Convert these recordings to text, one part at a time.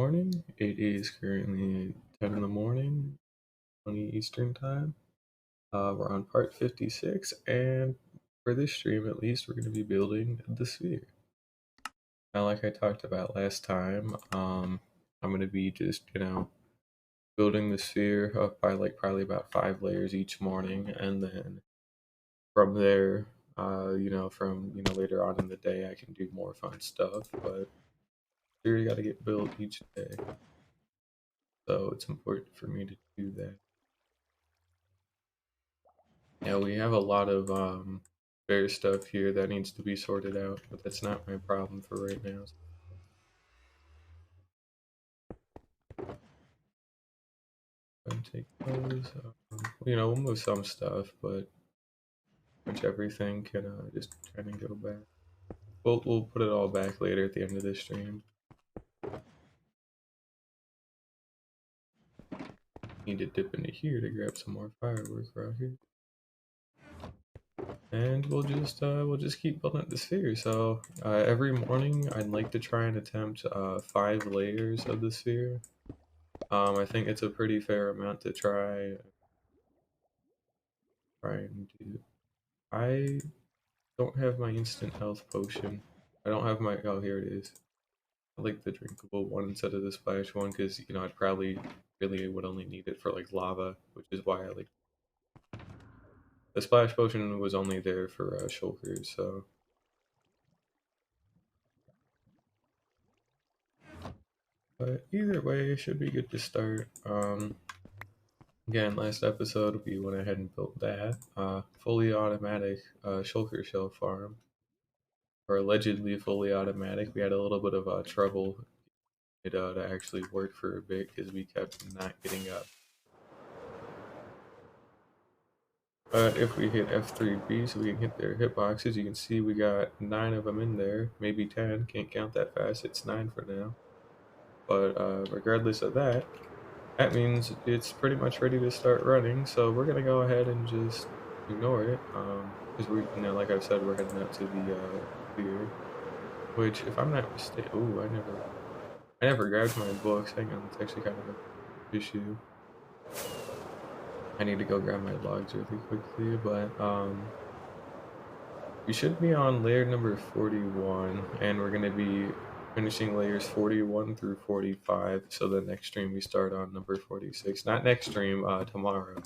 Morning. It is currently 10 in the morning, 20 Eastern time. We're on part 56, and for this stream at least, we're going to be building the sphere. Now, like I talked about last time, I'm going to be just, building the sphere up by like probably about 5 layers each morning, and then from there, from later on in the day, I can do more fun stuff, but sphere got to get built each day, so it's important for me to do that. Yeah, we have a lot of bear stuff here that needs to be sorted out, but that's not my problem for right now. And take those. We'll move some stuff, but pretty much everything can just kind of go back. We'll put it all back later at the end of this stream. Need to dip into here to grab some more firework right here. And we'll just keep building up the sphere. So every morning I'd like to try and attempt 5 layers of the sphere. I think it's a pretty fair amount to try and do. I don't have my instant health potion. I don't have my. Oh, here it is. I like the drinkable one instead of the splash one because I'd probably really would only need it for like lava, which is why I like the splash potion was only there for shulkers. So, but either way, it should be good to start. Again, last episode we went ahead and built that fully automatic shulker shell farm, or allegedly fully automatic. We had a little bit of trouble to actually work for a bit because we kept not getting up. But if we hit F3B so we can hit their hitboxes, you can see we got 9 of them in there, maybe 10, can't count that fast, it's 9 for now. But regardless of that, that means it's pretty much ready to start running, so we're gonna go ahead and just ignore it, because like I've said, we're heading out to the pier, which if I'm not mistaken, ooh, I never grabbed my books, hang on, it's actually kind of an issue. I need to go grab my logs really quickly, but we should be on layer number 41, and we're going to be finishing layers 41 through 45, so the next stream we start on number 46. Not next stream, tomorrow.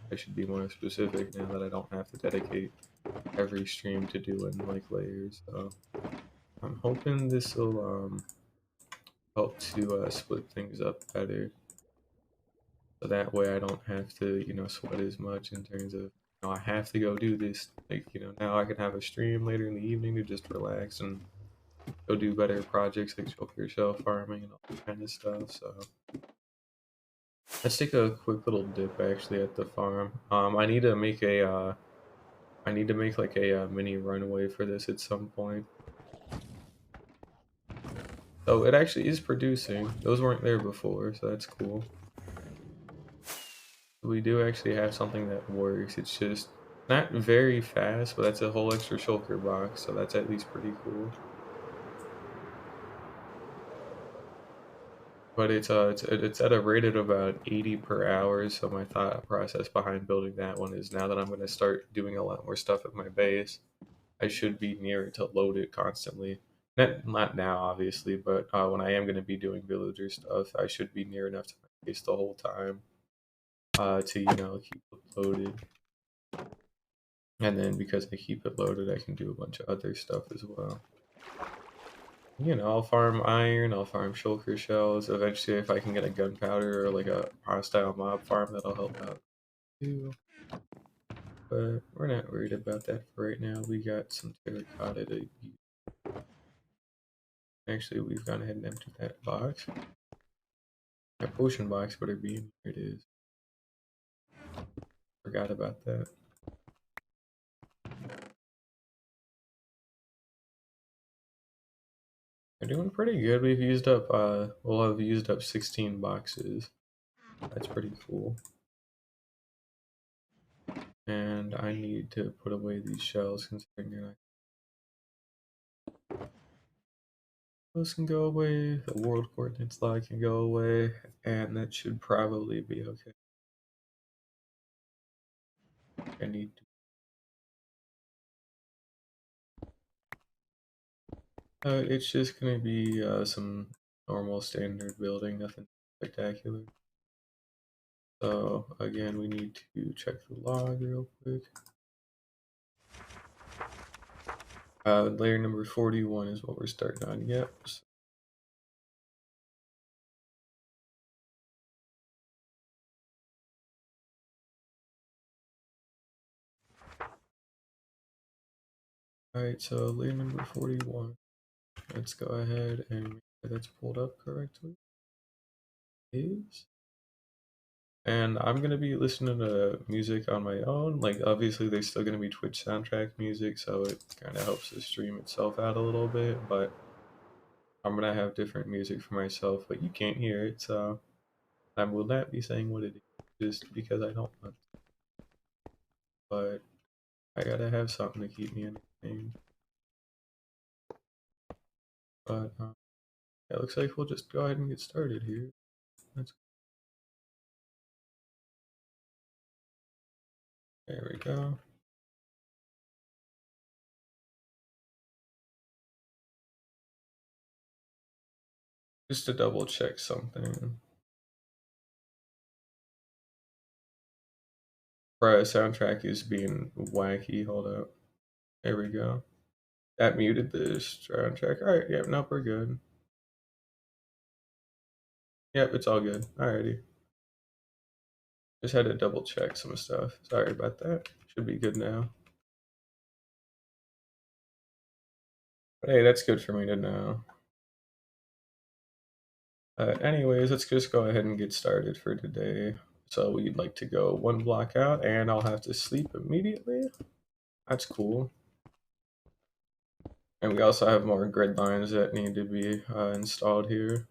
I should be more specific now that I don't have to dedicate every stream to doing like layers, so I'm hoping this will help to split things up better. So that way I don't have to, sweat as much in terms of, I have to go do this. Like, now I can have a stream later in the evening to just relax and go do better projects like shulker shell farming and all that kind of stuff. So let's take a quick little dip actually at the farm. I need to make like a mini runway for this at some point. So it actually is producing. Those weren't there before, so that's cool. We do actually have something that works. It's just not very fast, but that's a whole extra shulker box, so that's at least pretty cool. But it's at a rate of about 80 per hour, so my thought process behind building that one is now that I'm going to start doing a lot more stuff at my base, I should be near to load it constantly. Not now, obviously, but when I am going to be doing villager stuff, I should be near enough to my base the whole time to keep it loaded. And then because I keep it loaded, I can do a bunch of other stuff as well. I'll farm iron, I'll farm shulker shells. Eventually, if I can get a gunpowder or like a hostile mob farm, that'll help out too. But we're not worried about that for right now. We got some terracotta to use. Actually, we've gone ahead and emptied that box. That potion box better be in here. It is. Forgot about that. We're doing pretty good. We'll have used up 16 boxes. That's pretty cool. And I need to put away these shells considering you're not. Those can go away, the world coordinates log can go away, and that should probably be okay. I need to, it's just gonna be some normal standard building, nothing spectacular. So again, we need to check the log real quick. Layer number 41 is what we're starting on. Yep. Alright, so layer number 41. Let's go ahead and make sure that's pulled up correctly. Is. And I'm gonna be listening to music on my own. Like obviously there's still gonna be Twitch soundtrack music, so it kind of helps the stream itself out a little bit, but I'm gonna have different music for myself, but you can't hear it, so I will not be saying what it is just because I don't want to. But I gotta have something to keep me entertained. But it looks like we'll just go ahead and get started here. There we go. Just to double check something. Right, soundtrack is being wacky. Hold up. There we go. That muted the soundtrack. Alright, yep, nope, we're good. Yep, it's all good. Alrighty. Just had to double check some stuff. Sorry about that. Should be good now. But hey, that's good for me to know. Anyways, let's just go ahead and get started for today. So we'd like to go one block out, and I'll have to sleep immediately. That's cool. And we also have more grid lines that need to be installed here.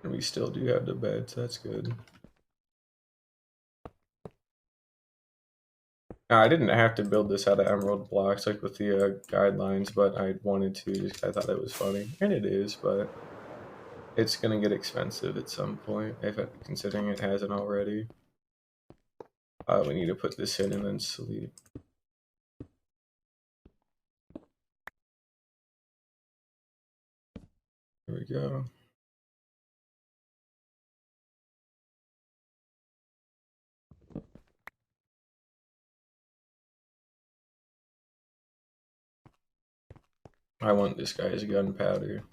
And we still do have the bed, so that's good. Now, I didn't have to build this out of emerald blocks like with the guidelines, but I wanted to just I thought it was funny. And it is, but it's gonna get expensive at some point, if considering it hasn't already. We need to put this in and then sleep. Here we go. I want this guy's gunpowder.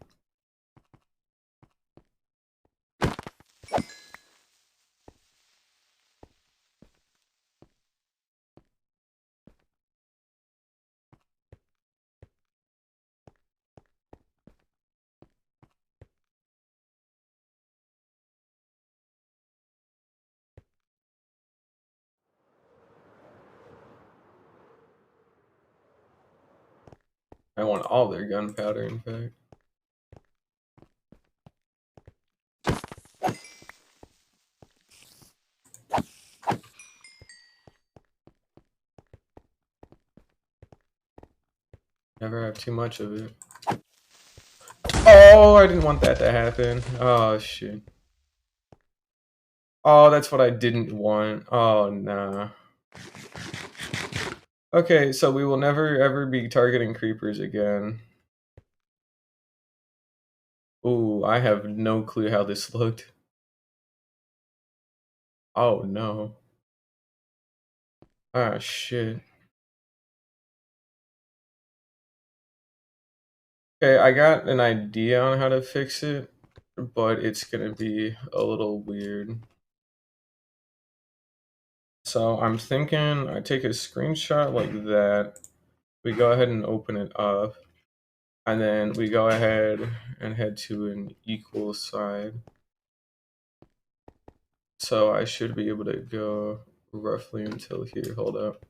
I want all their gunpowder, in fact. Never have too much of it. Oh, I didn't want that to happen. Oh, shit. Oh, that's what I didn't want. Oh, nah. Okay, so we will never ever be targeting creepers again. Ooh, I have no clue how this looked. Oh, no. Ah, shit. Okay, I got an idea on how to fix it, but it's gonna be a little weird. So I'm thinking I take a screenshot like that. We go ahead and open it up, and then we go ahead and head to an equal side. So I should be able to go roughly until here. Hold up.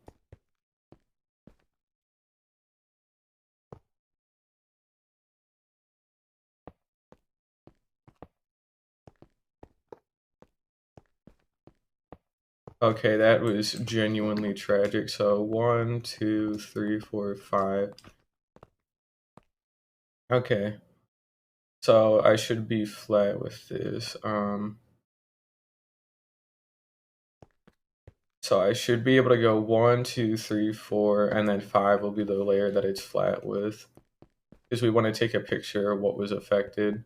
Okay, that was genuinely tragic. So 1, 2, 3, 4, 5. Okay. So I should be flat with this. So I should be able to go 1, 2, 3, 4, and then 5 will be the layer that it's flat with. Because we want to take a picture of what was affected.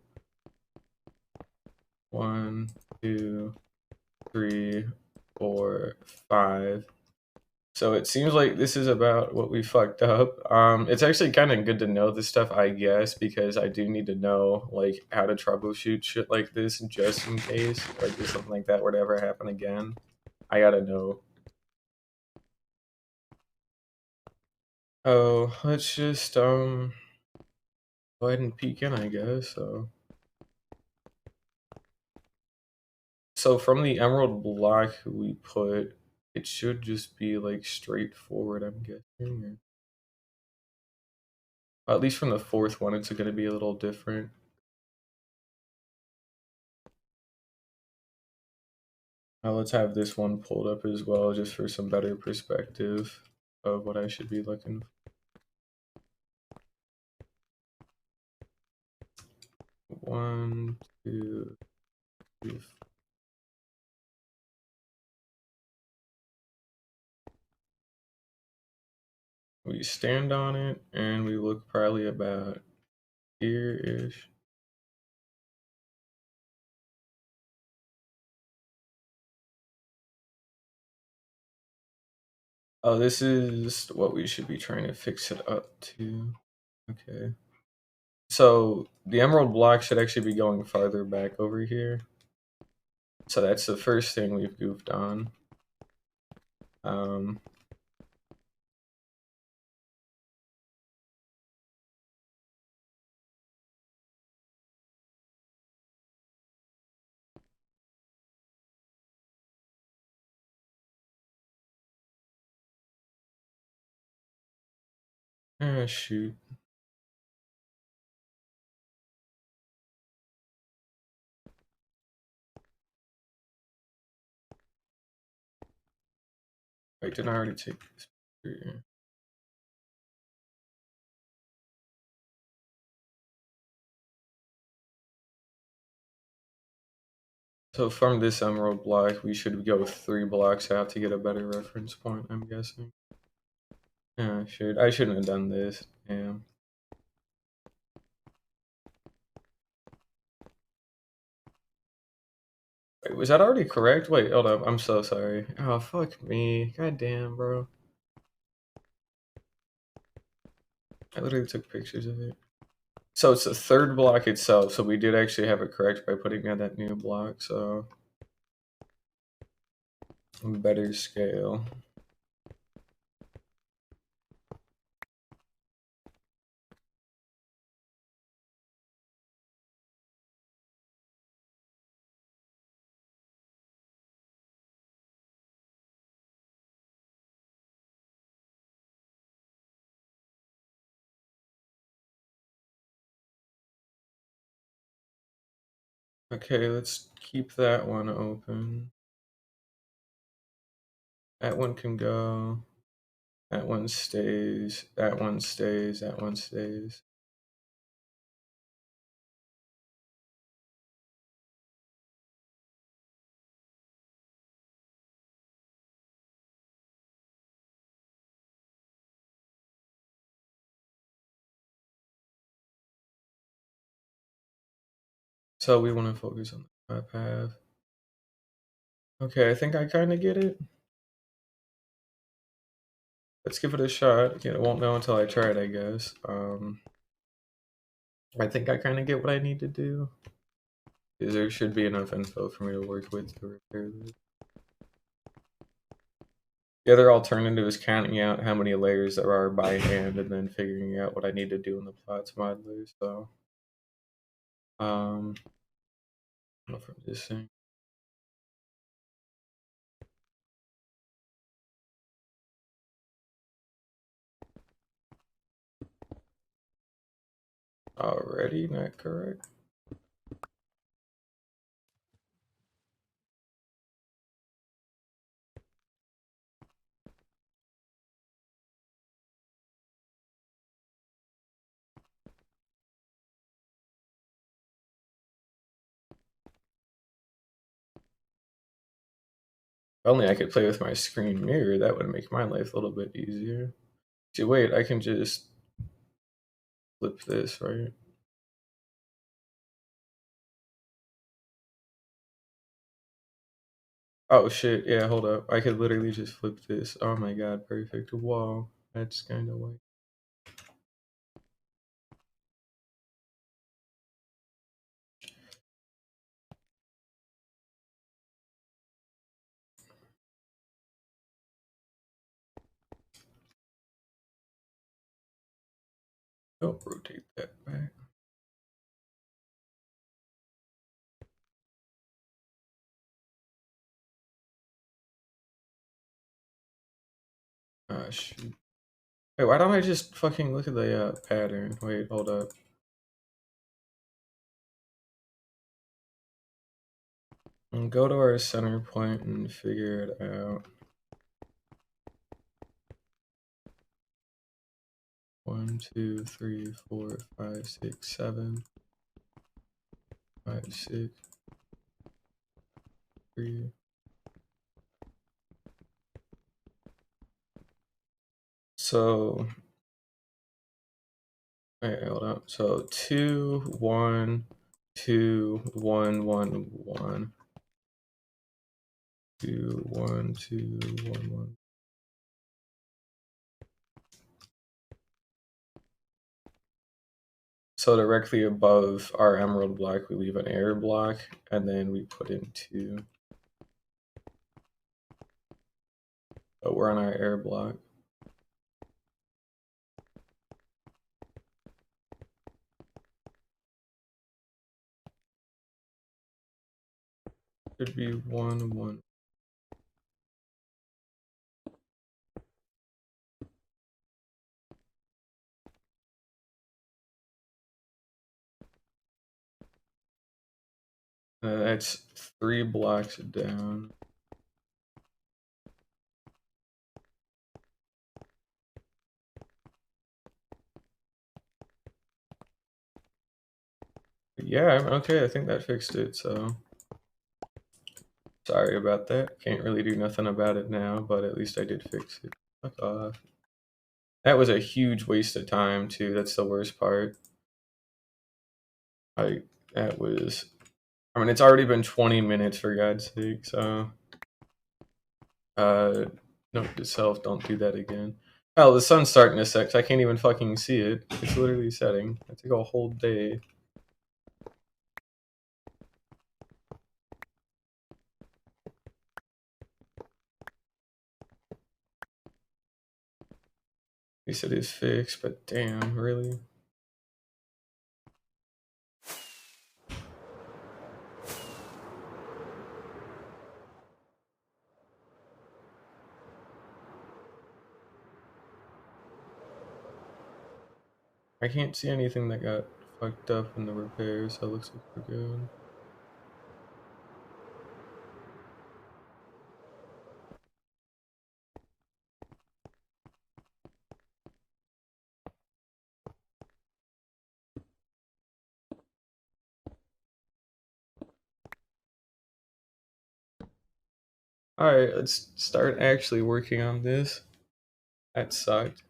1, 2, 3, 4, 5. So it seems like this is about what we fucked up. It's actually kind of good to know this stuff, I guess, because I do need to know like how to troubleshoot shit like this just in case, like if something like that were to ever happen again. I gotta know. Oh, let's just go ahead and peek in, I guess. So from the emerald block we put, it should just be like straightforward, I'm guessing. Or at least from the fourth one, it's gonna be a little different. Let's have this one pulled up as well, just for some better perspective of what I should be looking for. 1, 2, 3, 4. We stand on it, and we look probably about here-ish. Oh, this is what we should be trying to fix it up to. Okay. So the emerald block should actually be going farther back over here. So that's the first thing we've goofed on. Um, shoot. Wait, didn't I already take this picture? So from this emerald block, we should go 3 blocks out to get a better reference point, I'm guessing. Yeah, I shouldn't have done this. Damn. Wait, was that already correct? Wait, hold up. I'm so sorry. Oh, fuck me. God damn, bro. I literally took pictures of it. So it's the third block itself, so we did actually have it correct by putting in that new block, so better scale. Okay, let's keep that one open. That one can go. That one stays. That one stays. That one stays. So we want to focus on the top half. Okay, I think I kind of get it. Let's give it a shot. Again, I won't know until I try it, I guess. I think I kind of get what I need to do. Because there should be enough info for me to work with to repair this. The other alternative is counting out how many layers there are by hand and then figuring out what I need to do in the plots modeler. So, from this thing. Already not correct. only I could play with my screen mirror, that would make my life a little bit easier. See, wait, I can just flip this, right? Oh shit, yeah, hold up. I could literally just flip this. Oh my god, perfect. Whoa, that's kind of like. Oh, rotate that back. Ah, shoot. Wait, why don't I just fucking look at the pattern? Wait, hold up. And go to our center point and figure it out. 1, 2, 3, 4, 5, 6, 7, 5, 6, 3. So, wait, hold up. So 2, 1, 2, 1, 1, 1. 2, 1, 2, 1, 1. So directly above our emerald block, we leave an air block, and then we put in 2. But we're on our air block. Should be 1, 1. That's 3 blocks down. Yeah, okay, I think that fixed it, so sorry about that. Can't really do nothing about it now, but at least I did fix it. Fuck off. That was a huge waste of time too. That's the worst part. I that was I mean it's already been 20 minutes for God's sake, so note to self, don't do that again. Oh, the sun's starting to set. I can't even fucking see it. It's literally setting. It took a whole day. At least it is fixed, but damn, really? I can't see anything that got fucked up in the repairs, so it looks like we're good. Alright, let's start actually working on this. That sucked.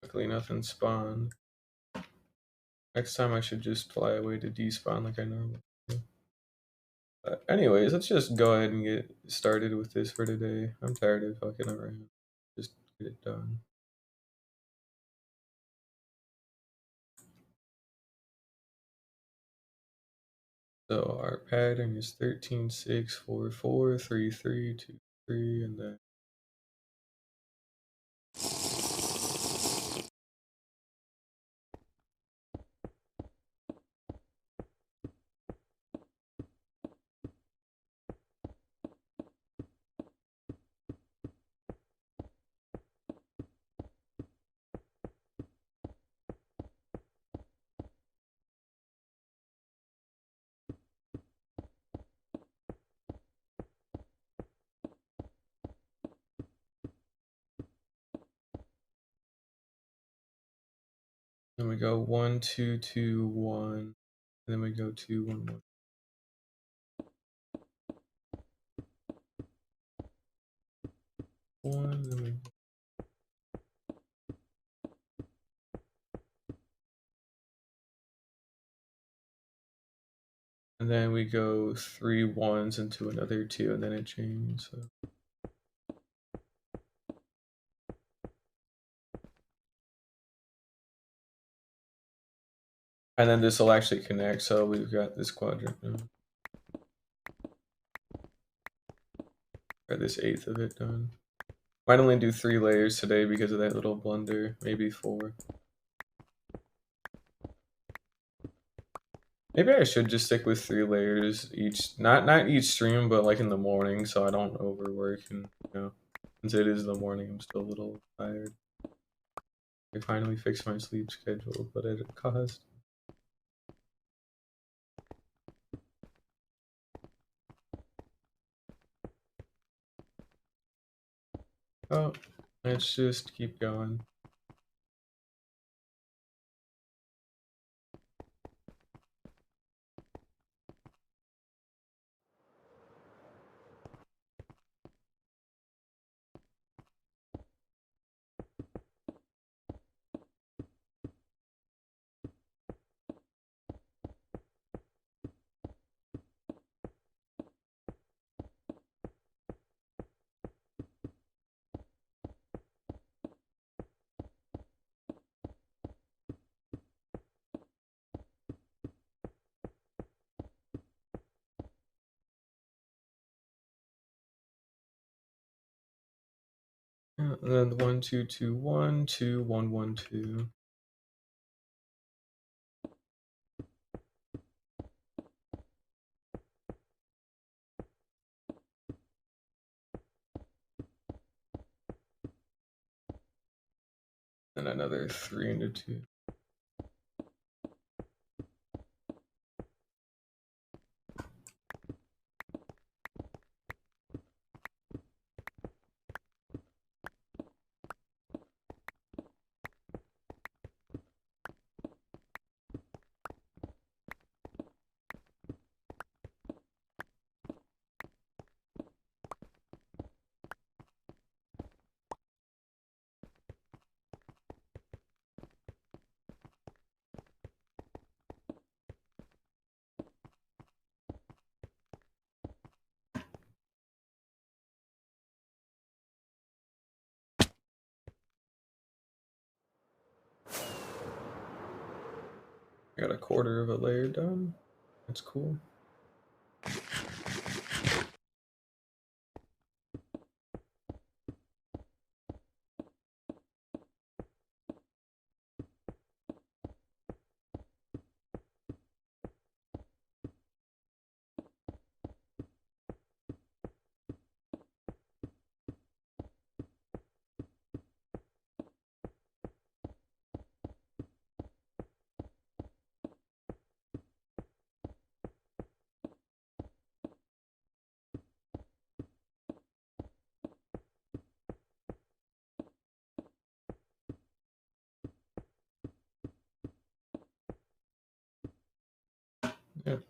Luckily nothing spawned. Next time I should just fly away to despawn like I normally do. Anyways, let's just go ahead and get started with this for today. I'm tired of fucking around. Just get it done. So our pattern is 13, 6, 4, 4, 3, 3, 2, 3, and then we go 1, 2, 2, 1, and then we go 2, 1, 1. 1. And then we go 3 1s into another 2, and then it changes. So. And then this will actually connect, so we've got this quadrant now. Got this 1/8 of it done. Might only do 3 layers today because of that little blunder, maybe 4. Maybe I should just stick with 3 layers each, not each stream, but like in the morning, so I don't overwork. And since it is the morning, I'm still a little tired. I finally fixed my sleep schedule, but at a cost. Oh, let's just keep going. And then 1 2 2 1 2 1 1 2. And another 3 into 2. I got a quarter of a layer done. That's cool. Yep.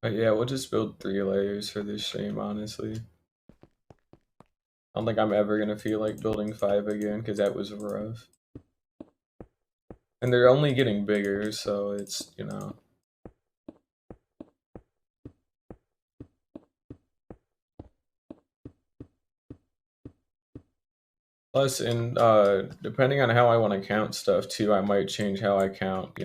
But yeah, we'll just build 3 layers for this stream, honestly. I don't think I'm ever gonna feel like building 5 again, because that was rough. And they're only getting bigger, so it's, Plus, depending on how I want to count stuff too, I might change how I count,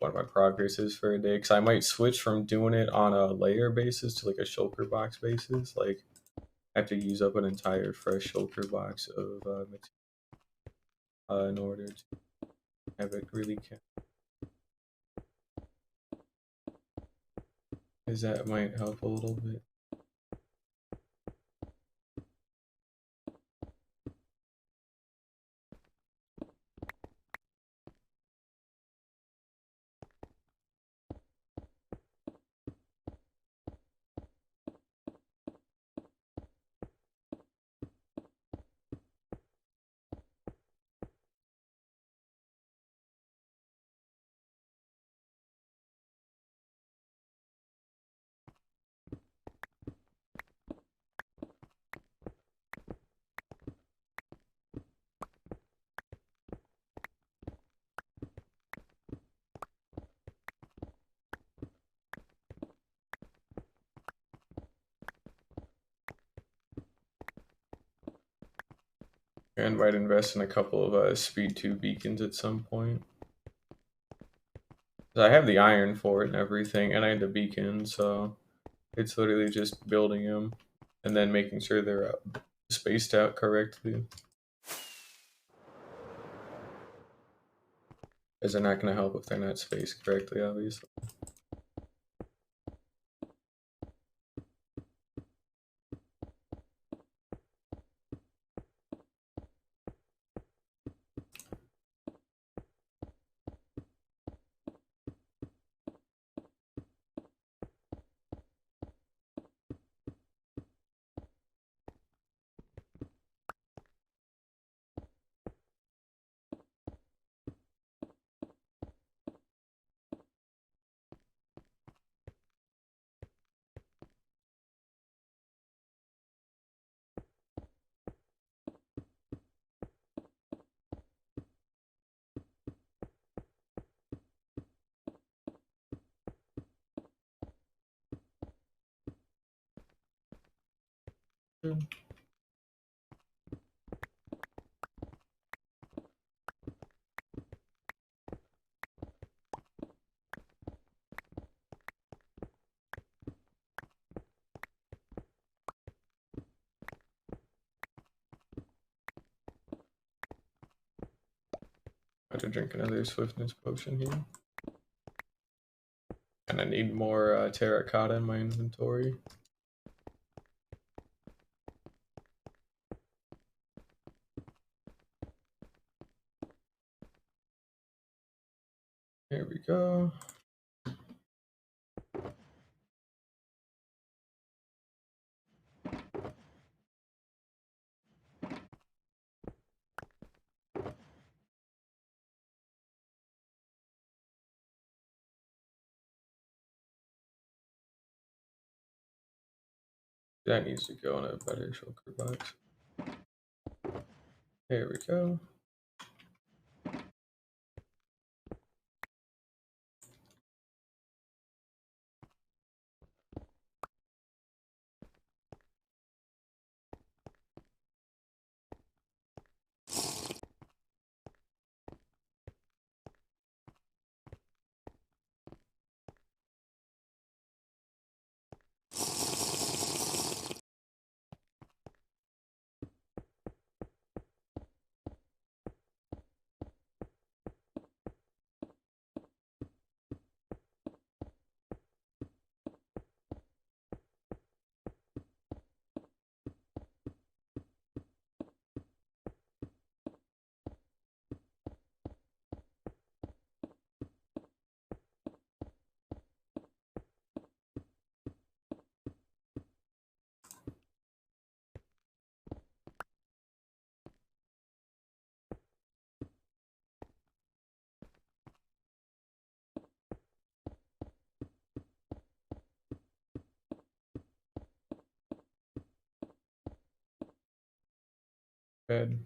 what my progress is for a day. Because I might switch from doing it on a layer basis to like a shulker box basis. Like, I have to use up an entire fresh shulker box of material in order to have it really count. because that might help a little bit. And might invest in a couple of speed 2 beacons at some point. I have the iron for it and everything, and I have the beacon, so it's literally just building them and then making sure they're spaced out correctly. Because they're not going to help if they're not spaced correctly, obviously. I have to drink another swiftness potion here. And I need more terracotta in my inventory. There we go. That needs to go in a better shulker box. There we go. Good.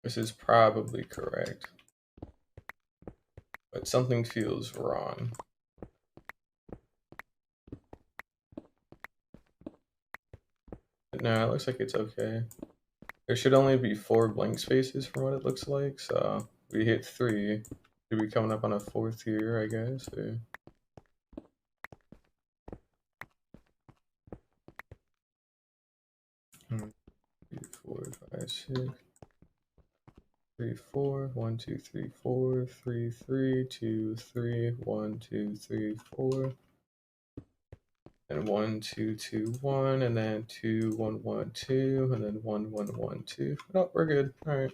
This is probably correct. But something feels wrong. But no, it looks like it's okay. There should only be 4 blank spaces from what it looks like, so we hit 3. Should be coming up on a 4th here, I guess. Or... 2, 4, 5, 6. 3, 4, 1, 2, 3, 4, 3, 3, 2, 3, 1, 2, 3, 4, and 1, 2, 2, 1, and then 2, 1, 1, 2, and then 1, 1, 1, 2. Oh, we're good. All right.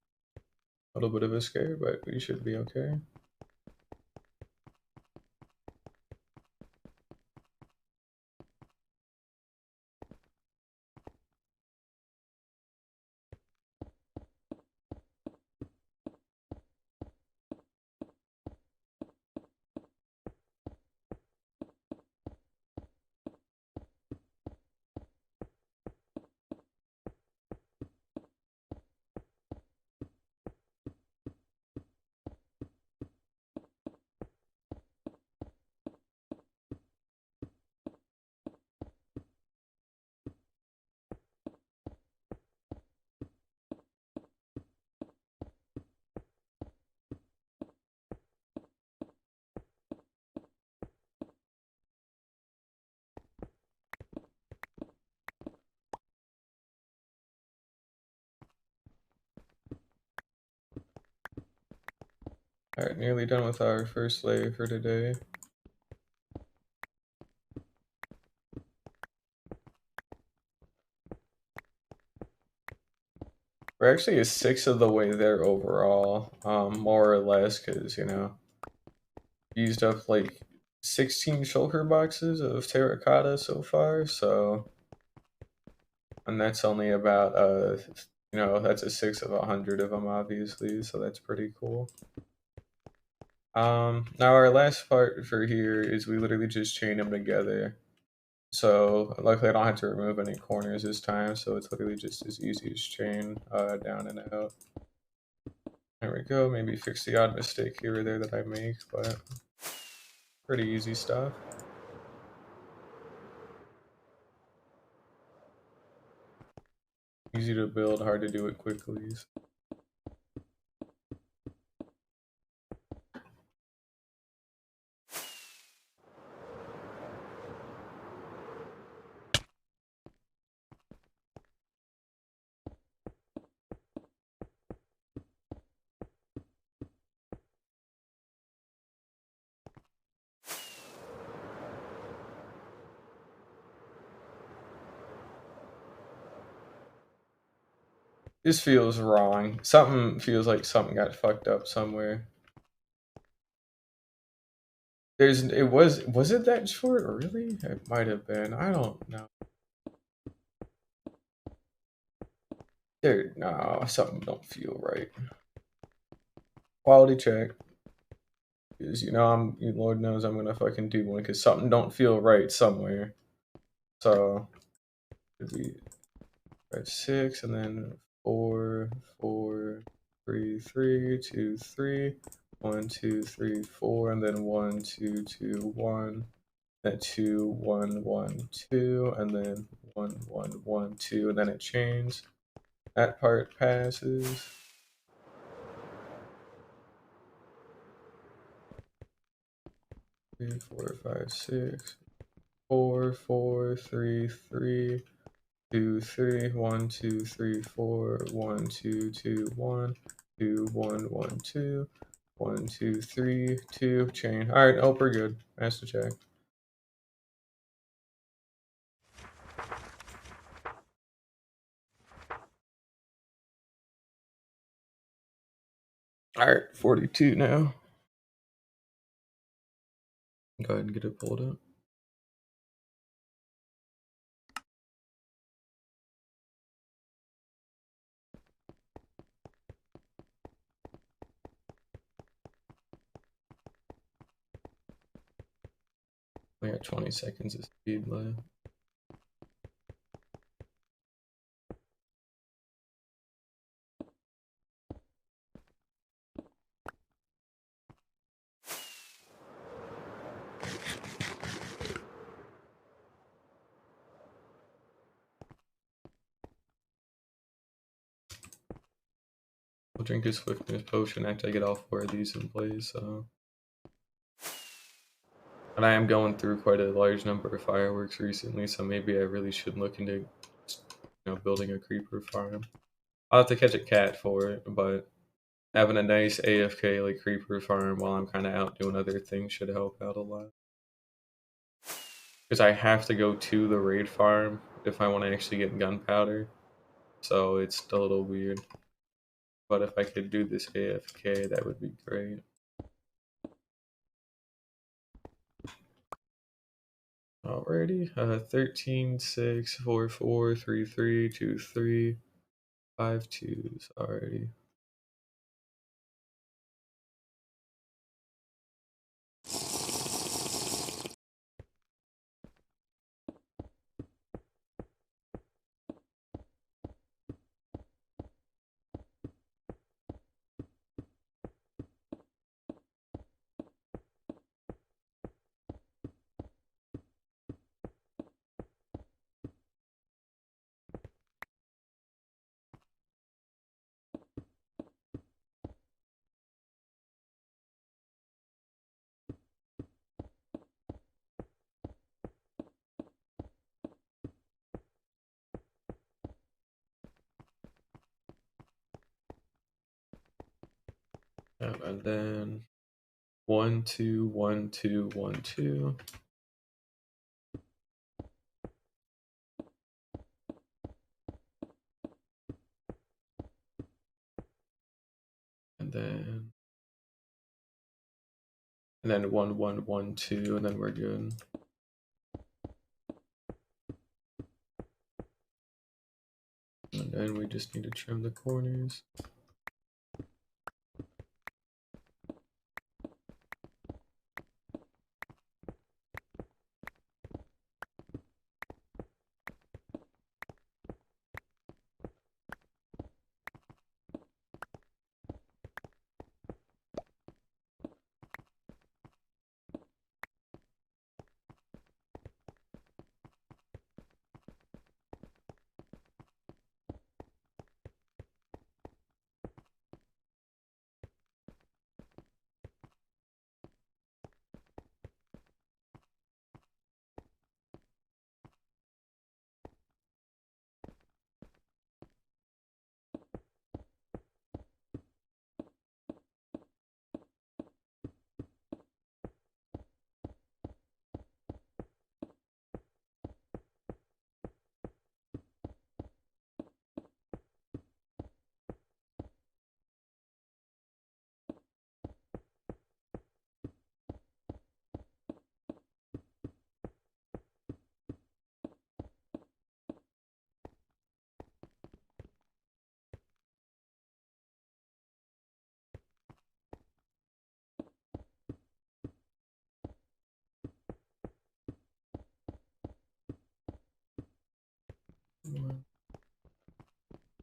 A little bit of a scare, but we should be okay. All right, nearly done with our first layer for today. We're actually a 6th of the way there overall, more or less, because, you know, used up like 16 shulker boxes of terracotta so far, so, and that's only about, you know, that's a 6 of 100 of them, obviously, so that's pretty cool. Now our last part for here is we literally just chain them together. So luckily I don't have to remove any corners this time, so it's literally just as easy as chain down and out. There we go, maybe fix the odd mistake here or there that I make, but pretty easy stuff. Easy to build, hard to do it quickly. This feels wrong. Something feels like something got fucked up somewhere. Was it that short? Really? It might have been. I don't know. Dude, no, something don't feel right. Quality check. Because, you know, Lord knows I'm gonna fucking do one because something don't feel right somewhere. So, it'd be 5, 6, and then 4, 4, 3, 3, 2, 3, 1, 2, 3, 4, and then 1, 2, 2, 1, then 2, 1, 1, 2, and then 1, 1, 1, 2, and then it chains. That part passes. 3, 4, 5, 6, 4, 4, 3, 3, 2, 3, 1, 2, 3, 4, 1, 2, 2, 1, 2, 1, 1, 2, 1, 2, 3, 2, chain. All right, oh, we're good. Master check. All right, 42 now. Go ahead and get it pulled up. We got 20 seconds of speed left. I'll drink a swiftness potion after I get all 4 of these in place, so. And I am going through quite a large number of fireworks recently, so maybe I really should look into building a creeper farm. I'll have to catch a cat for it, but having a nice AFK like creeper farm while I'm kind of out doing other things should help out a lot. Because I have to go to the raid farm if I want to actually get gunpowder, so it's a little weird. But if I could do this AFK, that would be great. Alrighty, 13, 6, 4, 4, 3, 3, 2, 3, 5 twos. Alrighty. And then 1, 2, 1, 2, 1, 2. And then 1, 1, 1, 2, and then we're good. And then we just need to trim the corners.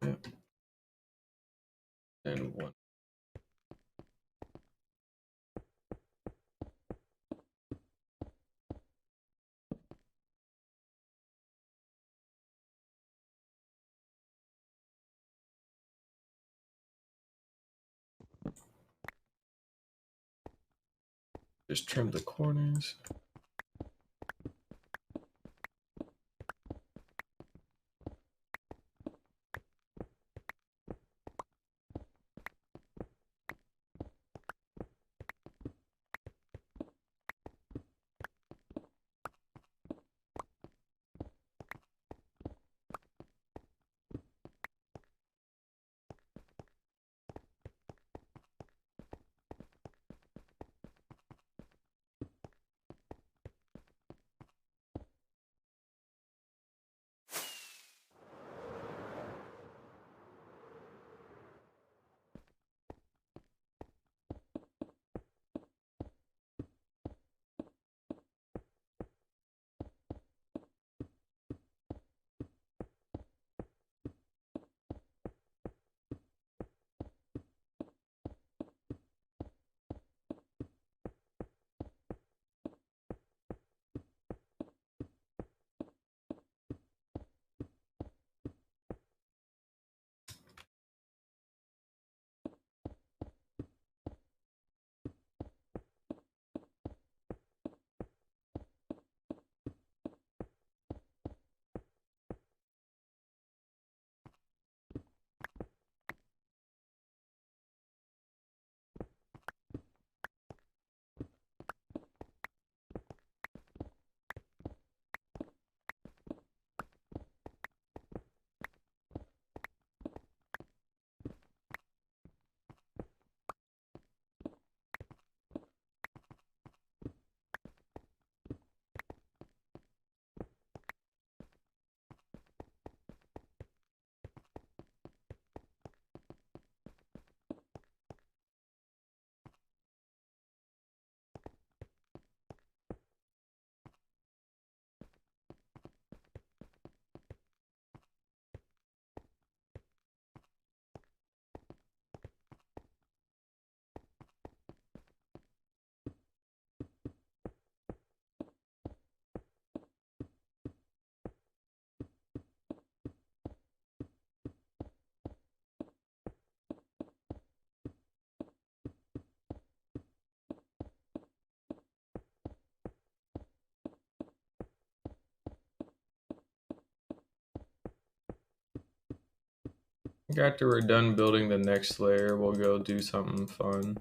Yep. And 1. Just trim the corners. After we're done building the next layer, we'll go do something fun.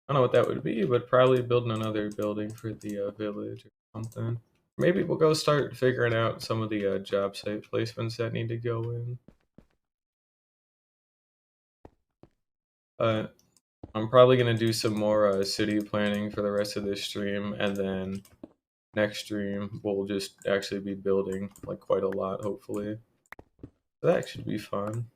I don't know what that would be, but probably building another building for the village or something. Maybe we'll go start figuring out some of the job site placements that need to go in. I'm probably gonna do some more city planning for the rest of this stream, and then next stream we'll just actually be building like quite a lot, hopefully. That should be fun.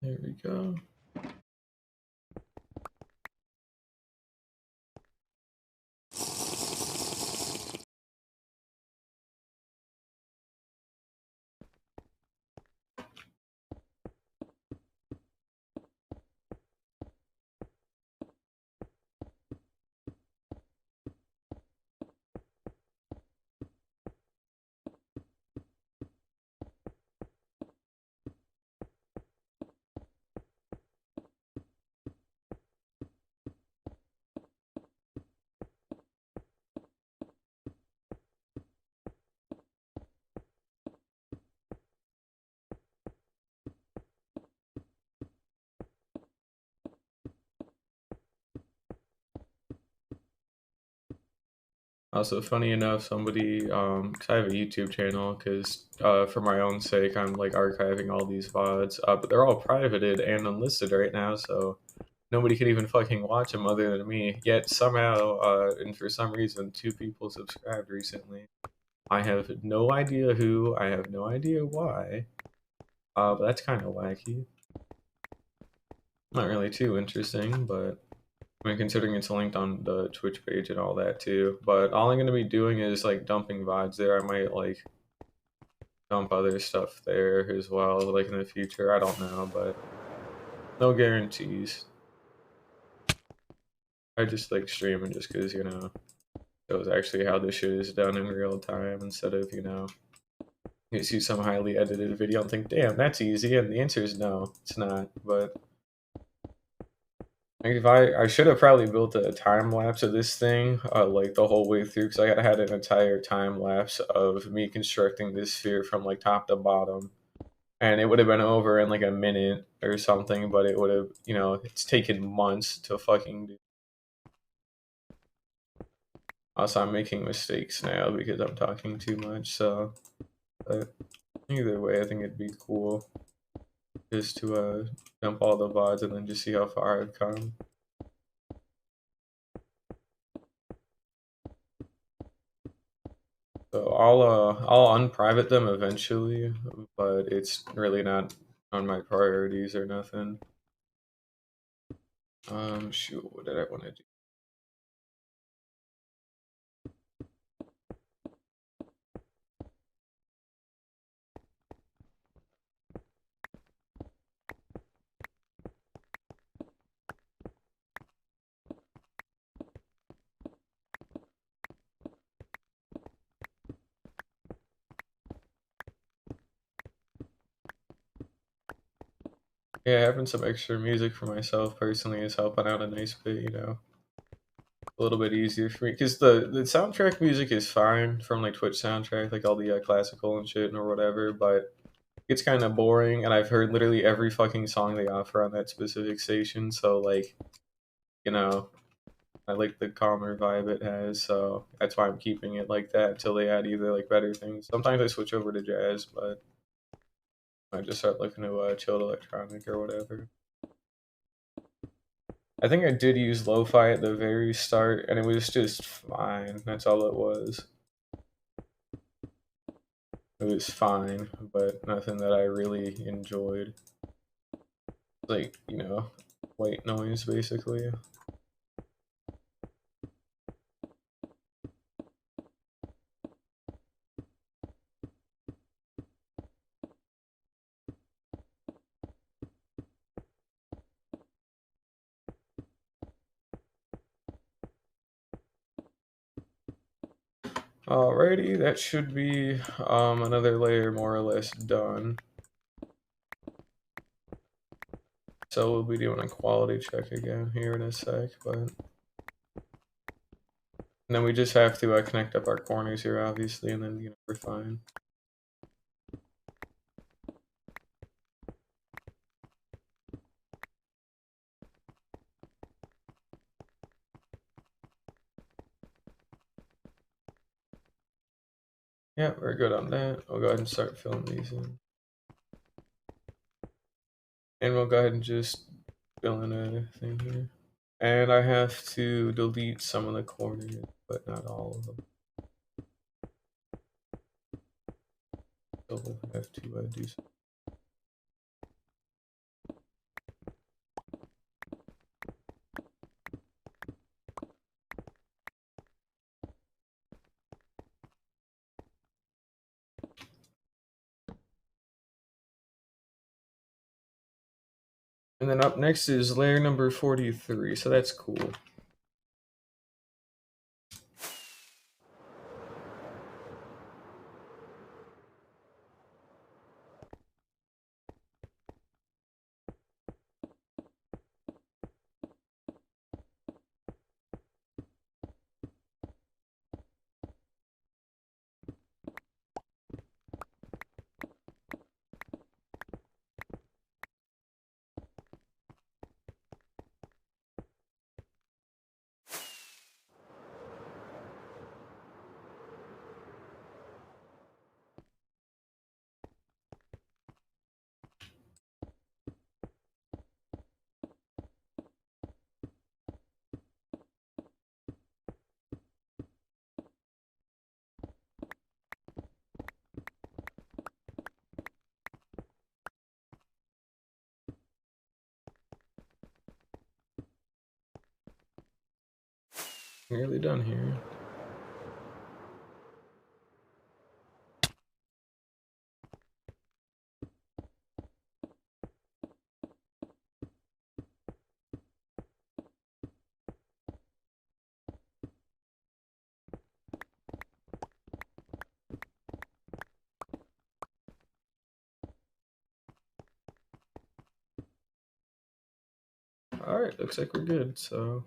There we go. Also, funny enough, somebody, 'cause I have a YouTube channel, because for my own sake, I'm like archiving all these VODs, but they're all privated and unlisted right now, so nobody can even fucking watch them other than me. Yet somehow, and for some reason, 2 people subscribed recently. I have no idea who, I have no idea why, but that's kind of wacky. Not really too interesting, but I mean, considering it's linked on the Twitch page and all that too. But all I'm gonna be doing is like dumping VODs there. I might like dump other stuff there as well, like in the future. I don't know, but no guarantees. I just like streaming just because, it was actually how this shit is done in real time instead of, you see some highly edited video and think, damn, that's easy. And the answer is no, it's not. But like, if I should have probably built a time lapse of this thing, like the whole way through, because I had an entire time lapse of me constructing this sphere from like top to bottom, and it would have been over in like a minute or something. But it would have, it's taken months to fucking do. Also, I'm making mistakes now because I'm talking too much. So, but Either way, I think it'd be cool just to dump all the VODs and then just see how far I've come. So I'll unprivate them eventually, but it's really not on my priorities or nothing. Shoot, what did I want to do? Yeah, having some extra music for myself personally is helping out a nice bit, you know. A little bit easier for me because the soundtrack music is fine from like Twitch soundtrack, like all the classical and shit or whatever, but it's kind of boring. And I've heard literally every fucking song they offer on that specific station, so like, you know, I like the calmer vibe it has, so that's why I'm keeping it like that until they add either like better things. Sometimes I switch over to jazz, but I just start looking to chilled electronic or whatever. I think I did use lo-fi at the very start, and it was just fine. That's all it was. It was fine, but nothing that I really enjoyed. Like, you know, white noise basically. Alrighty, that should be another layer more or less done. So we'll be doing a quality check again here in a sec, but and then we just have to connect up our corners here, obviously, and then we're fine. Yeah, we're good on that. We'll go ahead and start filling these in, and we'll go ahead and just fill in a thing here. And I have to delete some of the corners, but not all of them. So we'll have to do some. And then up next is layer number 43, so that's cool. Nearly done here. Alright, looks like we're good, so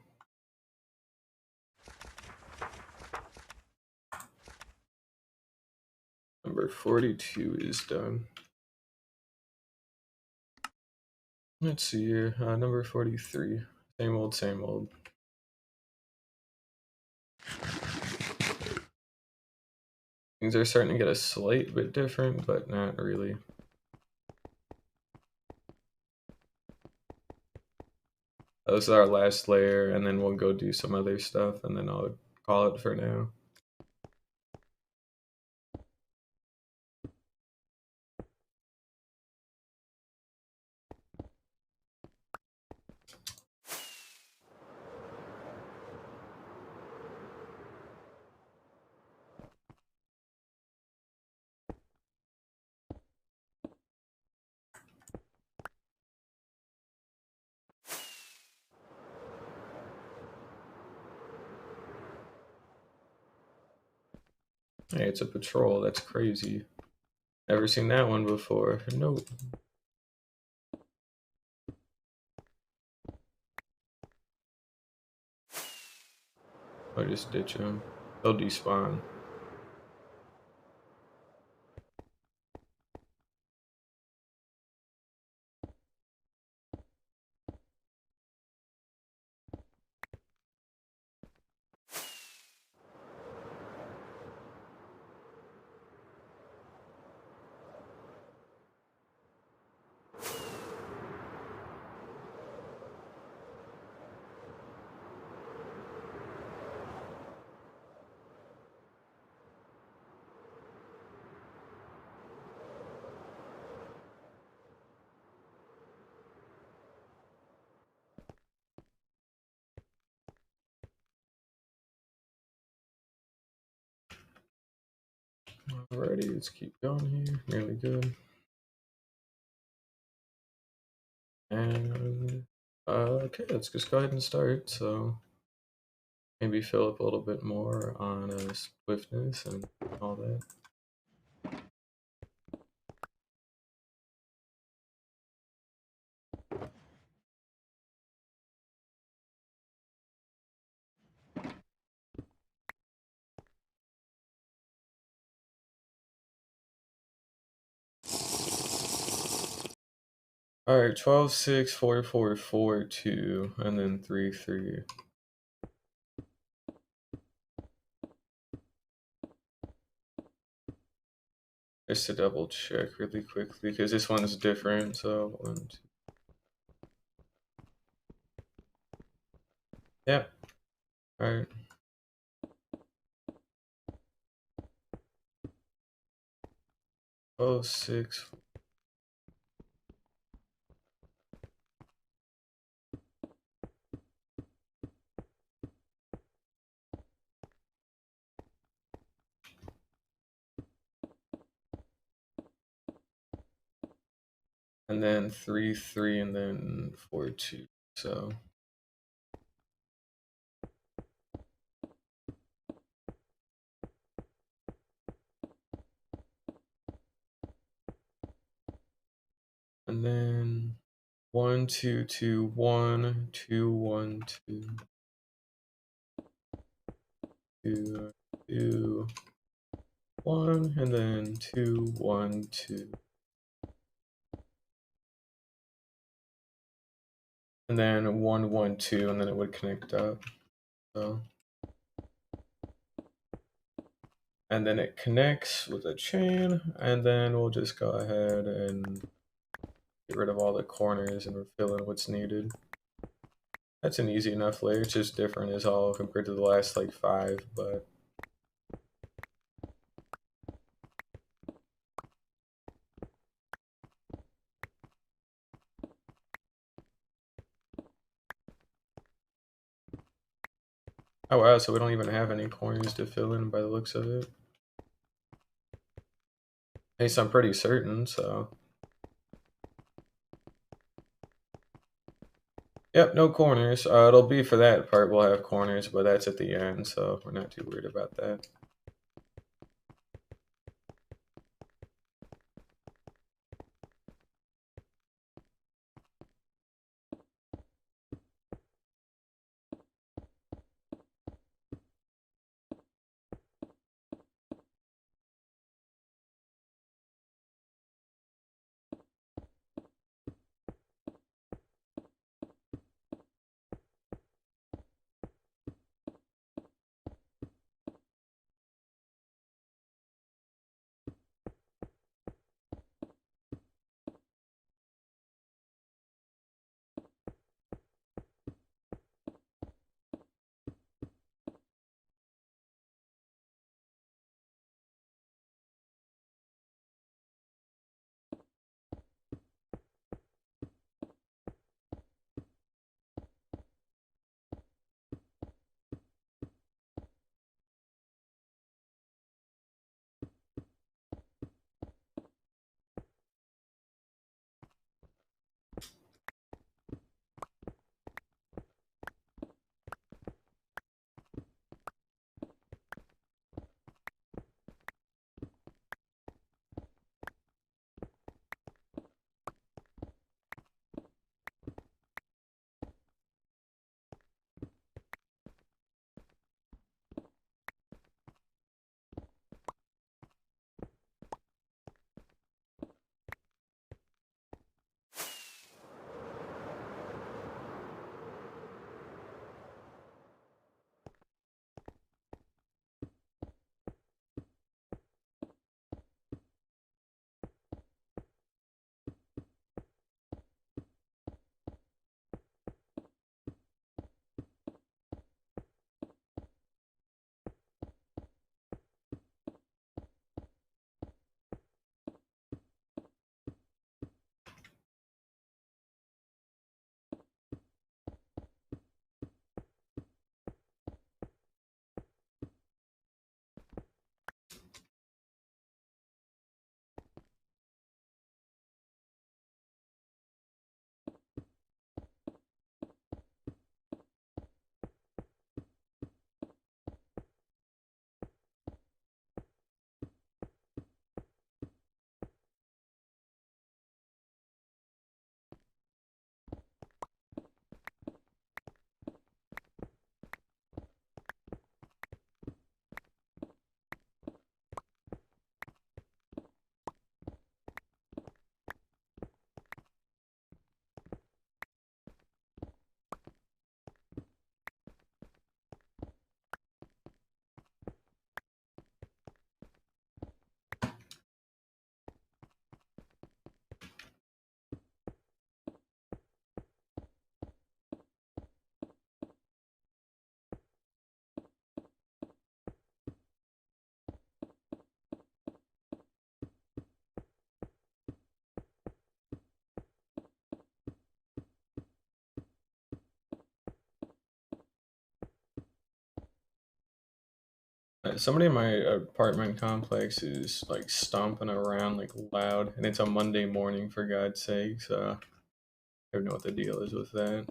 number 42 is done. Let's see here, number 43. Same old, same old. Things are starting to get a slight bit different, but not really. This is our last layer, and then we'll go do some other stuff, and then I'll call it for now. Hey, it's a patrol. That's crazy. Never seen that one before. Nope. I'll just ditch them. They'll despawn. Alrighty, let's keep going here. Really good. And okay, let's just go ahead and start. So maybe fill up a little bit more on swiftness and all that. All right, 12, 6, 4, 4, 4, 2, and then 3, 3. Just to double check really quickly because this one's different. So 1, 2. Yep. All right. Oh, 6. And then 3, 3, and then 4, 2. So and then 1, 2, 2, 1, 2, 1, 2, 2, 2, 1, and then 2, 1, 2. And then 1, 1, 2, and then it would connect up. So and then it connects with a chain, and then we'll just go ahead and get rid of all the corners and fill in what's needed. That's an easy enough layer. It's just different as all compared to the last like 5, but oh wow, so we don't even have any corners to fill in by the looks of it. At least I'm pretty certain, so. Yep, no corners. It'll be for that part, we'll have corners, but that's at the end, so we're not too worried about that. Somebody in my apartment complex is like stomping around like loud, and it's a Monday morning for God's sake. So I don't know what the deal is with that.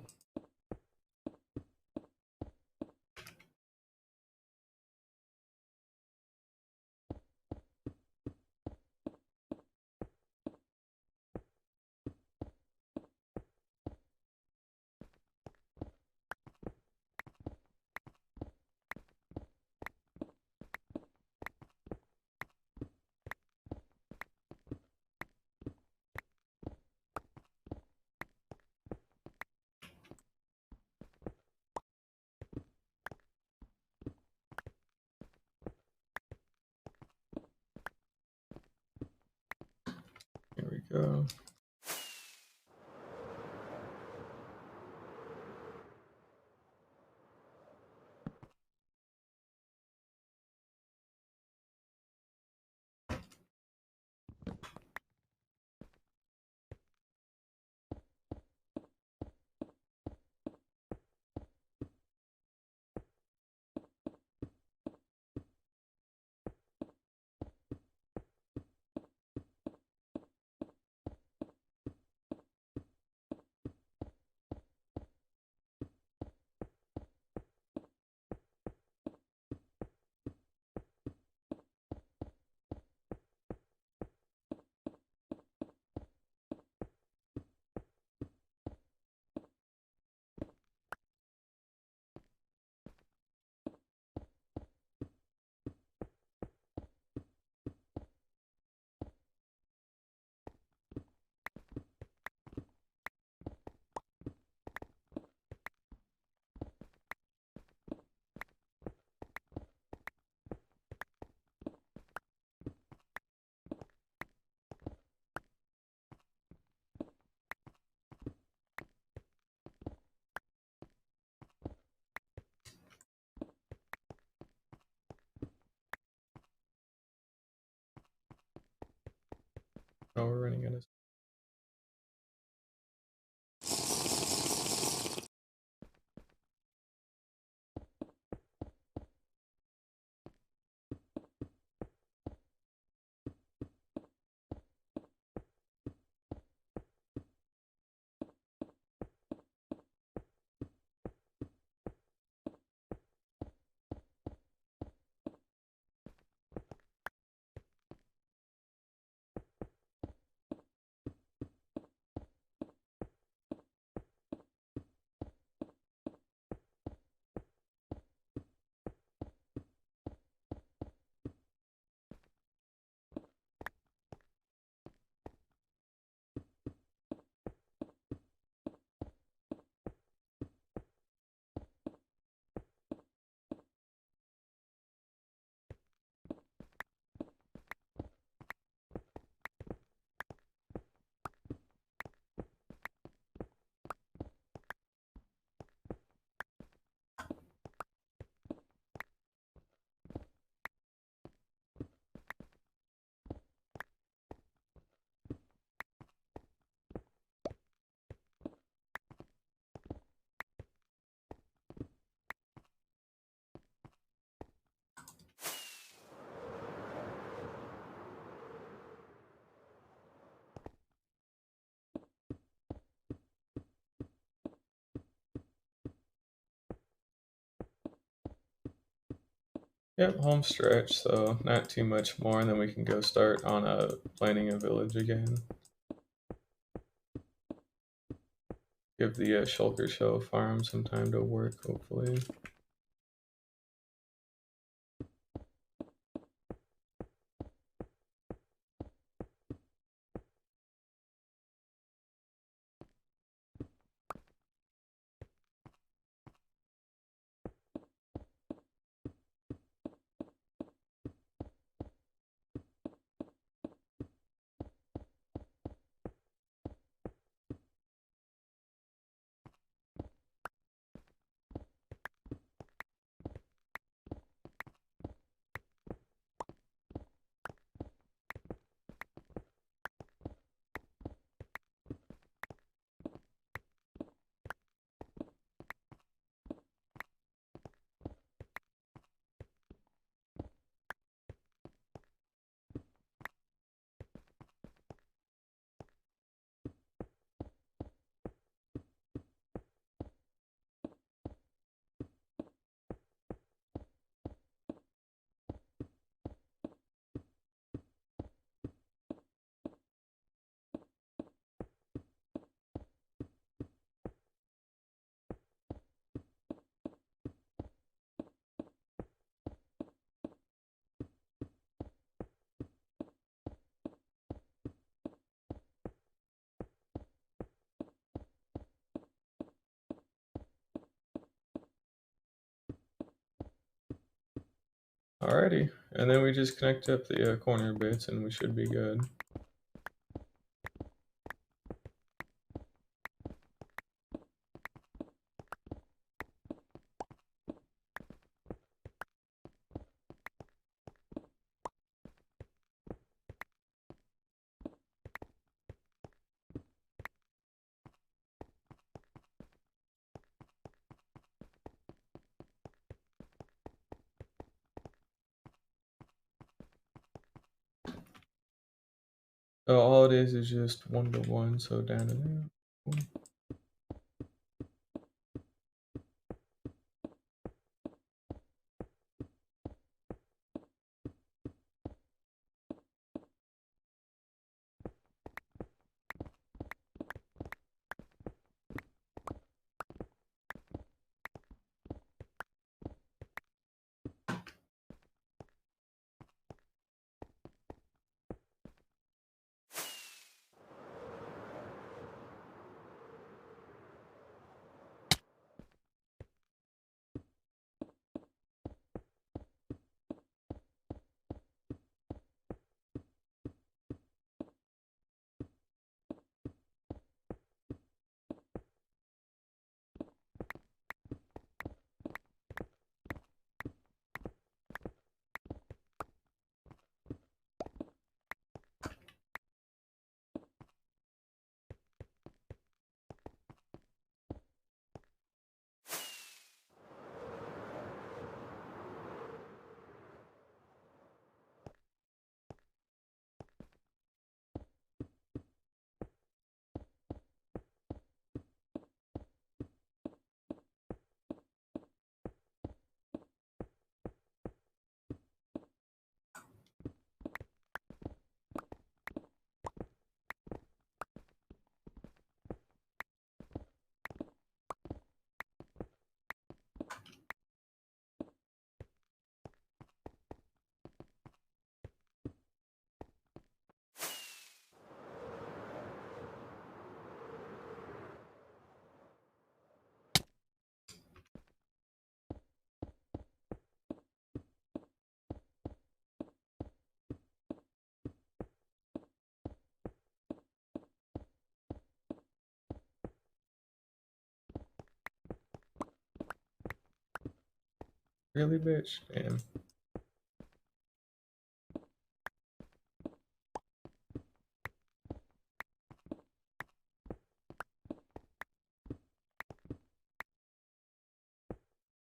Here we go. Oh, we're running out of. Yep, home stretch, so not too much more, and then we can go start on planning a village again. Give the Shulker Show farm some time to work, hopefully. Alrighty, and then we just connect up the corner bits and we should be good. All it is just 1 to 1, so down and there. Really, bitch? Damn.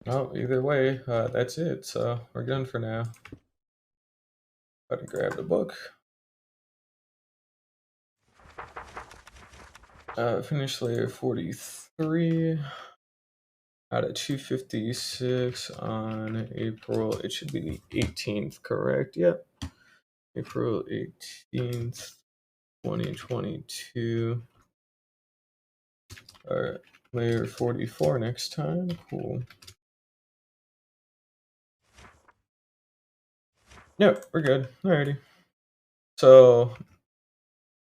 Oh, either way, that's it. So we're done for now. Gotta grab the book. Finish layer 43 out of 256 on April. It should be the 18th, correct? Yep. April 18th, 2022. Alright, layer 44 next time. Cool. Yep, we're good. Alrighty. So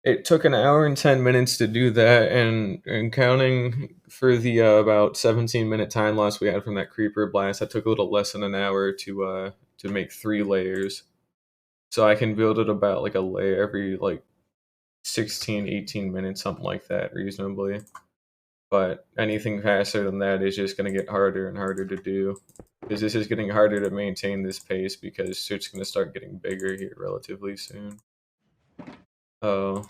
it took an hour and 10 minutes to do that, and counting for the about 17-minute time loss we had from that creeper blast, that took a little less than an hour to make 3 layers. So I can build it about like a layer every like 16, 18 minutes, something like that, reasonably. But anything faster than that is just going to get harder and harder to do. Because this is getting harder to maintain this pace because shit's going to start getting bigger here relatively soon. Oh,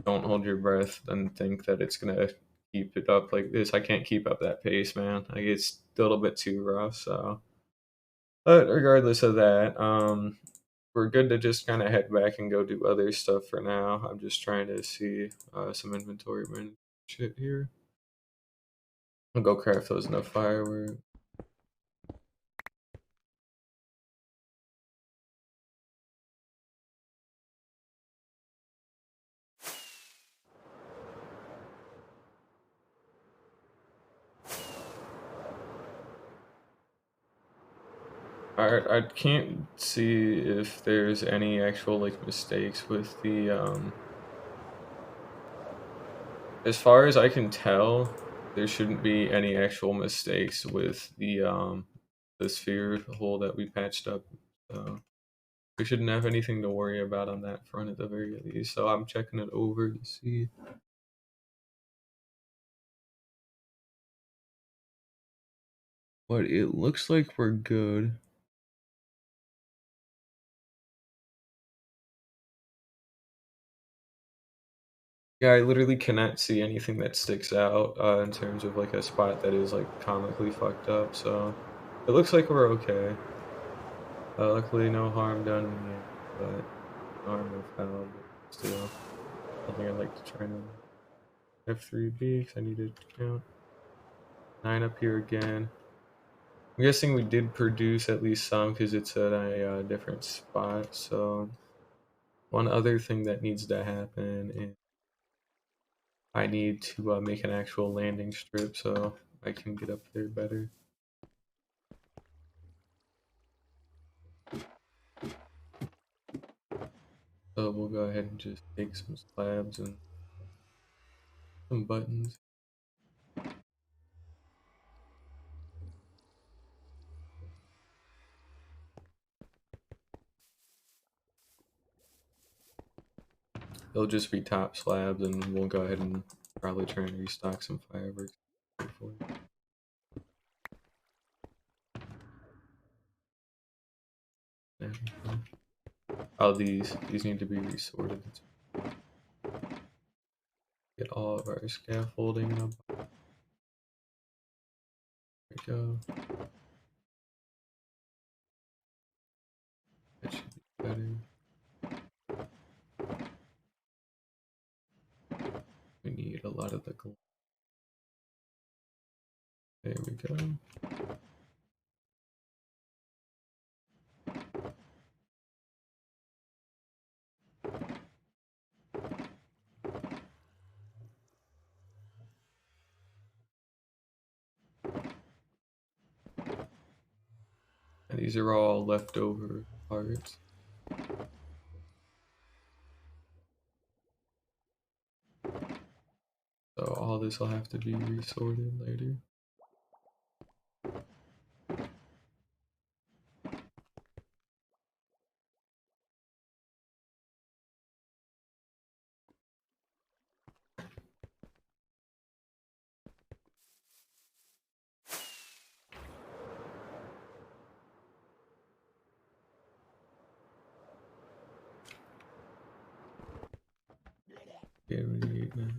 don't hold your breath and think that it's going to keep it up like this. I can't keep up that pace, man. Like, it's a little bit too rough, so. But regardless of that, we're good to just kind of head back and go do other stuff for now. I'm just trying to see some inventory shit here. I'll go craft those enough fireworks. Alright, I can't see if there's any actual like mistakes with the as far as I can tell, there shouldn't be any actual mistakes with the sphere hole that we patched up. So we shouldn't have anything to worry about on that front at the very least. So I'm checking it over to see. But it looks like we're good. Yeah, I literally cannot see anything that sticks out in terms of like a spot that is like comically fucked up. So it looks like we're okay. Luckily, no harm done yet, but no harm, no foul. But still, something I'd like to try to F3B because I need to count 9 up here again. I'm guessing we did produce at least some because it's at a different spot. So one other thing that needs to happen is I need to make an actual landing strip so I can get up there better. So we'll go ahead and just take some slabs and some buttons. They'll just be top slabs, and we'll go ahead and probably try and restock some fireworks. Oh, these need to be resorted. Get all of our scaffolding up. There we go. That should be better. We need a lot of the gold. There we go. And these are all leftover parts. So all this will have to be resorted later. Yeah, we need that.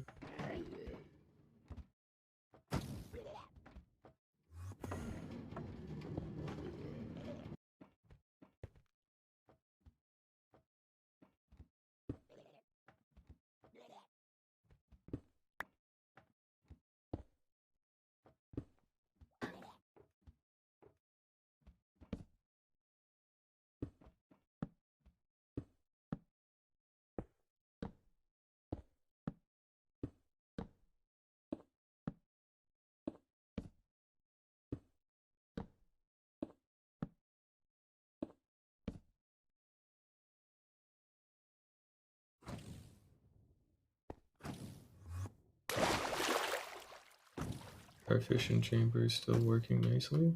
Our fission chamber is still working nicely.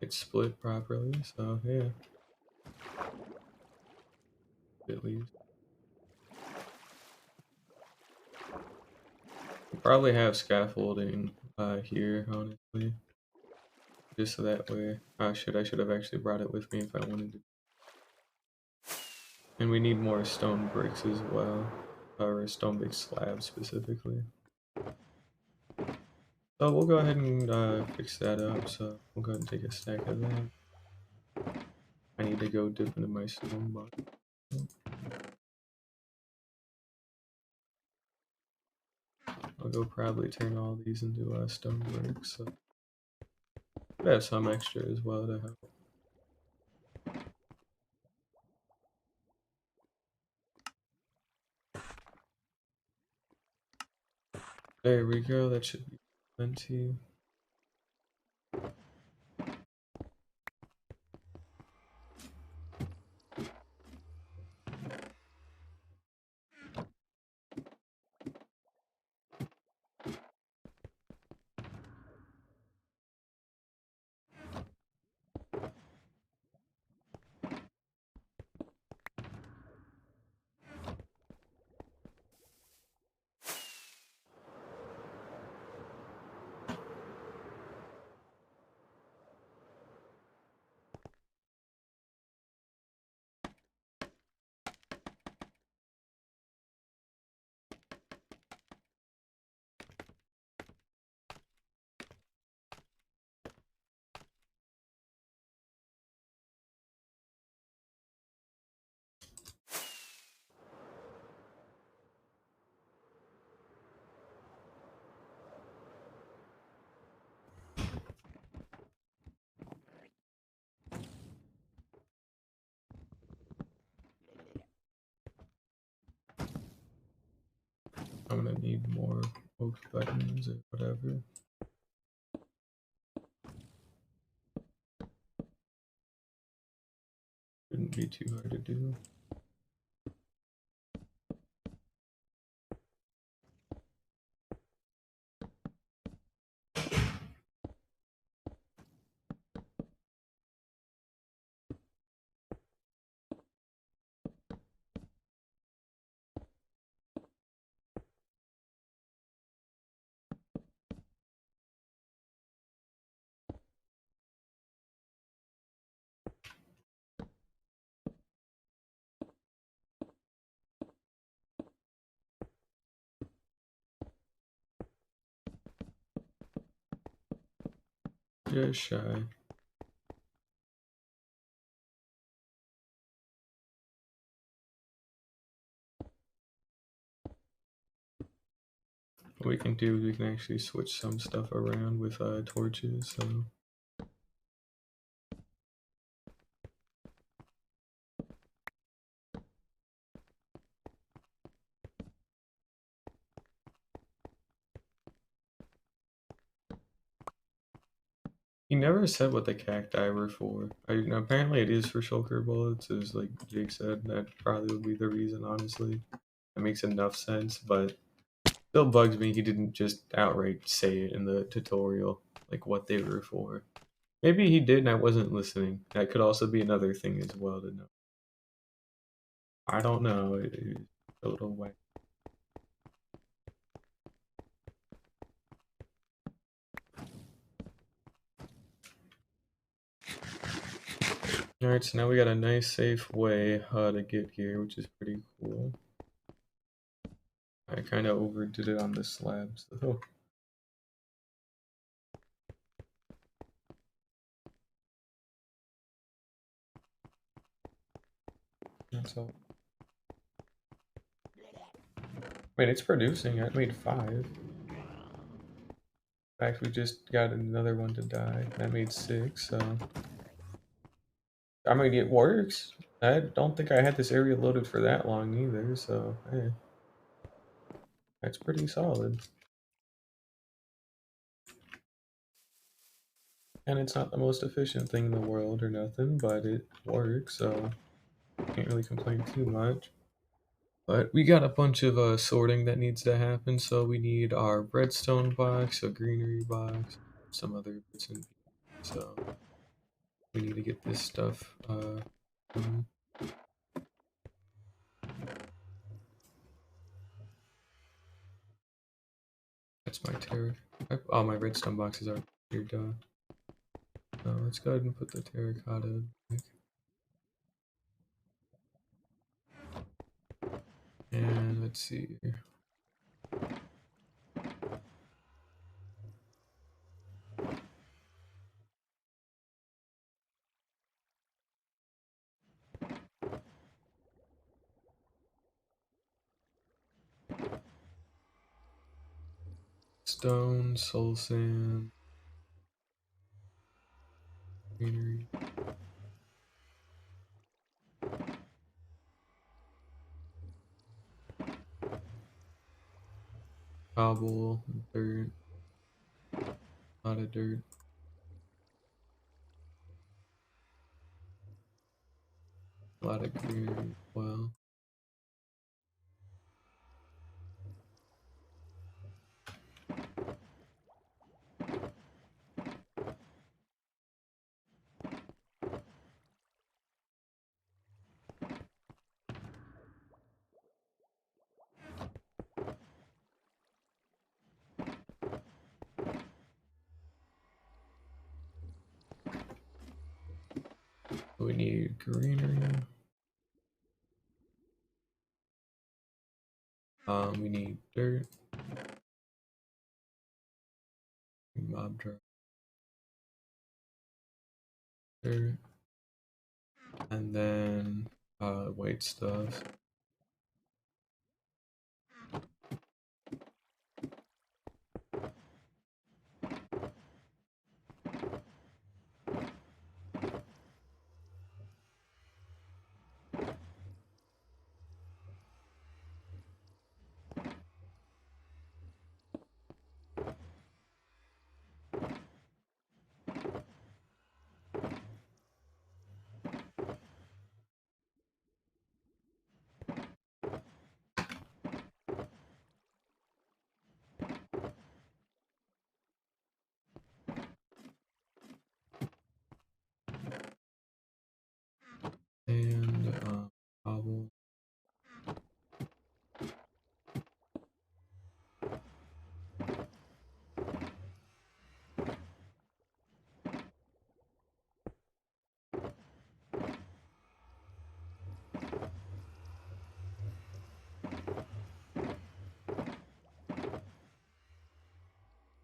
It's split properly, so yeah. At least. We'll probably have scaffolding here, honestly. Just so that way. Oh shit, I should have actually brought it with me if I wanted to. And we need more stone bricks as well. Or stone brick slabs specifically. So we'll go ahead and fix that up. So we'll go ahead and take a stack of that. I need to go dip into my stone bucket. I'll go probably turn all these into stone bricks. So I have some extra as well to help. There we go, that should be plenty. I'm gonna need more oak buttons or whatever. Shouldn't be too hard to do. Just shy. What we can do is we can actually switch some stuff around with torches. So he never said what the cacti were for. Apparently it is for shulker bullets, as like Jake said. That probably would be the reason, honestly. That makes enough sense, but still bugs me he didn't just outright say it in the tutorial, like what they were for. Maybe he did and I wasn't listening. That could also be another thing as well to know. I don't know. It is a little whack. Alright, so now we got a nice safe way to get here, which is pretty cool. I kind of overdid it on the slabs though. That's all. Wait, it's producing. I made 5. In fact, we just got another one to die. That made 6, so... I mean, it works. I don't think I had this area loaded for that long either, so hey. That's pretty solid. And it's not the most efficient thing in the world or nothing, but it works, so can't really complain too much. But we got a bunch of sorting that needs to happen, so we need our redstone box, a greenery box, some other bits and pieces. So we need to get this stuff done. That's my all my redstone boxes are here done. So let's go ahead and put the terracotta back. And let's see here. Stone, soul sand, greenery. Cobble, dirt, a lot of dirt. A lot of greenery as well. We need greenery. We need dirt. Mob drop. Dirt. And then white stuff.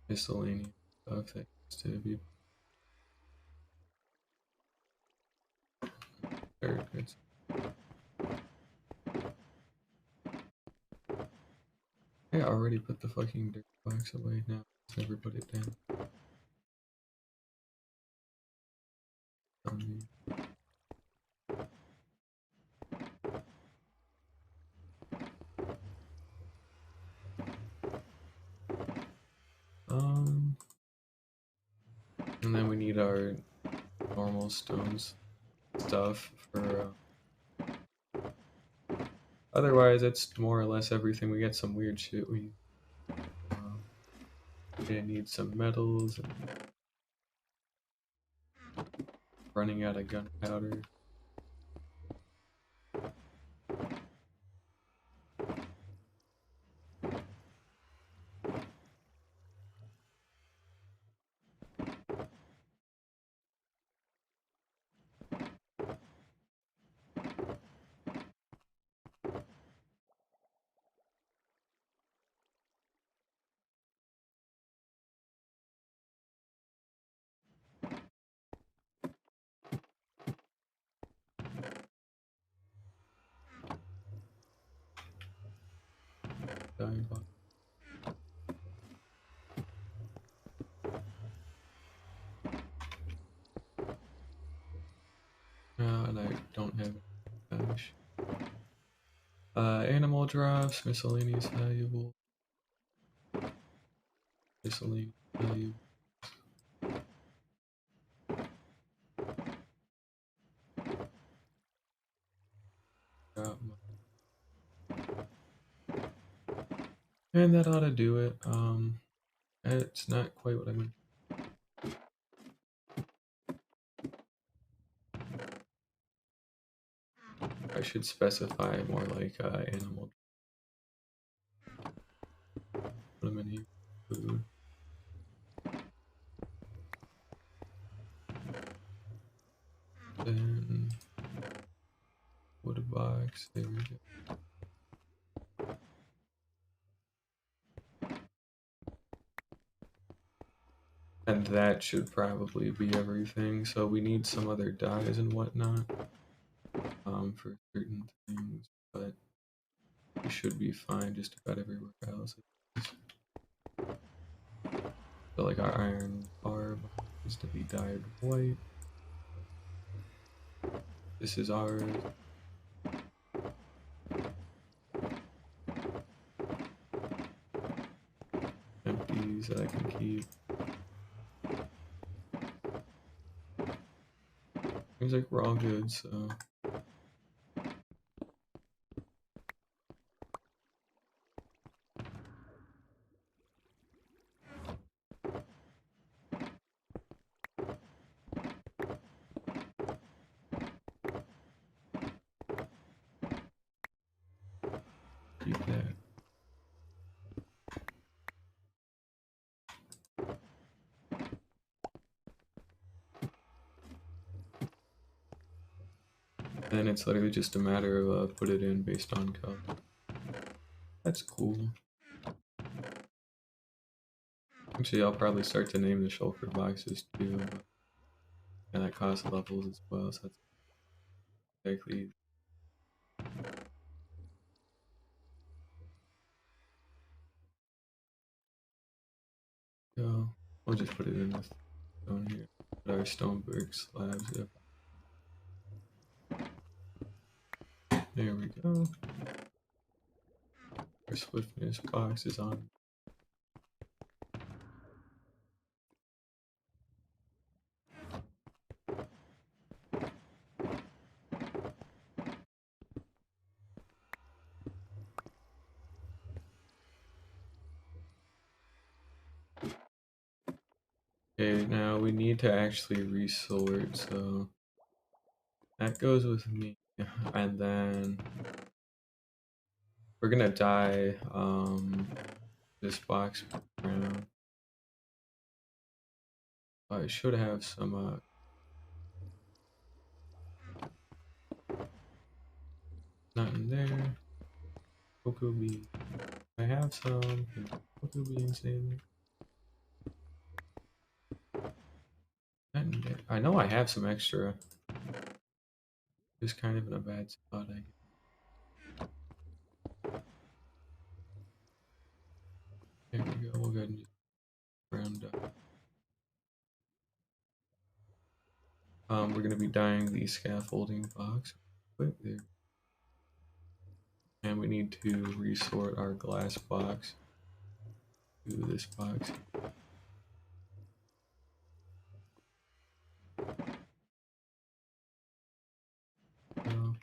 miscellaneous stuff that used to be very good. I already put the fucking dirt box away now. Never put it down. And then we need our normal stones stuff for. Otherwise, it's more or less everything. We get some weird shit. We need some metals and running out of gunpowder. Diamond. And I don't have cash. Animal drops, miscellaneous valuable. Miscellaneous valuable. And that ought to do it. It's not quite what I meant. I should specify more like animal. Put them in here. Food. Then wood box. There we go. And that should probably be everything. So we need some other dyes and whatnot for certain things, but we should be fine just about everywhere else. So like our iron barb is to be dyed white. This is ours. Empties that I can keep. Seems like we're all good, so. Keep that. And it's literally just a matter of put it in based on color. That's cool. Actually, I'll probably start to name the shulker boxes too. And that cost levels as well, so that's exactly. So we'll just put it in this stone here. Put our stone brick slabs. Yep. There we go. Our swiftness box is on. Okay, now we need to actually resort, so that goes with me. And then we're gonna dye this box brown. I should have some not in there. Cocoa bean. I have some cocoa beans in. I know I have some extra. Just kind of in a bad spot, I guess. There we go. We'll go ahead and just round up. We're gonna be dyeing the scaffolding box. Right there. And we need to resort our glass box to this box. So,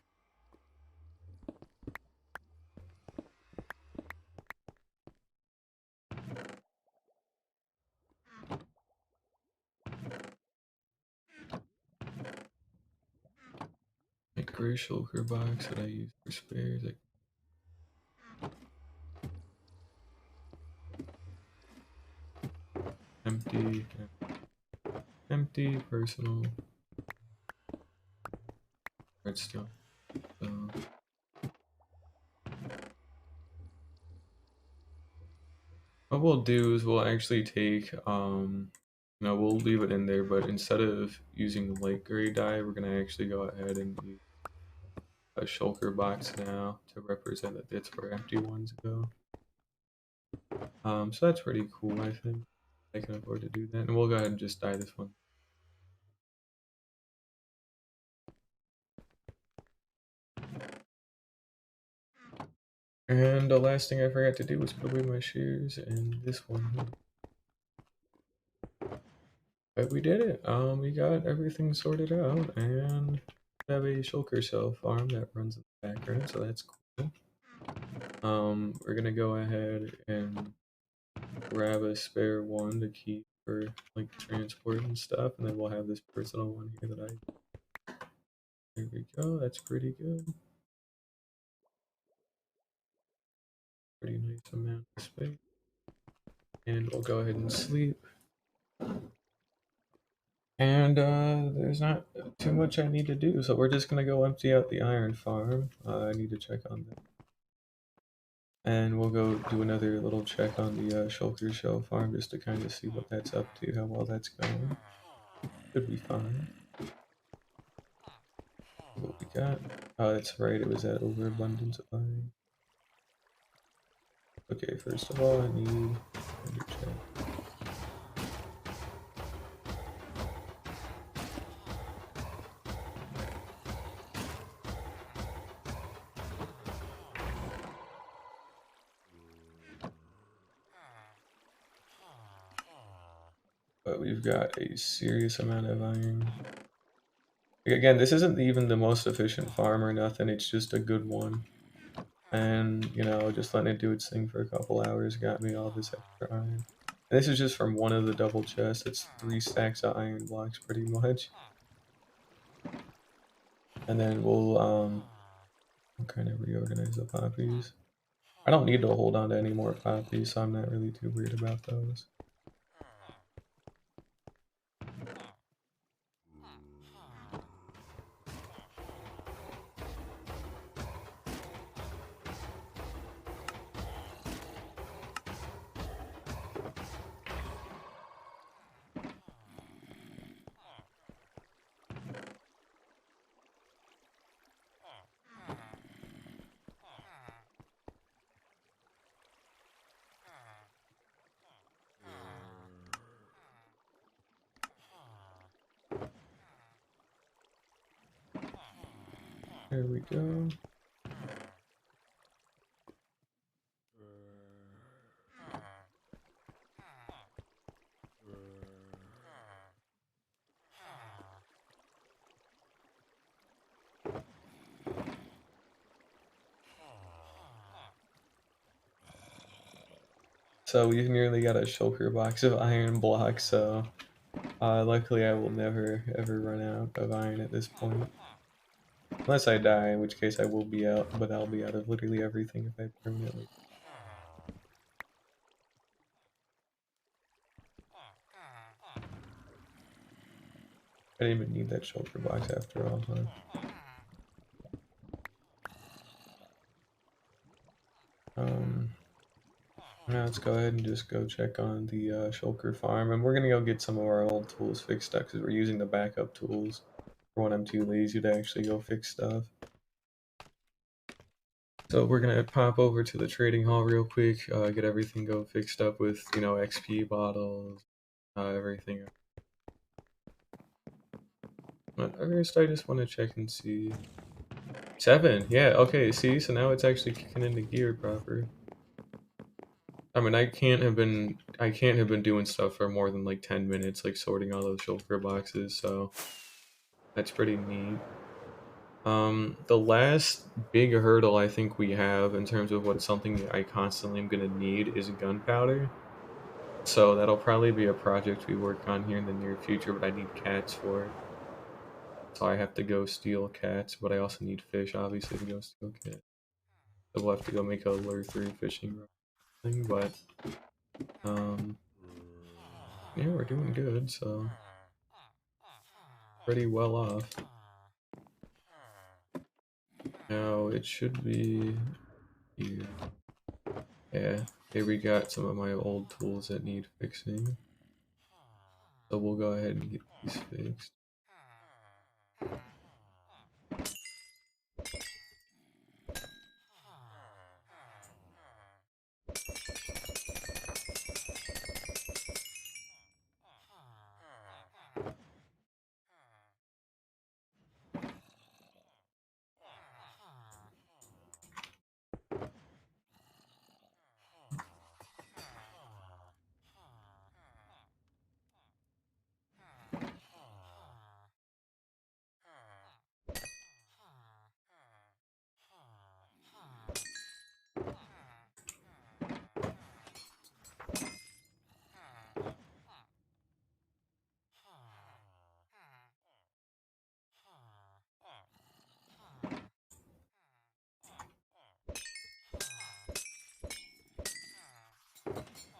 my gray shulker box that I use for spares. Empty, empty, personal, redstone. So, what we'll do is we'll actually take, we'll leave it in there, but instead of using light gray dye, we're gonna actually go ahead and use a shulker box now to represent that that's where empty ones go. So that's pretty cool, I think. I can afford to do that, and we'll go ahead and just dye this one. And the last thing I forgot to do was put away my shears in this one. But we did it. We got everything sorted out, and we have a shulker cell farm that runs in the background, so that's cool. We're gonna go ahead and grab a spare one to keep for like transport and stuff, and then we'll have this personal one here that I. There we go. That's pretty good. Pretty nice amount of space. And we'll go ahead and sleep. And there's not too much I need to do, so we're just gonna go empty out the iron farm. I need to check on that. And we'll go do another little check on the shulker shell farm just to kind of see what that's up to, how well that's going. Should be fine. What we got? Oh, that's right, it was that overabundance of iron. Okay, first of all, I need under check. But we've got a serious amount of iron. Again, this isn't even the most efficient farm or nothing, it's just a good one. And, just letting it do its thing for a couple hours got me all this extra iron. And this is just from one of the double chests. It's 3 stacks of iron blocks pretty much. And then we'll kind of reorganize the poppies. I don't need to hold on to any more poppies, so I'm not really too worried about those. There we go. So we've nearly got a shulker box of iron blocks, so luckily I will never ever run out of iron at this point. Unless I die, in which case I will be out, but I'll be out of literally everything if I permanently. I didn't even need that shulker box after all, huh? Um, Now let's go ahead and just go check on the Shulker farm, and we're gonna go get some of our old tools fixed up because we're using the backup tools for when I'm too lazy to actually go fix stuff. So we're gonna pop over to the trading hall real quick, get everything go fixed up with XP bottles, everything. But first, I just want to check and see. 7, yeah, okay. See, so now it's actually kicking into gear proper. I mean, I can't have been doing stuff for more than like 10 minutes, like sorting all those shulker boxes. So that's pretty neat. The last big hurdle I think we have in terms of what's something I constantly am gonna need is gunpowder. So that'll probably be a project we work on here in the near future, but I need cats for it. So I have to go steal cats, but I also need fish, obviously, to go steal cats. So we'll have to go make a lure through fishing rod thing, but um, yeah, we're doing good, so pretty well off. Now it should be here. Yeah, here we got some of my old tools that need fixing. So we'll go ahead and get these fixed.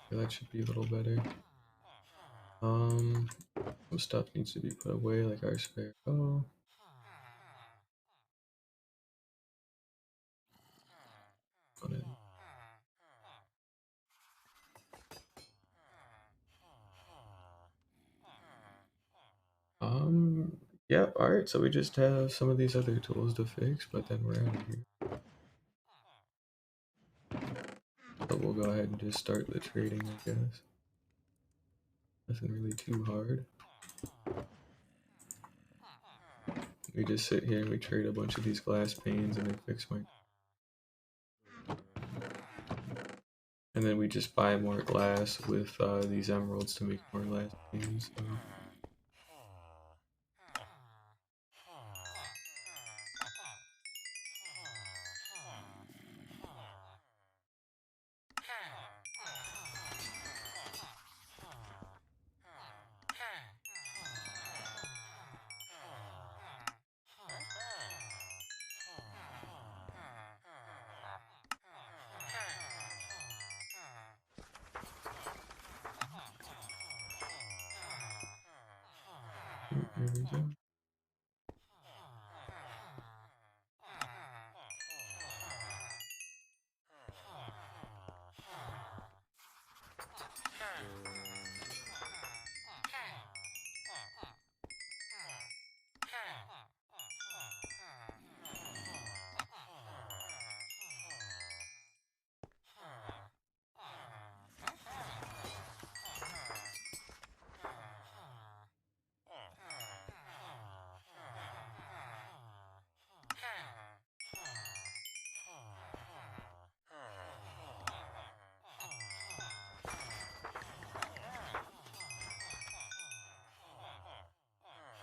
Yeah, that should be a little better. Some stuff needs to be put away, like our spare. Oh. Put it. Yep, alright, so we just have some of these other tools to fix, but then we're out of here. So we'll go ahead and just start the trading, I guess. Nothing really too hard. We just sit here and we trade a bunch of these glass panes and then fix my... And then we just buy more glass with these emeralds to make more glass panes. So. There we go.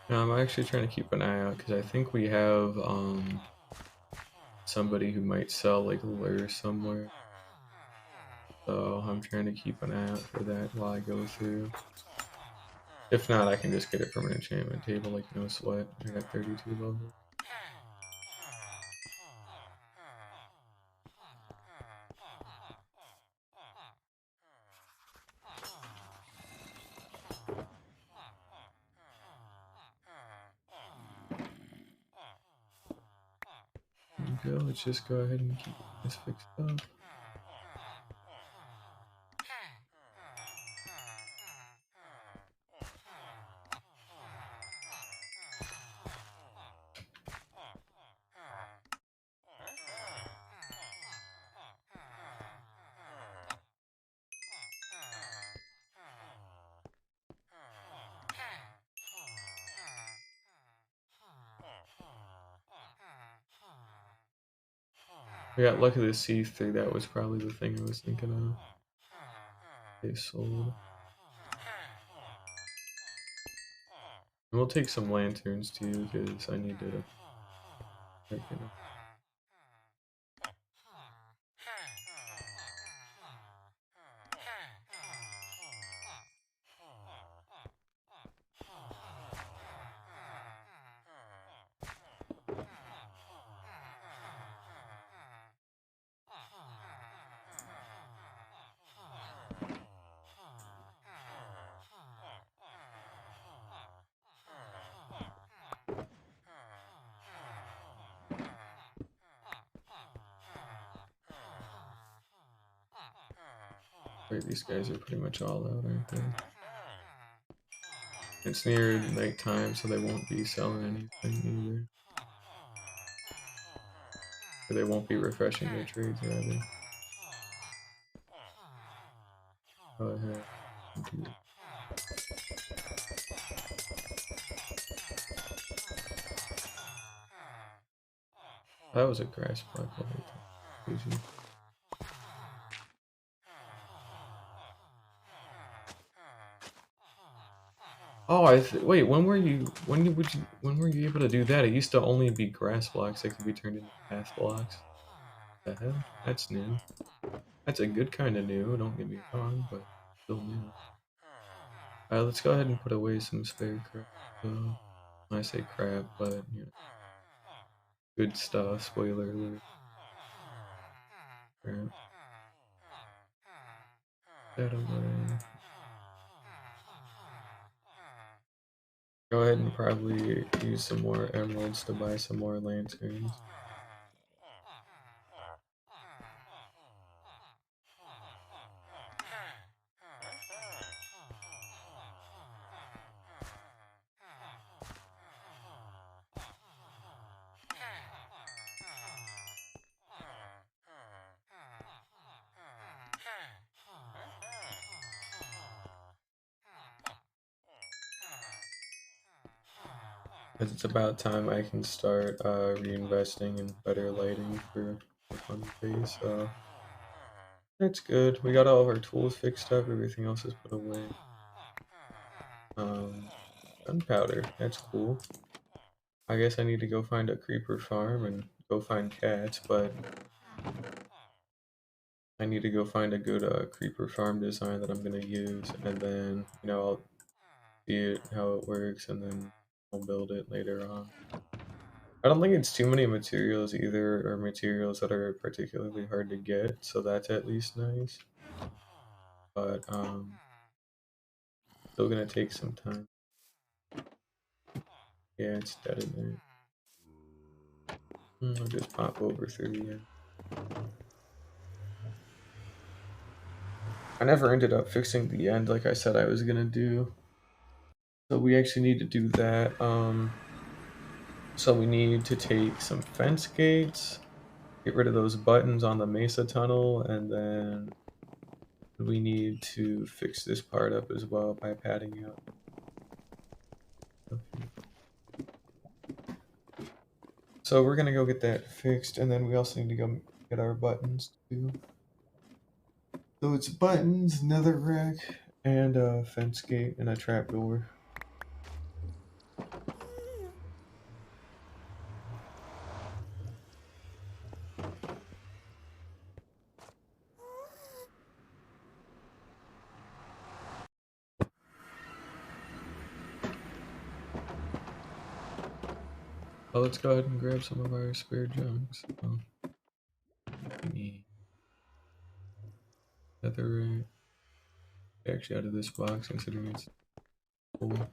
Now, I'm actually trying to keep an eye out because I think we have somebody who might sell like lure somewhere. So I'm trying to keep an eye out for that while I go through. If not, I can just get it from an enchantment table, like no sweat. I got 32 levels. There we go. Let's just go ahead and keep this fixed up. I got lucky to see through. That was probably the thing I was thinking of. They sold. And we'll take some lanterns too, because I need to. Wait, these guys are pretty much all out, aren't they? It's near nighttime, so they won't be selling anything either. Or they won't be refreshing their trades, rather. Go ahead. That was a grass block. Oh, wait. When were you? When were you able to do that? It used to only be grass blocks that could be turned into path blocks. The hell? That's new. That's a good kind of new. Don't get me wrong, but still new. Let's go ahead and put away some spare crap. I say crap, but you know, good stuff. Spoiler alert. Crap. That away. Go ahead and probably use some more emeralds to buy some more lanterns. Because it's about time I can start reinvesting in better lighting for the fun phase. So that's good. We got all of our tools fixed up. Everything else is put away. Gunpowder. That's cool. I guess I need to go find a creeper farm and go find cats, but I need to go find a good creeper farm design that I'm gonna use, and then I'll see how it works, and then I'll build it later on. I don't think it's too many materials either, or materials that are particularly hard to get, so that's at least nice. But still gonna take some time. Yeah, it's dead in there. I'll just pop over through the end. I never ended up fixing the end like I said I was gonna do. So we actually need to do that. So we need to take some fence gates, get rid of those buttons on the Mesa tunnel, and then we need to fix this part up as well by padding out. So we're gonna go get that fixed, and then we also need to go get our buttons too. So it's buttons, netherrack, and a fence gate, and a trapdoor. Well, let's go ahead and grab some of our spare junks. Netherrack. Actually, out of this box, considering it's full.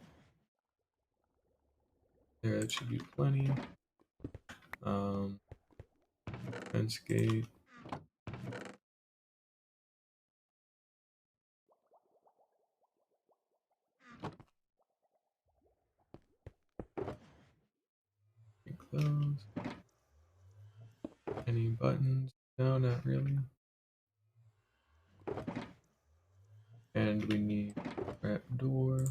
There, that should be plenty. Fence gate. Close. Any buttons? No, not really. And we need trap door.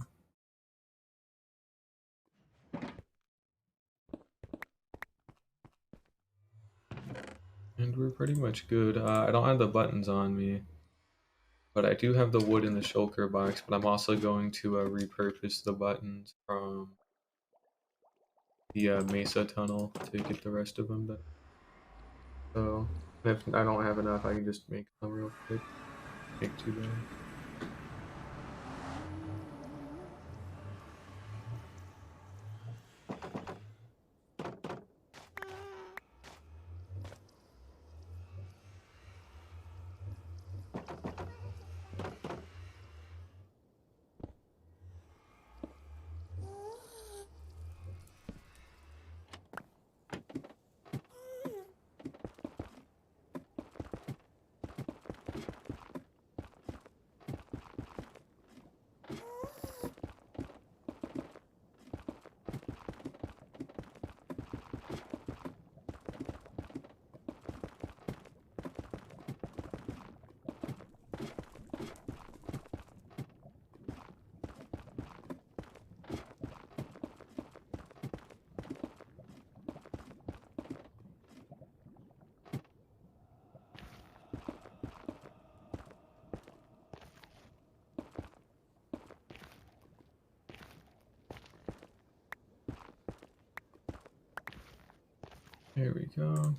And we're pretty much good. I don't have the buttons on me, but I do have the wood in the shulker box, but I'm also going to repurpose the buttons from the Mesa tunnel to get the rest of them done. So if I don't have enough, I can just make them real quick. Make too bad. There we go.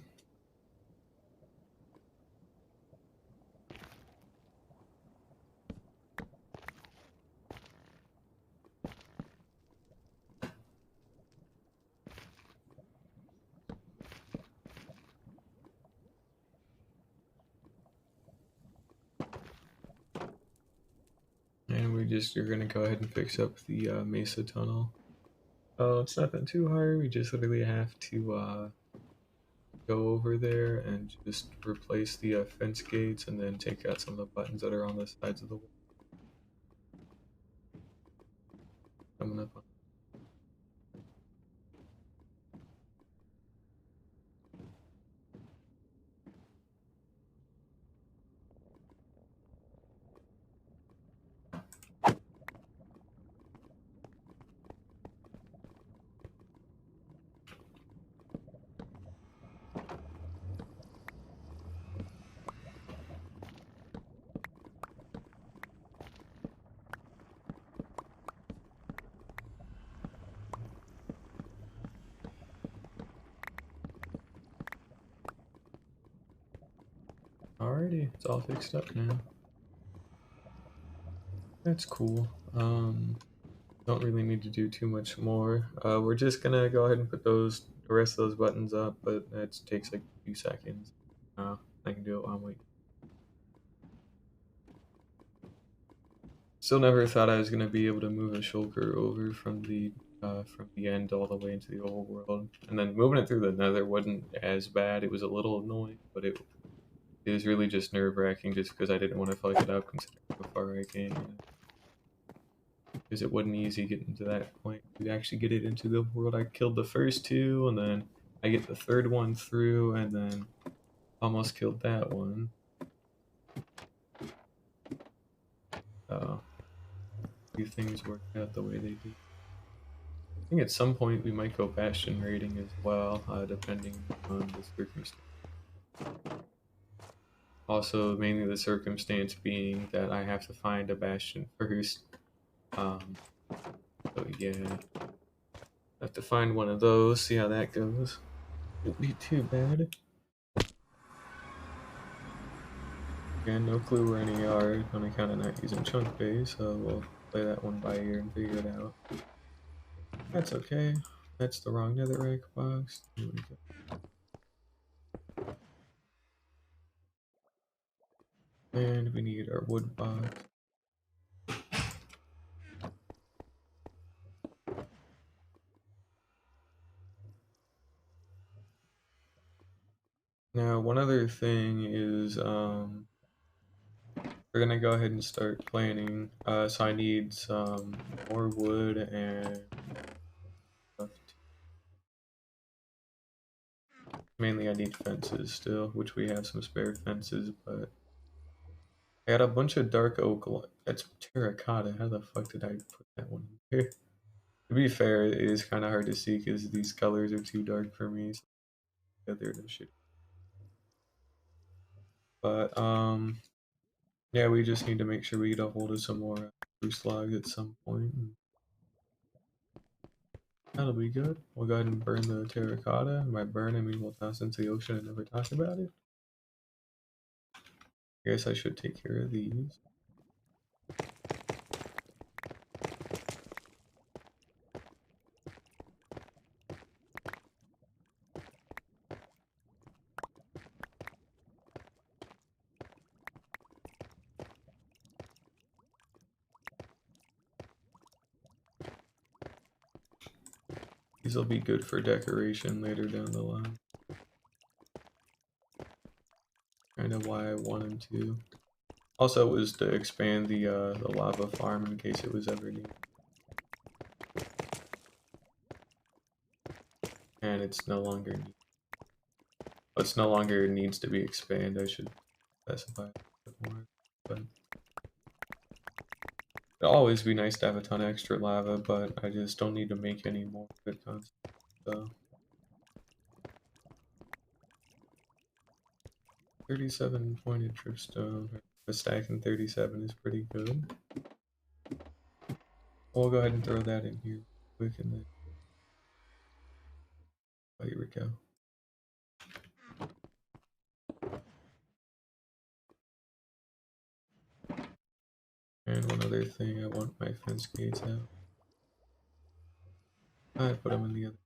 And you're gonna go ahead and fix up the Mesa tunnel. Oh, it's nothing too hard. We just literally have to go over there and just replace the fence gates and then take out some of the buttons that are on the sides of the wall. Coming up on. Alrighty, it's all fixed up now. That's cool. Don't really need to do too much more. We're just gonna go ahead and put the rest of those buttons up, but it takes like a few seconds. I can do it while I'm waiting. Still never thought I was gonna be able to move a shulker over from the end all the way into the old world, and then moving it through the Nether wasn't as bad. It was a little annoying, but it was really just nerve wracking, just because I didn't want to fuck it up considering how far I came. Because it wasn't easy getting to that point to actually get it into the world. I killed the first two, and then I get the third one through, and then almost killed that one. A few things worked out the way they did. I think at some point we might go Bastion raiding as well, depending on the circumstance. Also, mainly the circumstance being that I have to find a Bastion first. So yeah, I have to find one of those, see how that goes. Won't be too bad. Again, no clue where any are on account of not using chunk base, so we'll play that one by ear and figure it out. That's okay. That's the wrong netherrack box. Here we go. And we need our wood box. Now, one other thing is we're gonna go ahead and start planning. So I need some more wood and stuff. Mainly I need fences still, which we have some spare fences, but I got a bunch of dark oak. That's terracotta. How the fuck did I put that one in here? To be fair, it is kind of hard to see because these colors are too dark for me. So yeah, they're no shit. But yeah, we just need to make sure we get a hold of some more spruce logs at some point. And that'll be good. We'll go ahead and burn the terracotta. And by burn, I mean we'll toss into the ocean and never talk about it. I guess I should take care of these. These will be good for decoration later down the line. Kind of why I want them to. Also, it was to expand the lava farm in case it was ever needed. And it's no longer needs to be expanded. I should specify a bit more. But it'll always be nice to have a ton of extra lava, but I just don't need to make any more of it constantly. So 37 pointed dripstone. A stack in 37 is pretty good. We'll go ahead and throw that in here quick and then oh, here we go. And one other thing, I want my fence gates out. I put them in the other.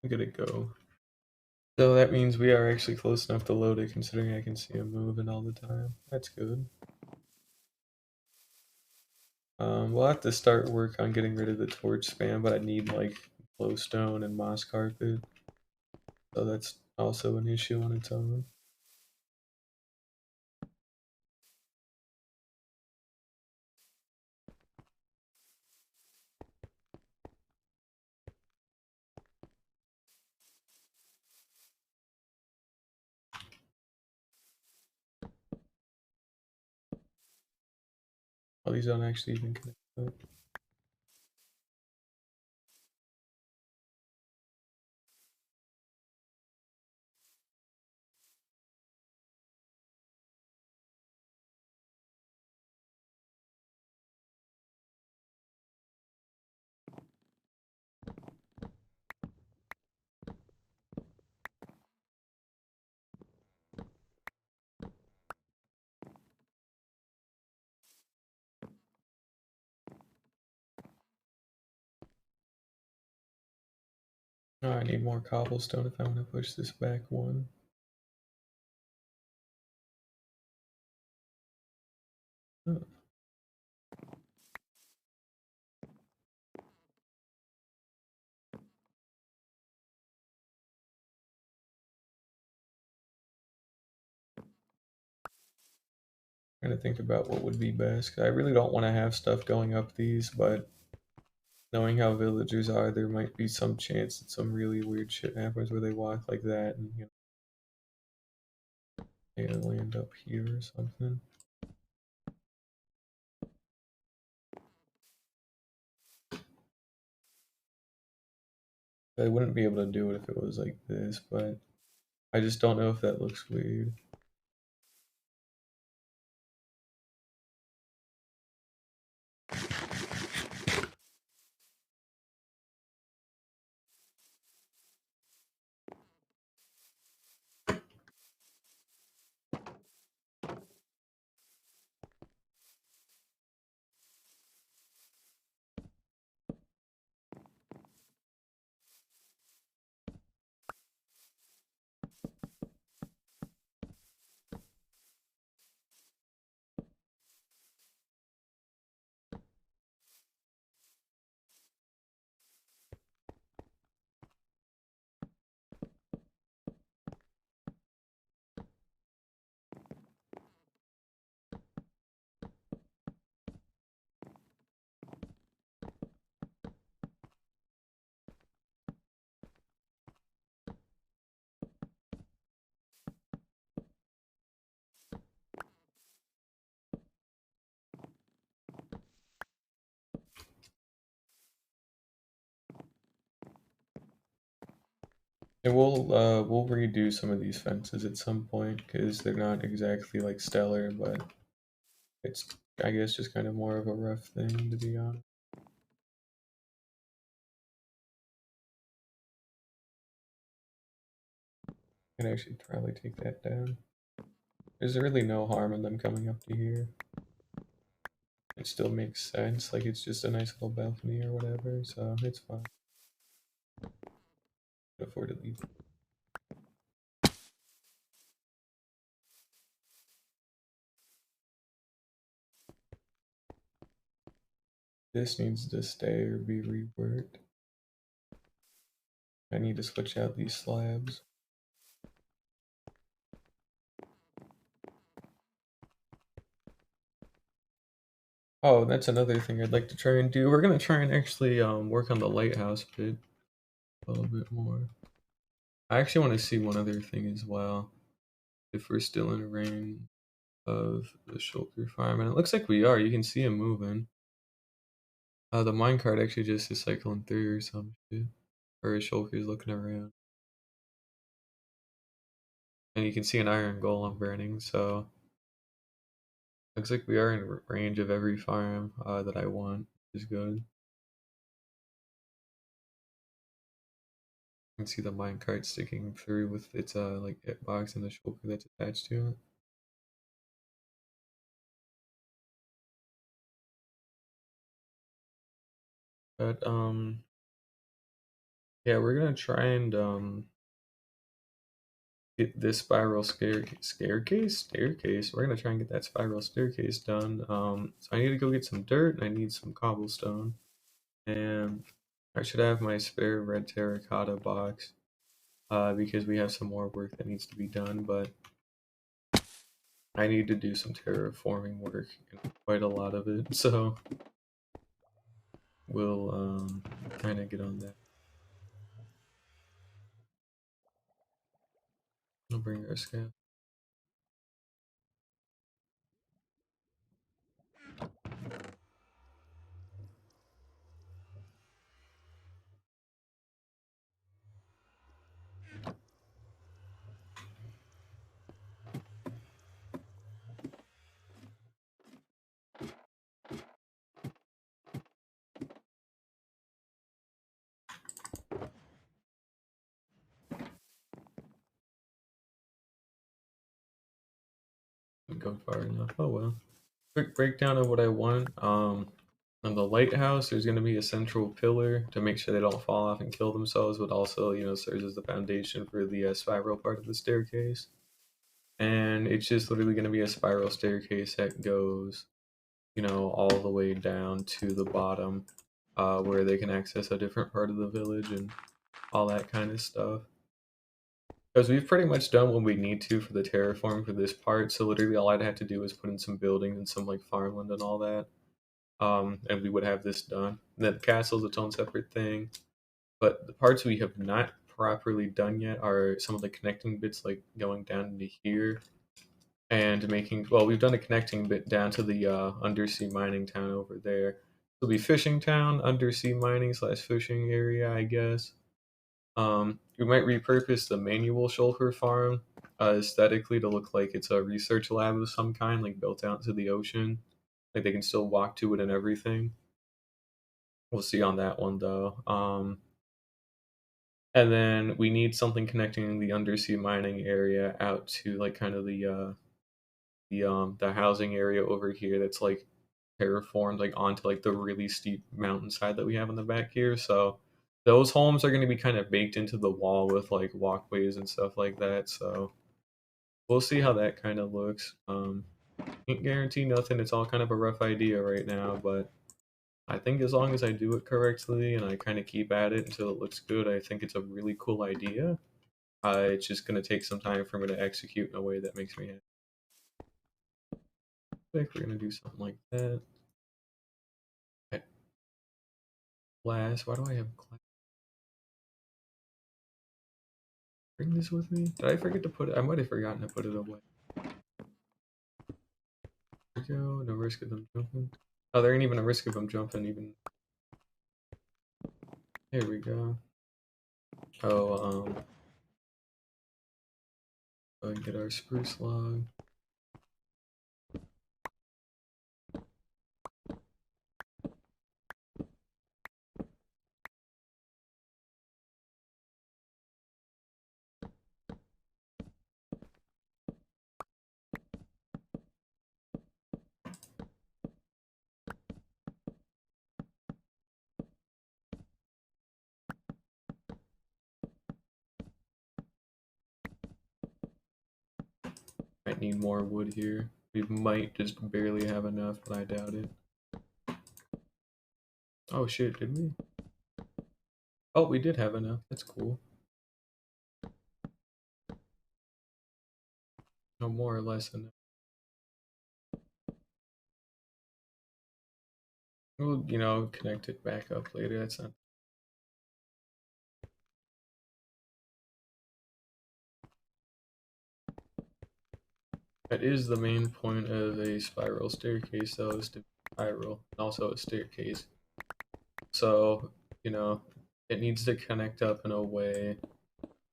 Look at it go. So that means we are actually close enough to load it, considering I can see him moving all the time. That's good. We'll have to start work on getting rid of the torch spam, but I need like glowstone and moss carpet. So that's also an issue on its own. Oh, these don't actually even connect up. Oh, I need more cobblestone if I want to push this back one. Oh. Trying to think about what would be best. I really don't want to have stuff going up these, but knowing how villagers are, there might be some chance that some really weird shit happens where they walk like that and they land up here or something. I wouldn't be able to do it if it was like this, but I just don't know if that looks weird. And we'll redo some of these fences at some point because they're not exactly like stellar, but it's, I guess, just kind of more of a rough thing, to be honest. Can actually probably take that down. There's really no harm in them coming up to here. It still makes sense, like it's just a nice little balcony or whatever, so it's fine. Can afford to leave. This needs to stay or be reworked. I need to switch out these slabs. Oh, that's another thing I'd like to try and do. We're gonna try and actually work on the lighthouse bit a little bit more. I actually want to see one other thing as well. If we're still in range of the shulker farm, and it looks like we are. You can see him moving. The minecart actually just is cycling through or some shit. Or his shulker's looking around. And you can see an iron golem burning, so looks like we are in range of every farm that I want, which is good. You can see the minecart sticking through with its like hitbox and the shulker that's attached to it. But yeah, we're gonna try and get this spiral staircase. We're gonna try and get that spiral staircase done. So I need to go get some dirt and I need some cobblestone. And I should have my spare red terracotta box. Because we have some more work that needs to be done, but I need to do some terraforming work and quite a lot of it, so we'll kind of get on that. I'll bring our scab. Go far enough. Oh well. Quick breakdown of what I want. On the lighthouse, there's going to be a central pillar to make sure they don't fall off and kill themselves, but also, serves as the foundation for the spiral part of the staircase. And it's just literally going to be a spiral staircase that goes, all the way down to the bottom, where they can access a different part of the village and all that kind of stuff. Because we've pretty much done what we need to for the terraform for this part, so literally all I'd have to do is put in some buildings and some like farmland and all that, and we would have this done. And then the castle's its own separate thing, but the parts we have not properly done yet are some of the connecting bits, like going down into here and making. Well, we've done a connecting bit down to the undersea mining town over there. It'll be fishing town, undersea mining slash fishing area, I guess. We might repurpose the manual shulker farm aesthetically to look like it's a research lab of some kind, like built out into the ocean. Like they can still walk to it and everything. We'll see on that one though. And then we need something connecting the undersea mining area out to like kind of the housing area over here that's like terraformed like onto like the really steep mountainside that we have in the back here. So those homes are going to be kind of baked into the wall with like walkways and stuff like that. So we'll see how that kind of looks. Can't guarantee nothing. It's all kind of a rough idea right now, but I think as long as I do it correctly and I kind of keep at it until it looks good, I think it's a really cool idea. It's just going to take some time for me to execute in a way that makes me happy. I think we're going to do something like that. Okay. Glass. Why do I have glass? Bring this with me? Did I forget to put it? I might have forgotten to put it away. There we go. No risk of them jumping. Oh, there ain't even a risk of them jumping even. Here we go. Oh, Go and get our spruce log. Might need more wood here. We might just barely have enough, but I doubt it. Oh shit, did we? Oh, we did have enough. That's cool. No, more or less enough. We'll, connect it back up later. That's not. That is the main point of a spiral staircase, though, is to spiral, and also a staircase. So, it needs to connect up in a way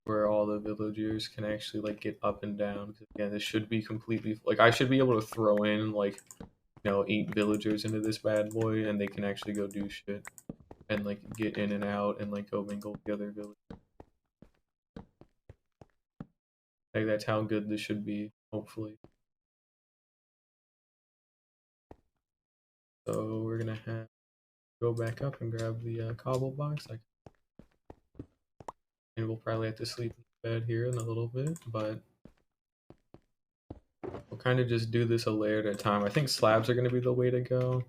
where all the villagers can actually like get up and down. Because again, this should be completely like I should be able to throw in like 8 villagers into this bad boy, and they can actually go do shit and like get in and out and like go mingle with the other villagers. Like that's how good this should be, hopefully. So we're gonna have go back up and grab the cobble box. And we'll probably have to sleep in bed here in a little bit, but we'll kind of just do this a layer at a time. I think slabs are gonna be the way to go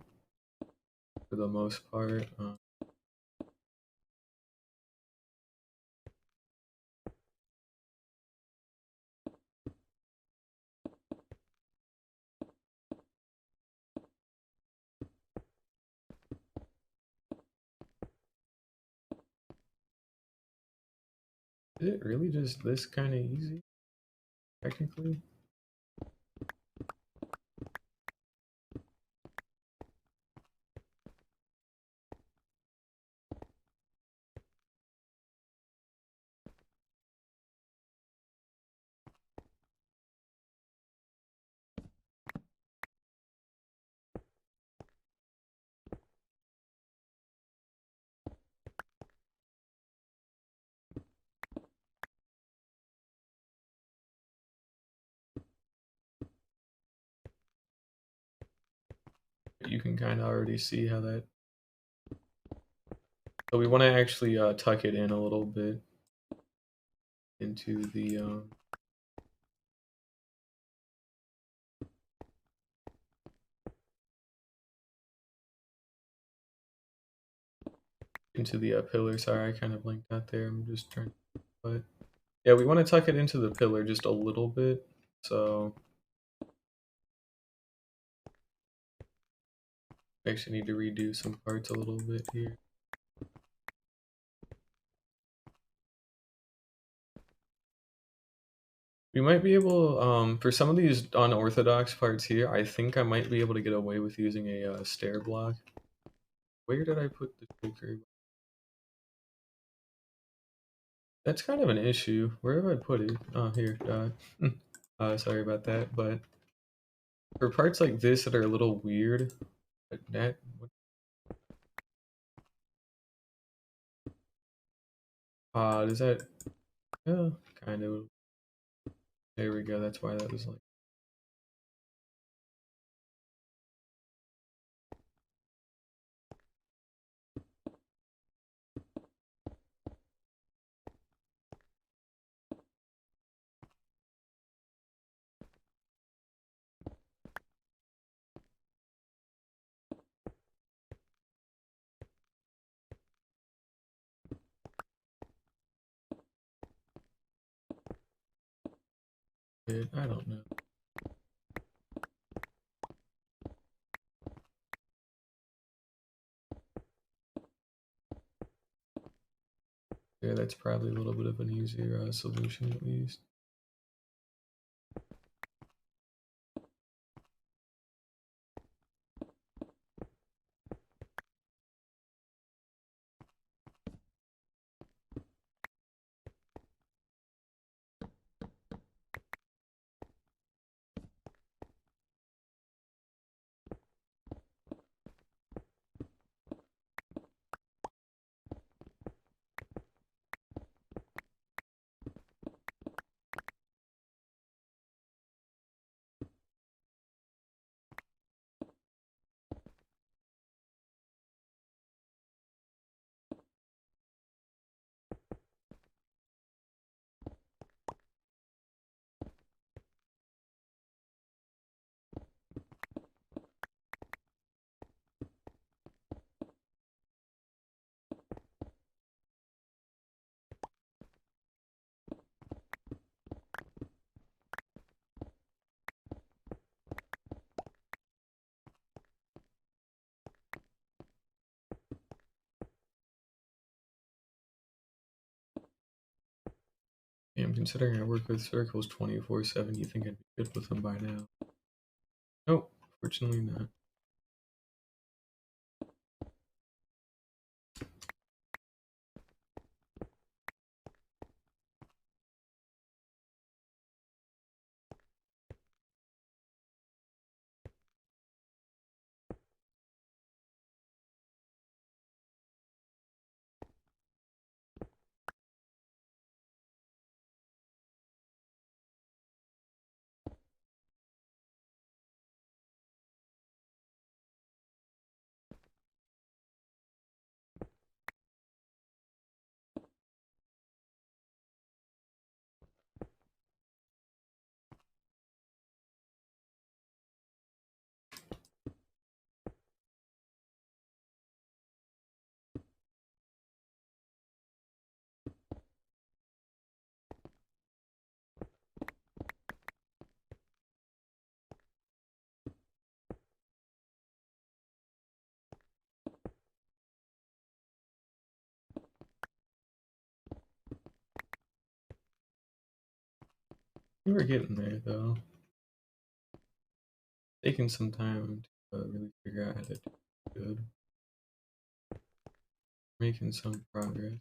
for the most part. Is it really just this kind of easy, technically? You can kind of already see how that. So we want to actually tuck it in a little bit into the pillar. Sorry, I kind of blinked out there. I'm just trying, but yeah, we want to tuck it into the pillar just a little bit. So I actually need to redo some parts a little bit here. We might be able, for some of these unorthodox parts here, I think I might be able to get away with using a stair block. Where did I put the trickery? That's kind of an issue. Where have I put it? Oh, here. Sorry about that. But for parts like this that are a little weird, like that. Does that? Yeah, kind of. There we go. That's why that was like. I don't know. Yeah, that's probably a little bit of an easier solution at least. Damn, considering I work with circles 24/7, you think I'd be good with them by now. Nope, fortunately not. We were getting there though. Taking some time to really figure out how to do good. Making some progress.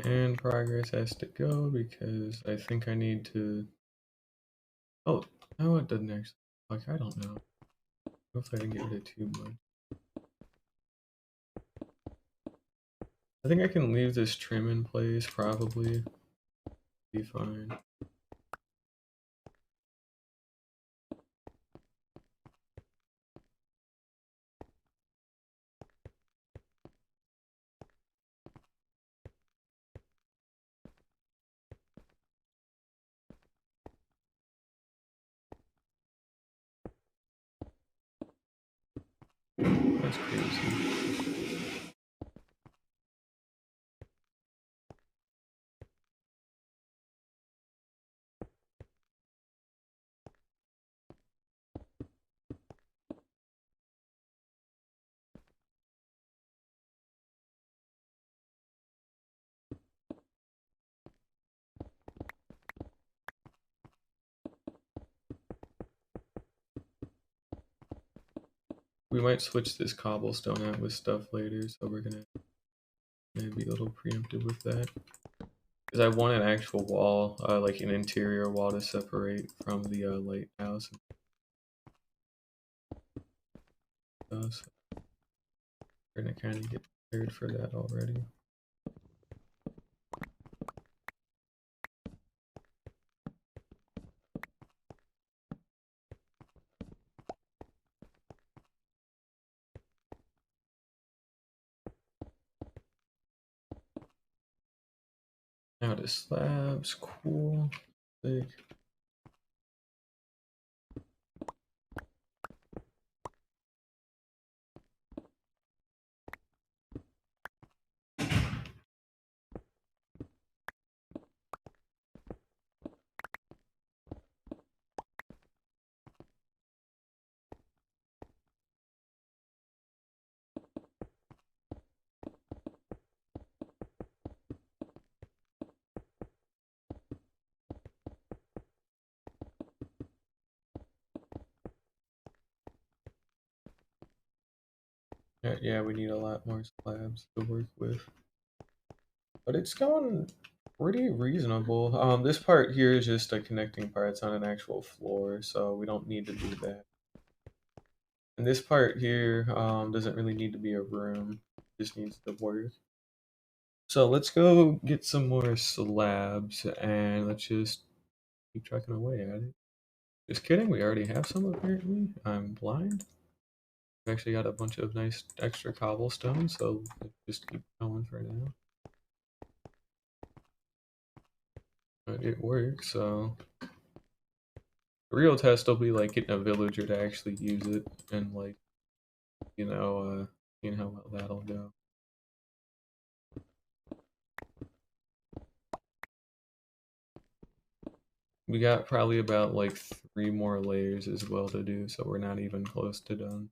And progress has to go because I think I need to. Oh, no, it doesn't actually. Like, I don't know. Hopefully, I didn't get rid of too much. I think I can leave this trim in place, probably. Be fine. That's crazy. We might switch this cobblestone out with stuff later, so we're gonna be a little preemptive with that. Because I want an actual wall, like an interior wall to separate from the lighthouse. So we're gonna kind of get prepared for that already. Now the slabs, cool. Big. Yeah, we need a lot more slabs to work with. But it's going pretty reasonable. This part here is just a connecting part. It's on an actual floor, so we don't need to do that. And this part here doesn't really need to be a room. It just needs to work. So let's go get some more slabs and let's just keep trucking away at it. Just kidding, we already have some apparently. I'm blind. We actually got a bunch of nice extra cobblestone, so just keep going for now. But it works, so the real test will be like getting a villager to actually use it and like, seeing how well that'll go. We got probably about like 3 more layers as well to do, so we're not even close to done.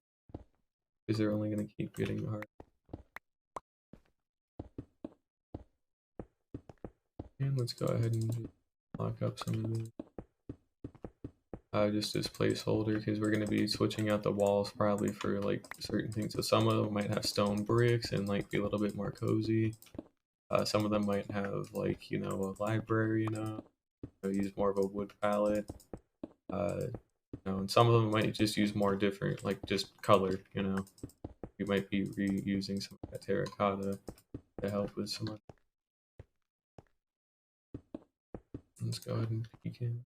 Because they're only gonna keep getting harder. And let's go ahead and just lock up some of this. Just as placeholder, because we're going to be switching out the walls probably for like certain things. So some of them might have stone bricks and like be a little bit more cozy. Some of them might have like, a library, use more of a wood palette. And some of them might just use more different, like just color, You might be reusing some of that terracotta to help with some of. Let's go ahead and peek in.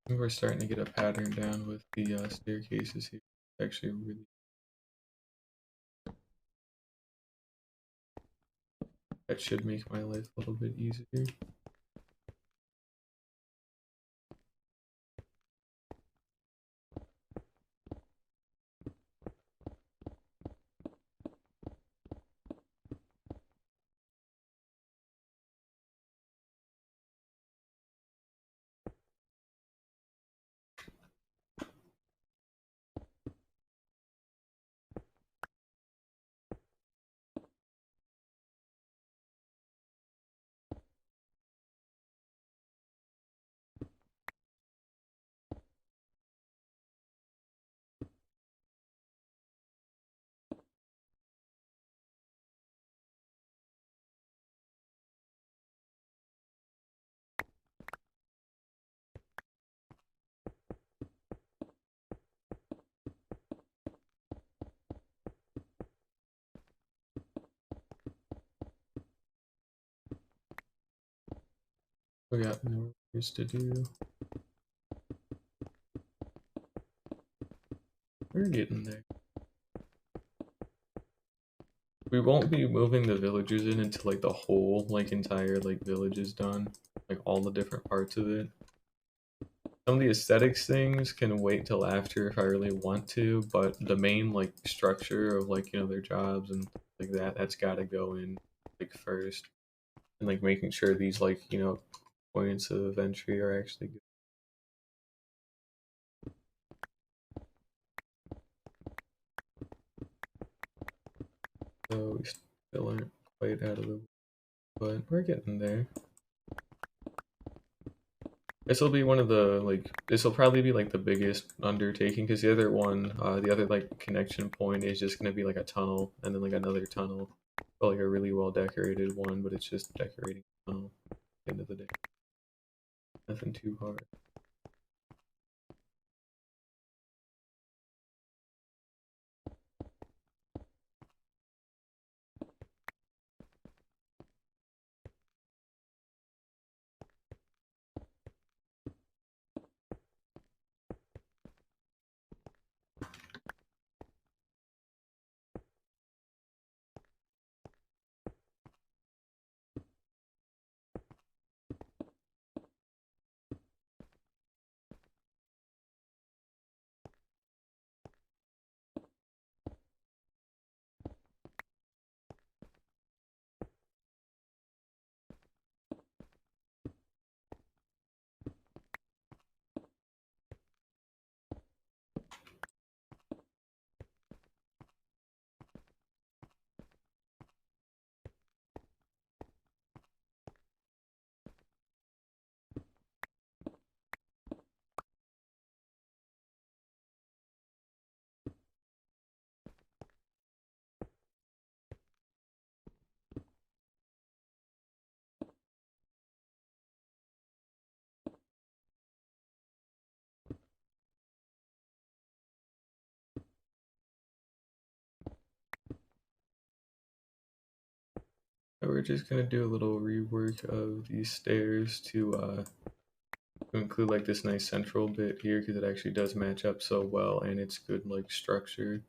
I think we're starting to get a pattern down with the staircases here. Actually, really, that should make my life a little bit easier. We got more to do. We're getting there. We won't be moving the villagers in until like the whole like entire like village is done, like all the different parts of it. Some of the aesthetics things can wait till after if I really want to, but the main like structure of like their jobs and like that's got to go in like first, and like making sure these like points of entry are actually good. So we still aren't quite out of the, but we're getting there. This will be one of the like this will probably be like the biggest undertaking because the other one, the other like connection point is just gonna be like a tunnel and then like another tunnel, but like a really well decorated one, but it's just decorating a tunnel at the end of the day. Nothing too hard. So we're just gonna do a little rework of these stairs to include like this nice central bit here because it actually does match up so well and it's good like structure.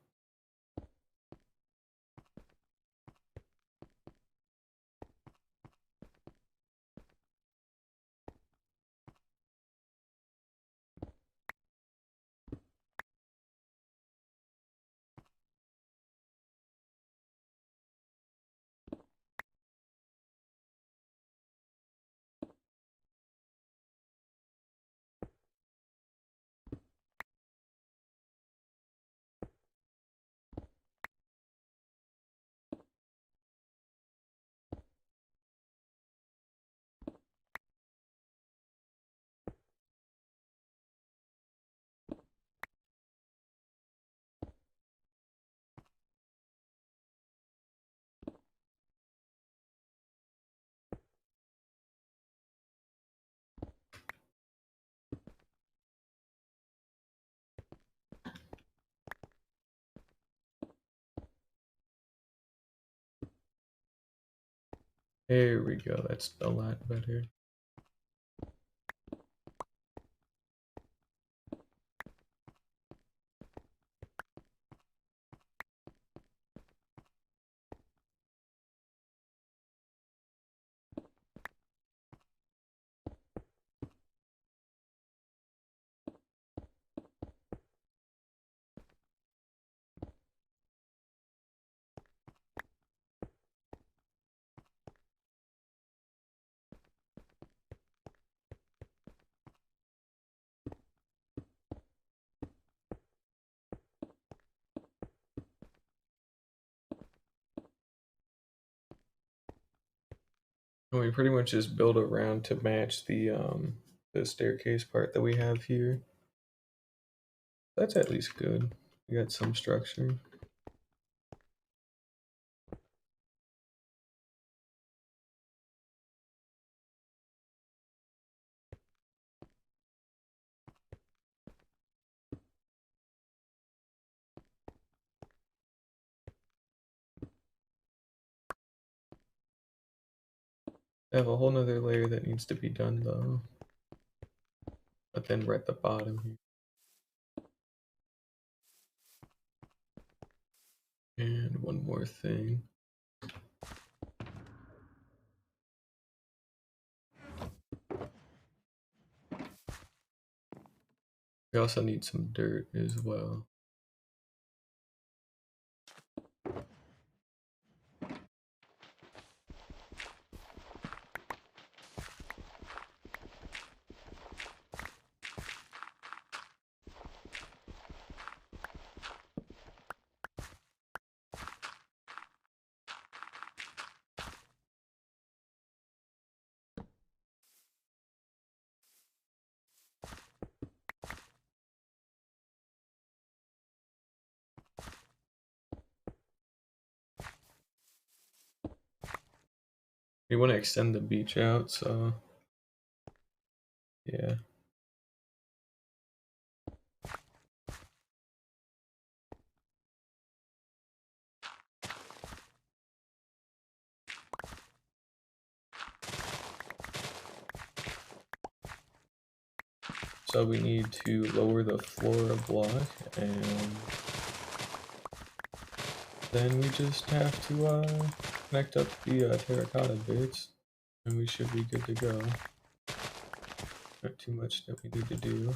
There we go. That's a lot better. And we pretty much just build around to match the staircase part that we have here. That's at least good. We got some structure. I have a whole nother layer that needs to be done though. But then we're at the bottom here. And one more thing. We also need some dirt as well. We want to extend the beach out, so yeah. So we need to lower the floor a block, and then we just have to connect up the terracotta bits, and we should be good to go. Not too much that we need to do.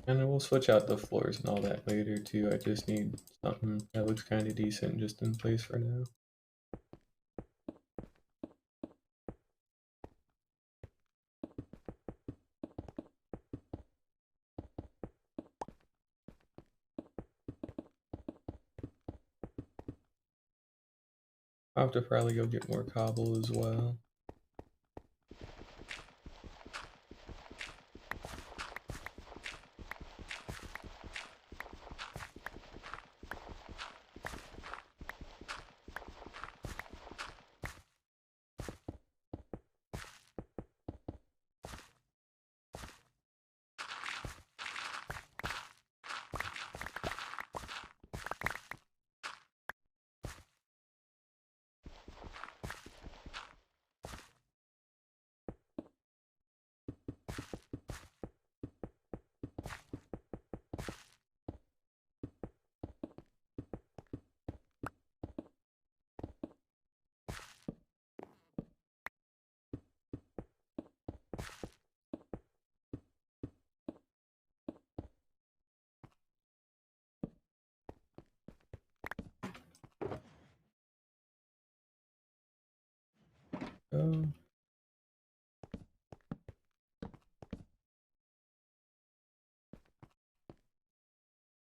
And then we'll switch out the floors and all that later too. I just need something that looks kind of decent just in place for now. I'll have to probably go get more cobble as well.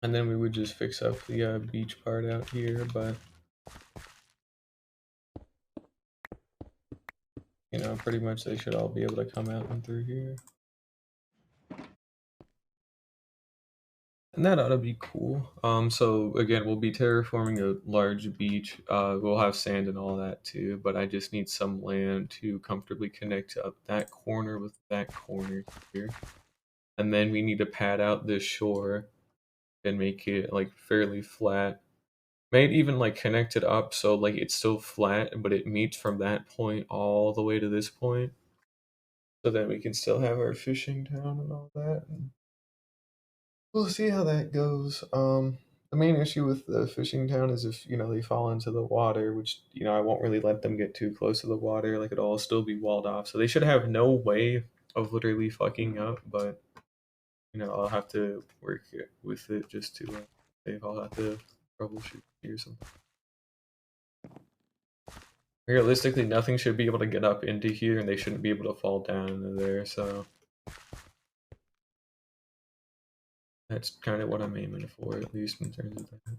And then we would just fix up the beach part out here, but you know, pretty much they should all be able to come out and through here. And that ought to be cool. So again, we'll be terraforming a large beach. We'll have sand and all that too, but I just need some land to comfortably connect up that corner with that corner here. And then we need to pad out this shore and make it like fairly flat. Maybe even like connect it up so like it's still flat, but it meets from that point all the way to this point. So that we can still have our fishing town and all that. And we'll see how that goes. The main issue with the fishing town is if, you know, they fall into the water, which, you know, I won't really let them get too close to the water. Like, it'll all still be walled off. So they should have no way of literally fucking up, but, you know, I'll have to work with it just to see if I'll have to troubleshoot or something. Realistically, nothing should be able to get up into here, and they shouldn't be able to fall down into there, so that's kind of what I'm aiming for, at least in terms of that.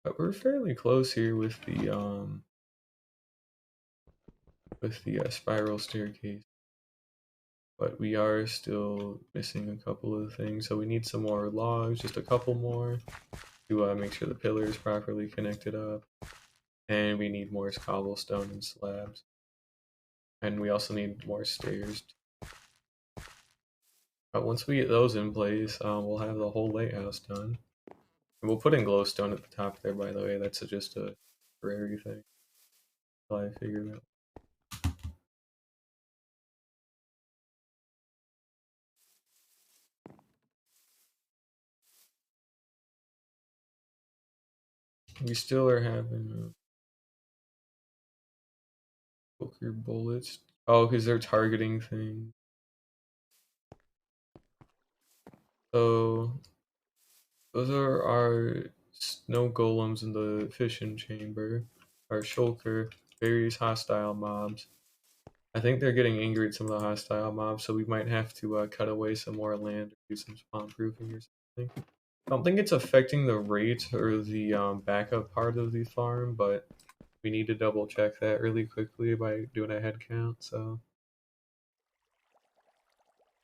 But we're fairly close here with the spiral staircase. But we are still missing a couple of things, so we need some more logs, just a couple more, to make sure the pillar is properly connected up. And we need more cobblestone and slabs. And we also need more stairs. But once we get those in place, we'll have the whole lighthouse done. And we'll put in glowstone at the top there, by the way. That's just a temporary thing. Until I figure it out. We still are having poker bullets. Oh, because they're targeting things. So those are our snow golems in the fishing chamber. Our shulker, various hostile mobs. I think they're getting angry at some of the hostile mobs, so we might have to cut away some more land or do some spawn proofing or something. I don't think it's affecting the rate or the backup part of the farm, but we need to double check that really quickly by doing a head count, so.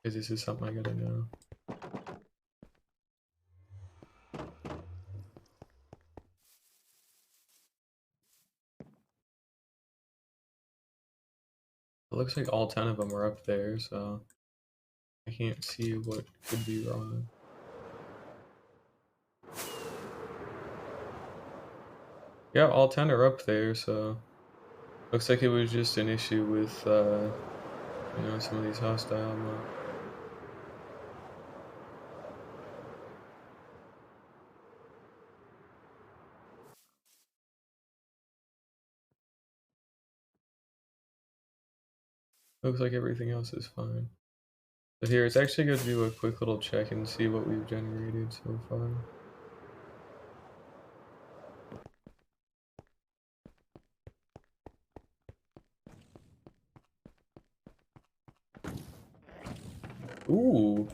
Because this is something I gotta know. It looks like all 10 of them are up there, so I can't see what could be wrong. Yeah, all 10 are up there, so looks like it was just an issue with, you know, some of these hostile mobs. Looks like everything else is fine. But here, it's actually going to do a quick little check and see what we've generated so far. Ooh.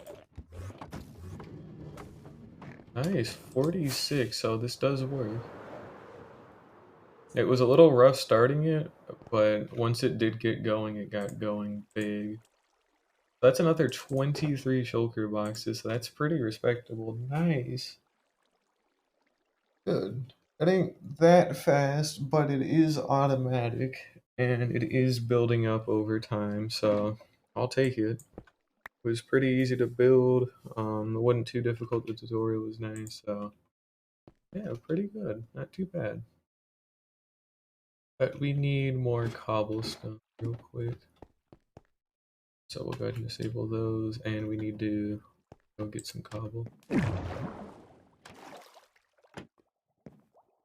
Nice, 46, so this does work. It was a little rough starting it, but once it did get going, it got going big. That's another 23 shulker boxes, so that's pretty respectable. Nice. Good. It ain't that fast, but it is automatic, and it is building up over time, so I'll take it. It was pretty easy to build. It wasn't too difficult. The tutorial was nice, so yeah, pretty good. Not too bad. But we need more cobblestone real quick. So we'll go ahead and disable those, and we need to go get some cobble.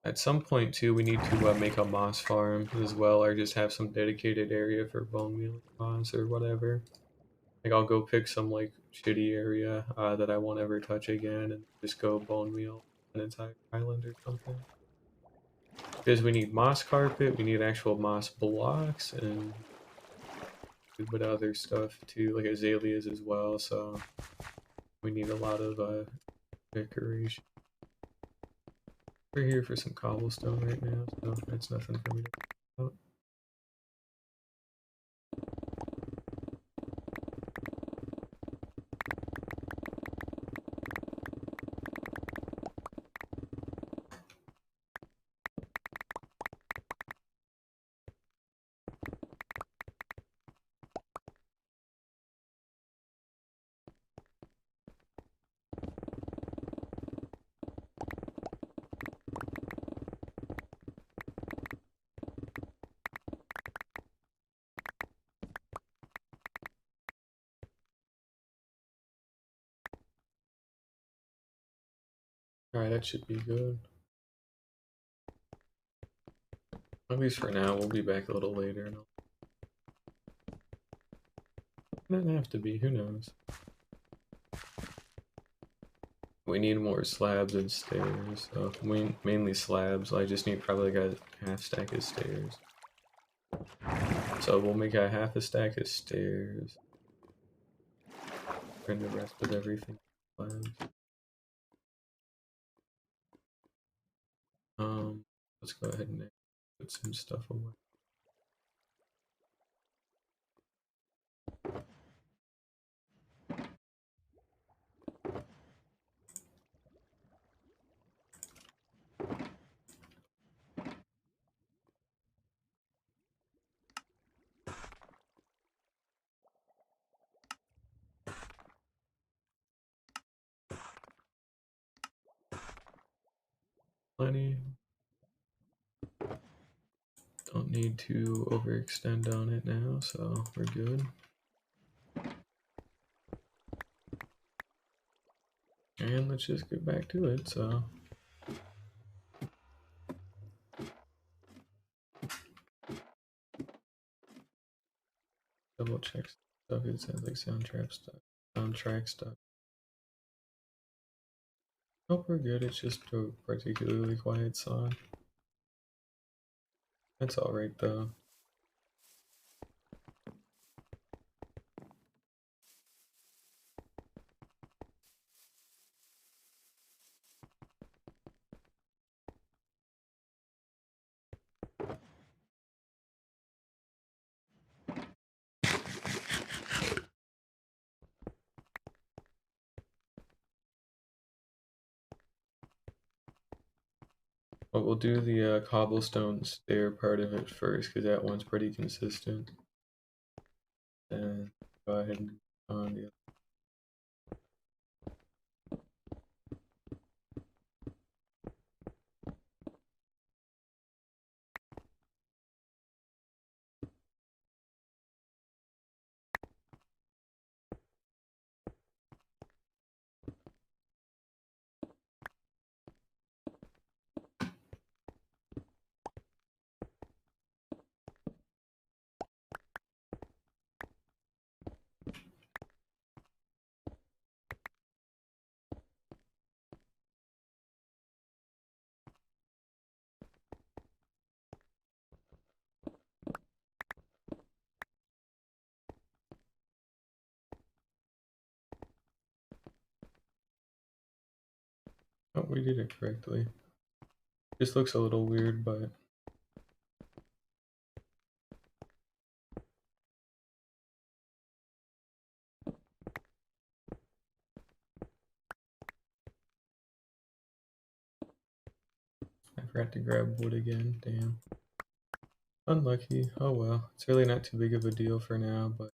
At some point too, we need to make a moss farm as well, or just have some dedicated area for bone meal moss or whatever. Like I'll go pick some like shitty area that I won't ever touch again, and just go bone meal an entire island or something. Because we need moss carpet, we need actual moss blocks, and but other stuff too, like azaleas as well. So we need a lot of decoration. We're here for some cobblestone right now, so that's nothing for me to talk about. Alright, that should be good. At least for now, we'll be back a little later. Doesn't have to be, who knows? We need more slabs and stairs, so mainly slabs. I just need probably like a half stack of stairs. So we'll make a half a stack of stairs. And the rest of everything slabs. Let's go ahead and put some stuff away. Plenty. Don't need to overextend on it now, so we're good. And let's just get back to it, so. Double check stuff, it sounds like soundtrack stuff. Nope, we're good, it's just a particularly quiet song. That's alright though. But we'll do the cobblestone stair part of it first, because that one's pretty consistent. And go ahead and on the Oh, we did it correctly. This looks a little weird, but I forgot to grab wood again. Damn. Unlucky. Oh well. It's really not too big of a deal for now, but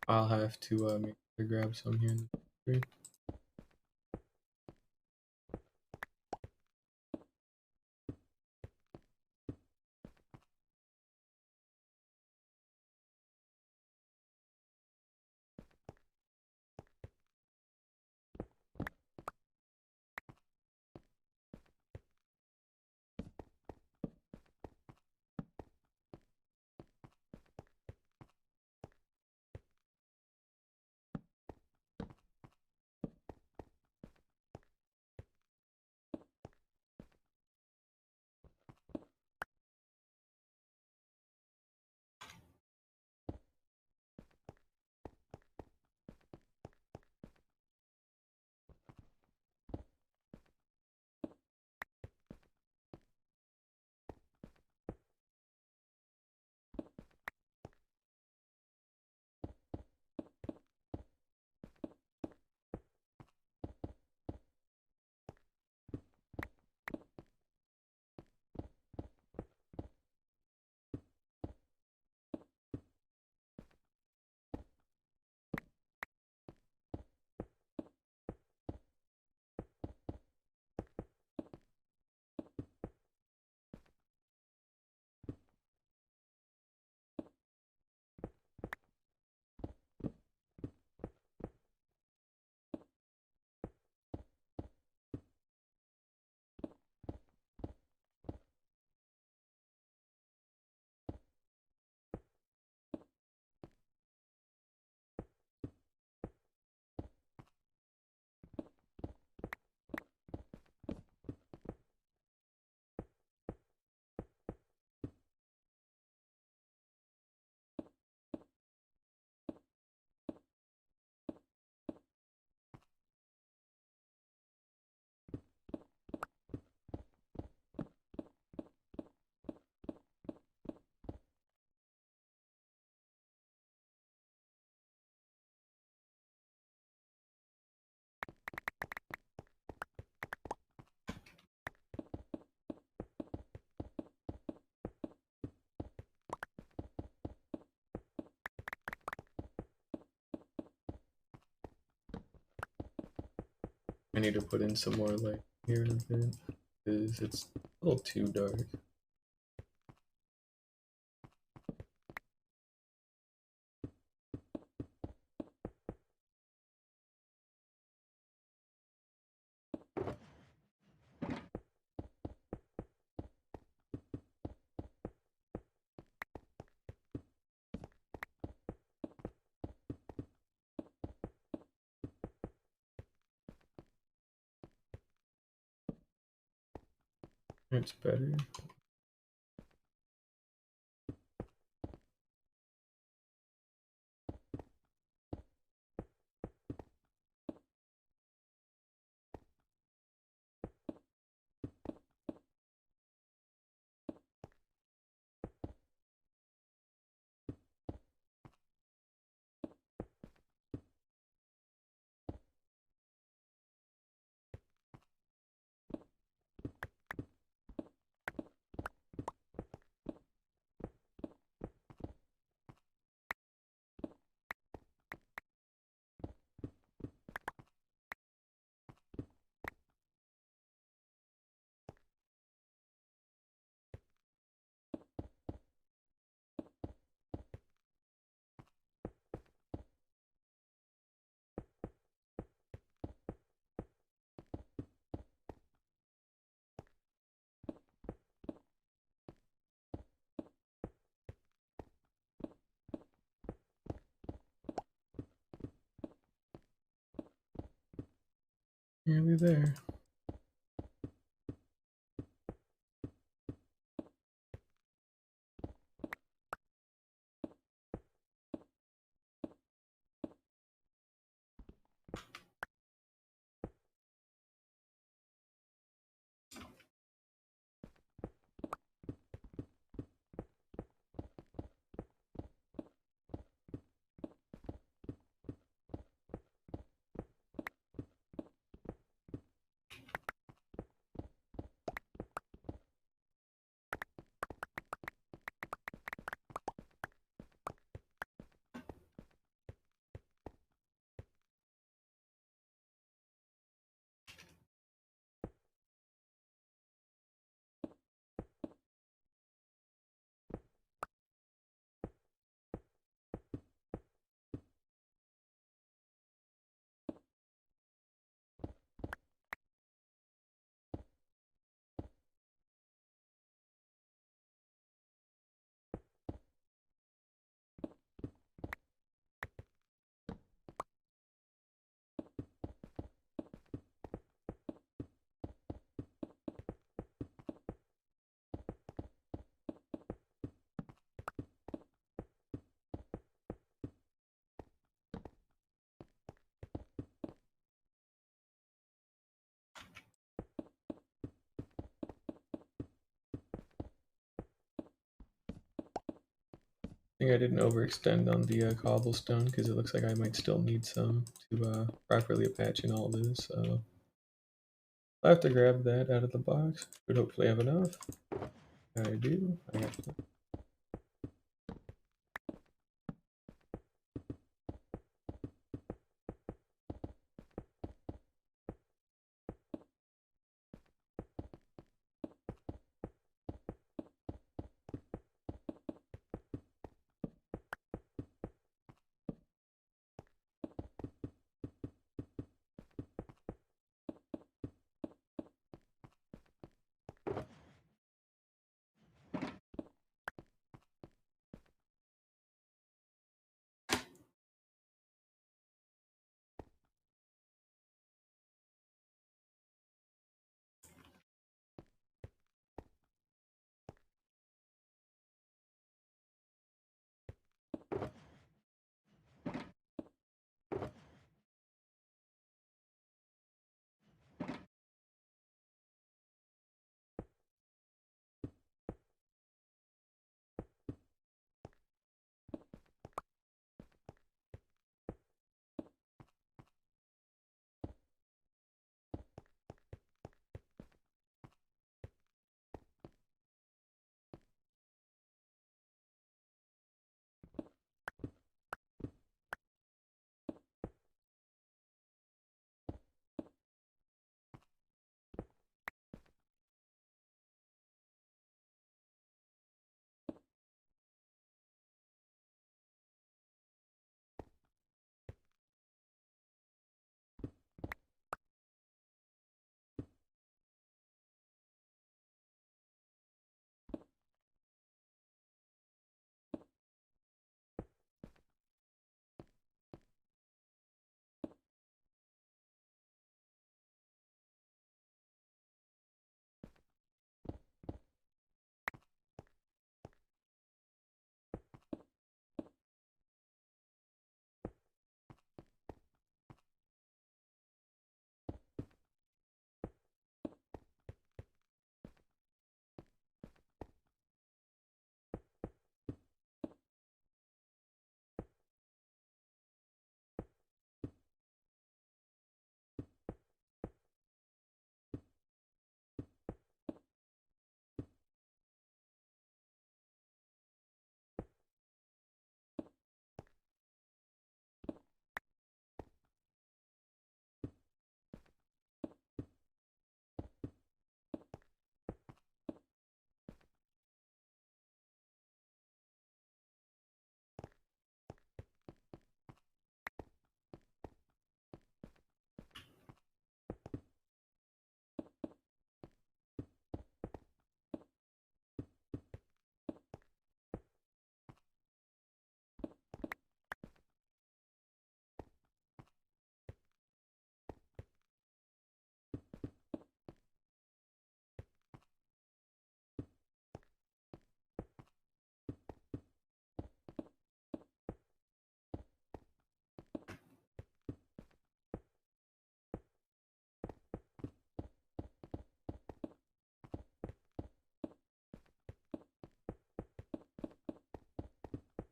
I'll have to make sure to grab some here in the future. I need to put in some more light here in a bit because it's a little too dark. It's better. Nearly there. I think I didn't overextend on the cobblestone because it looks like I might still need some to properly patch in all this. So I'll have to grab that out of the box. But hopefully have enough. I do. I have to.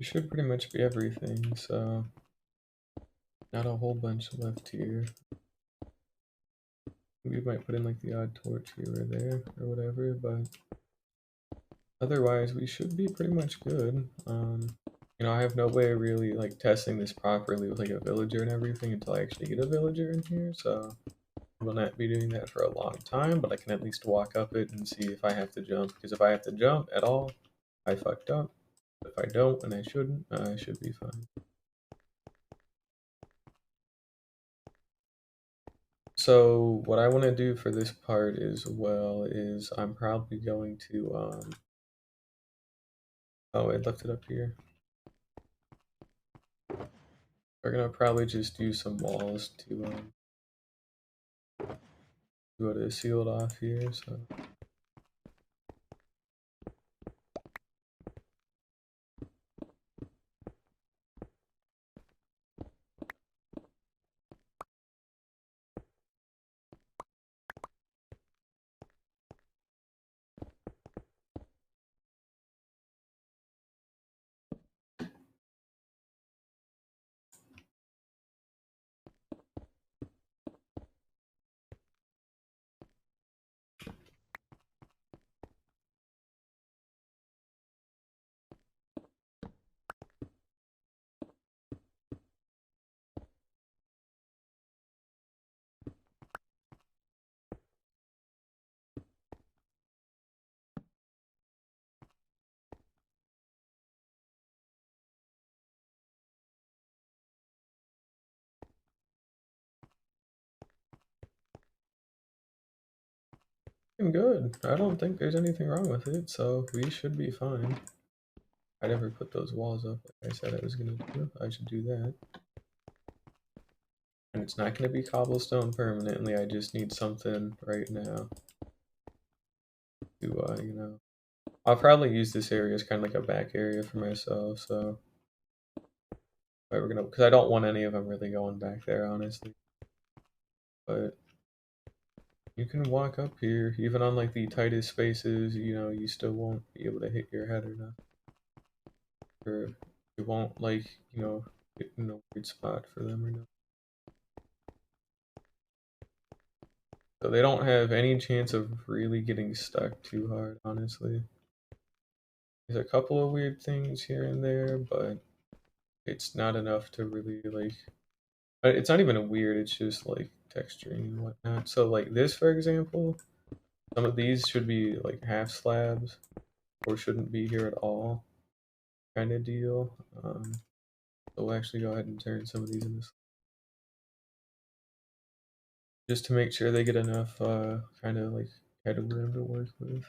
We should pretty much be everything, so not a whole bunch left here. We might put in like the odd torch here or there or whatever, but otherwise we should be pretty much good. You know, I have no way of really like testing this properly with like a villager and everything until I actually get a villager in here, so I will not be doing that for a long time, but I can at least walk up it and see if I have to jump, because if I have to jump at all, I fucked up. If I don't, and I shouldn't, I should be fine. So what I want to do for this part as well is I'm probably going to oh, I left it up here. We're gonna probably just do some walls to seal it off here. So I'm good. I don't think there's anything wrong with it, so we should be fine. I never put those walls up like I said I was gonna do. I should do that. And it's not gonna be cobblestone permanently. I just need something right now to you know. I'll probably use this area as kind of like a back area for myself. So we're gonna, because I don't want any of them really going back there, honestly. But you can walk up here, even on like the tightest spaces. You know, you still won't be able to hit your head or not, or you won't like get in a weird spot for them or not. So they don't have any chance of really getting stuck too hard, honestly. There's a couple of weird things here and there, but it's not enough to really like. It's not even a weird. It's just like texturing and whatnot. So like this, for example, some of these should be like half slabs, or shouldn't be here at all, kind of deal. So we'll actually go ahead and turn some of these into just to make sure they get enough kind of like headroom to work with.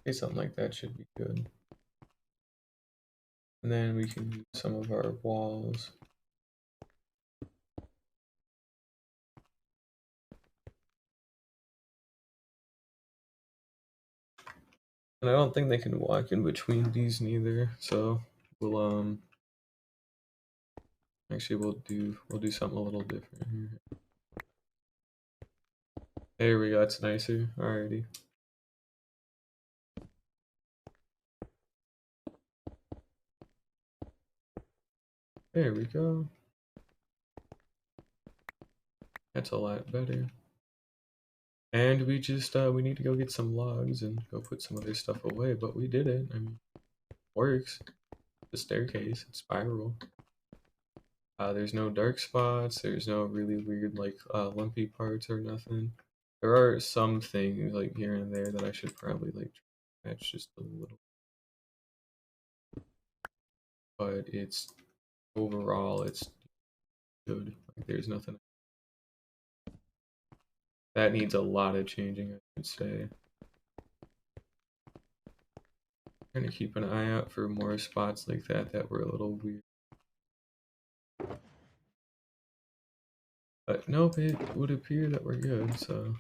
Okay, something like that should be good. And then we can use some of our walls. And I don't think they can walk in between these neither, so we'll actually we'll do something a little different here. There we go, that's nicer. Alrighty. There we go. That's a lot better. And we just we need to go get some logs and go put some other stuff away, but we did it. I mean, works. The staircase, it's spiral. There's no dark spots, there's no really weird like lumpy parts or nothing. There are some things like here and there that I should probably like patch just a little. But it's overall it's good. Like there's nothing that needs a lot of changing, I should say. Trying to keep an eye out for more spots like that were a little weird. But nope, it would appear that we're good, so.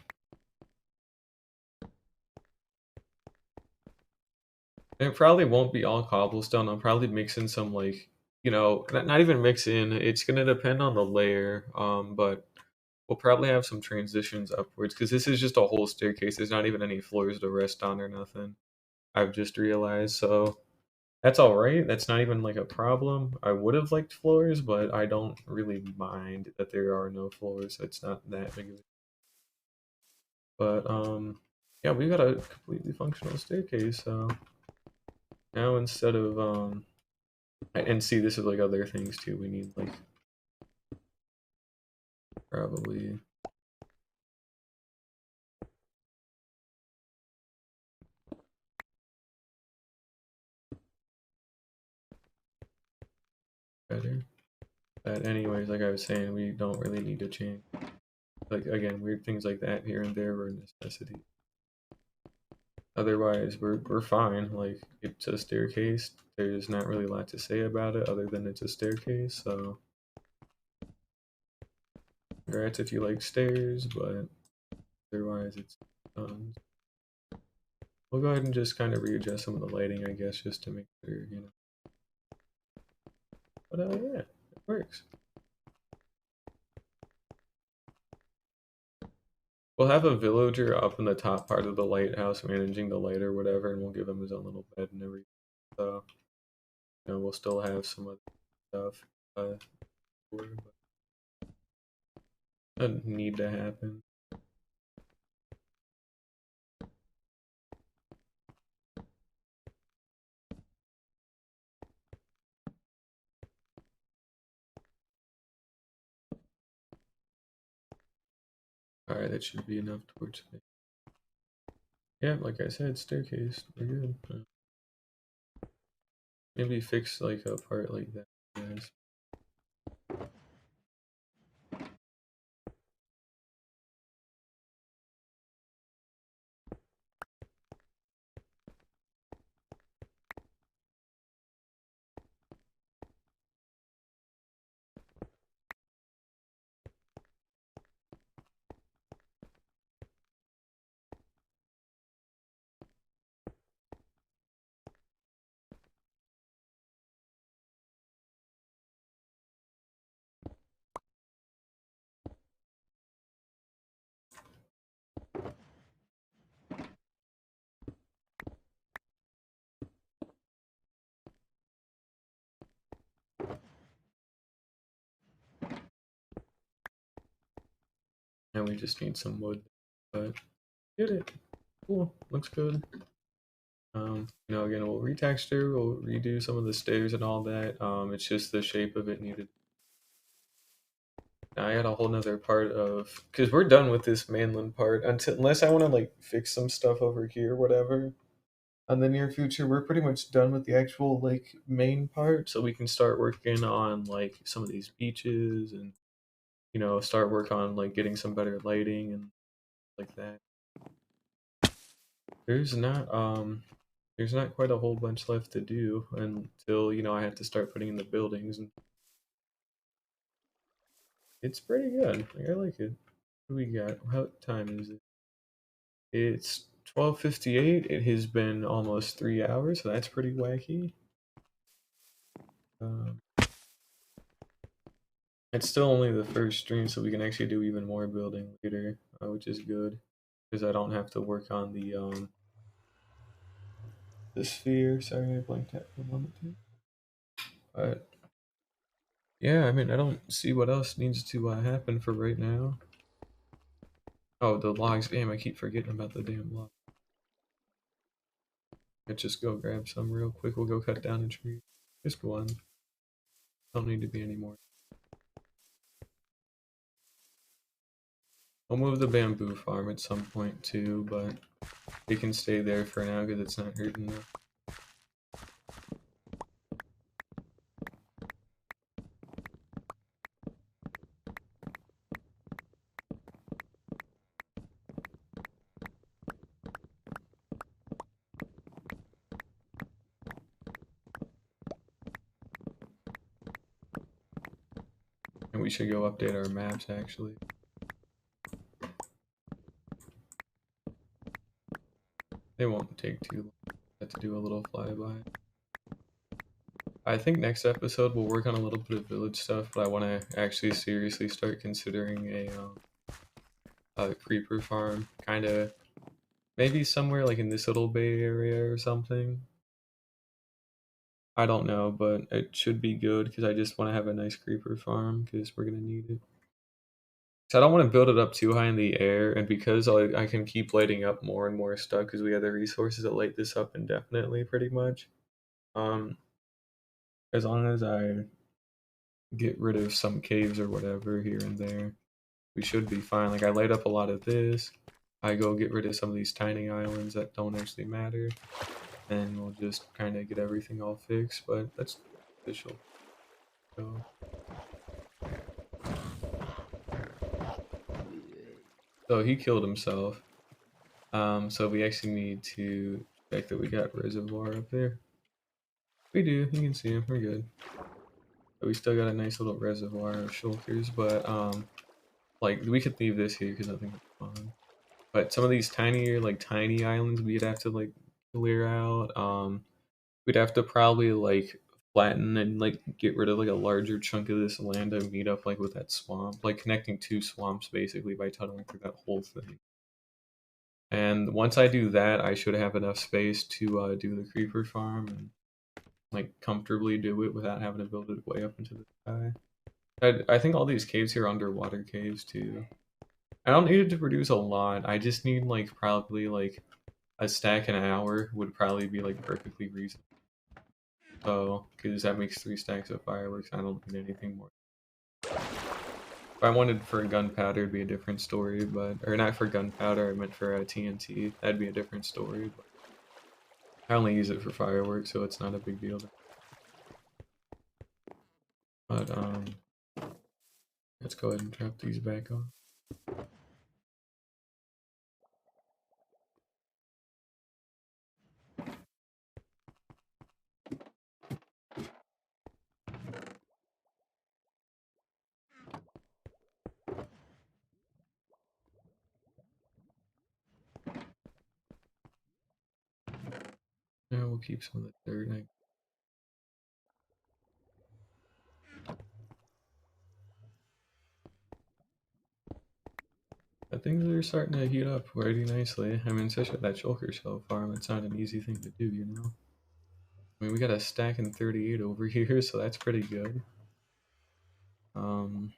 And it probably won't be all cobblestone. I'll probably mix in some like you know, not even mix in. It's gonna depend on the layer, but we'll probably have some transitions upwards because this is just a whole staircase. There's not even any floors to rest on or nothing. I've just realized, so that's all right. That's not even like a problem. I would have liked floors, but I don't really mind that there are no floors. It's not that big of a. But yeah, we got a completely functional staircase. So now instead of and see, this is like other things too. We need like probably. Better. But anyways, like I was saying, we don't really need to change. Like again, weird things like that here and there were a necessity. Otherwise, we're fine. Like it's a staircase. There's not really a lot to say about it other than it's a staircase. So, congrats if you like stairs, but otherwise it's we'll go ahead and just kind of readjust some of the lighting, I guess, just to make sure, you know. But yeah, it works. We'll have a villager up in the top part of the lighthouse managing the light or whatever, and we'll give him his own little bed and everything. So, you know, we'll still have some other stuff for, but doesn't need to happen. Alright, that should be enough towards me. Yeah, like I said, staircase, we're good. Maybe fix like a part like that, guys. And we just need some wood, but get it. Cool, looks good. You know, again, we'll retexture, we'll redo some of the stairs and all that. It's just the shape of it needed. Now I got a whole nother part of, because we're done with this mainland part until unless I want to like fix some stuff over here, whatever. In the near future, we're pretty much done with the actual like main part, so we can start working on like some of these beaches and you know start work on like getting some better lighting and like that. There's not there's not quite a whole bunch left to do until you know I have to start putting in the buildings and it's pretty good. Like, I like it. What do we got? What time is it? It's 12:58. It has been almost 3 hours, so that's pretty wacky. Um, it's still only the first stream, so we can actually do even more building later, which is good because I don't have to work on the sphere. Sorry, I blanked out for a moment too. But yeah, I mean, I don't see what else needs to happen for right now. Oh, the logs. Damn, I keep forgetting about the damn log. Let's just go grab some real quick. We'll go cut down a tree. Just one. Don't need to be any more. I'll move the bamboo farm at some point too, but it can stay there for now because it's not hurting enough. And we should go update our maps actually. It won't take too long. I have to do a little flyby. I think next episode we'll work on a little bit of village stuff, but I want to actually seriously start considering a creeper farm, kind of maybe somewhere like in this little bay area or something. I don't know, but it should be good because I just want to have a nice creeper farm because we're gonna need it. So I don't want to build it up too high in the air, and because I can keep lighting up more and more stuff because we have the resources to light this up indefinitely, pretty much. Um, as long as I get rid of some caves or whatever here and there, we should be fine. Like I light up a lot of this. I go get rid of some of these tiny islands that don't actually matter, and we'll just kind of get everything all fixed. But that's official. So, so he killed himself. So we actually need to check that we got reservoir up there. We do. You can see him. We're good. But we still got a nice little reservoir of shulkers. But like we could leave this here because I think it's fun. But some of these tinier, like tiny islands, we'd have to like clear out. We'd have to probably like flatten and like get rid of like a larger chunk of this land to meet up like with that swamp, like connecting two swamps basically by tunneling through that whole thing. And once I do that, I should have enough space to do the creeper farm and like comfortably do it without having to build it way up into the sky. I think all these caves here are underwater caves too. I don't need it to produce a lot. I just need like probably like a stack an hour would probably be like perfectly reasonable. So, because that makes 3 stacks of fireworks, I don't need anything more. If I wanted for gunpowder, it'd be a different story, but or not for gunpowder, I meant for TNT. That'd be a different story. But I only use it for fireworks, so it's not a big deal. But let's go ahead and drop these back on. Yeah, we'll keep some of the dirt. But things are starting to heat up pretty nicely. I mean, especially with that shulker shell farm, it's not an easy thing to do, you know? I mean, we got a stack in 38 over here, so that's pretty good. Um,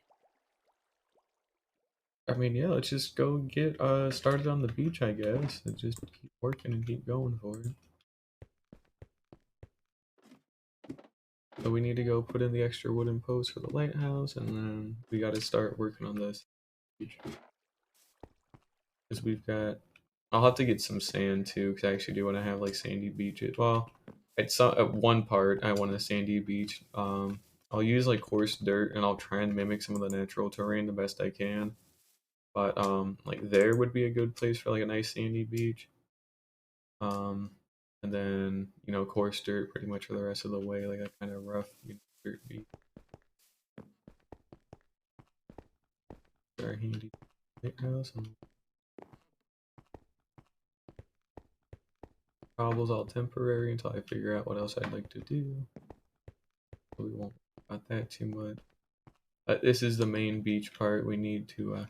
I mean, yeah, let's just go get started on the beach, I guess, and just keep working and keep going for it. So we need to go put in the extra wooden post for the lighthouse, and then we got to start working on this beach. Because we've got, I'll have to get some sand too, because I actually do want to have like sandy beaches. Well, at one part I want a sandy beach. I'll use like coarse dirt, and I'll try and mimic some of the natural terrain the best I can. But like there would be a good place for like a nice sandy beach. Um, and then coarse dirt pretty much for the rest of the way, like a kind of rough dirt beach. Very handy lighthouse and cobble's all temporary until I figure out what else I'd like to do. So we won't worry about that too much. This is the main beach part. We need to.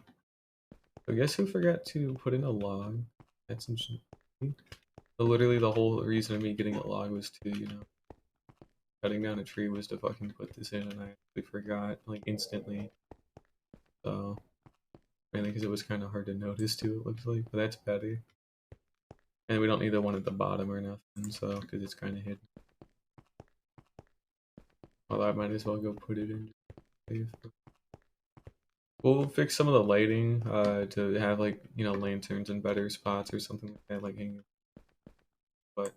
I guess who forgot to put in a log? That's interesting. So literally, the whole reason of me getting a log was to, cutting down a tree was to fucking put this in, and I actually forgot like instantly. So mainly because it was kind of hard to notice too. It looks like, but that's better. And we don't need the one at the bottom or nothing, so because it's kind of hidden. Although I might as well go put it in. We'll fix some of the lighting to have like lanterns in better spots or something like that, like hanging. But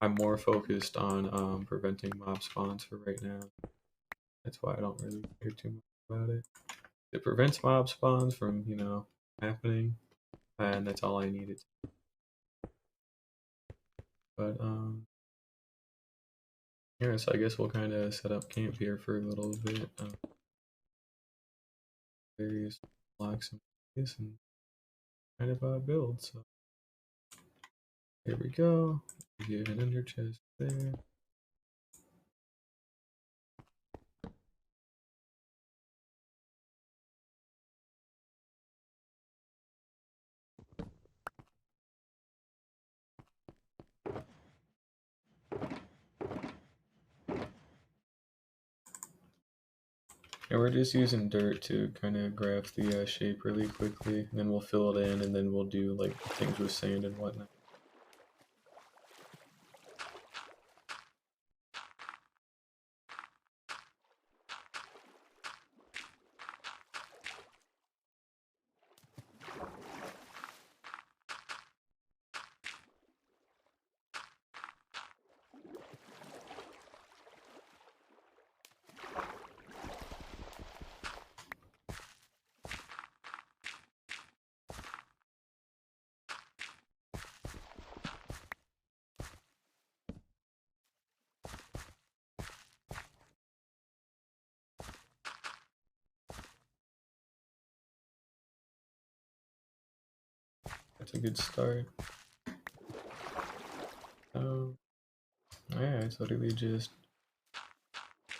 I'm more focused on preventing mob spawns for right now. That's why I don't really care too much about it. It prevents mob spawns from happening, and that's all I needed. But yeah, so I guess we'll kind of set up camp here for a little bit. Various blocks and place and kind of build. So here we go. Get an ender chest there. And we're just using dirt to kind of graph the shape really quickly, and then we'll fill it in, and then we'll do like things with sand and whatnot. That's a good start. Yeah, it's literally just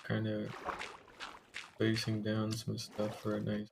kind of placing down some stuff for a nice.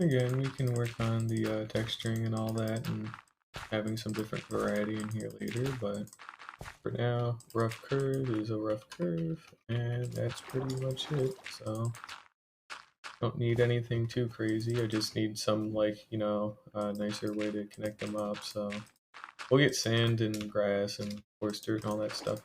Again, we can work on the texturing and all that, and having some different variety in here later, but for now, rough curve is a rough curve, and that's pretty much it. So, don't need anything too crazy. I just need some, like, nicer way to connect them up. So, we'll get sand and grass and coarse dirt and all that stuff.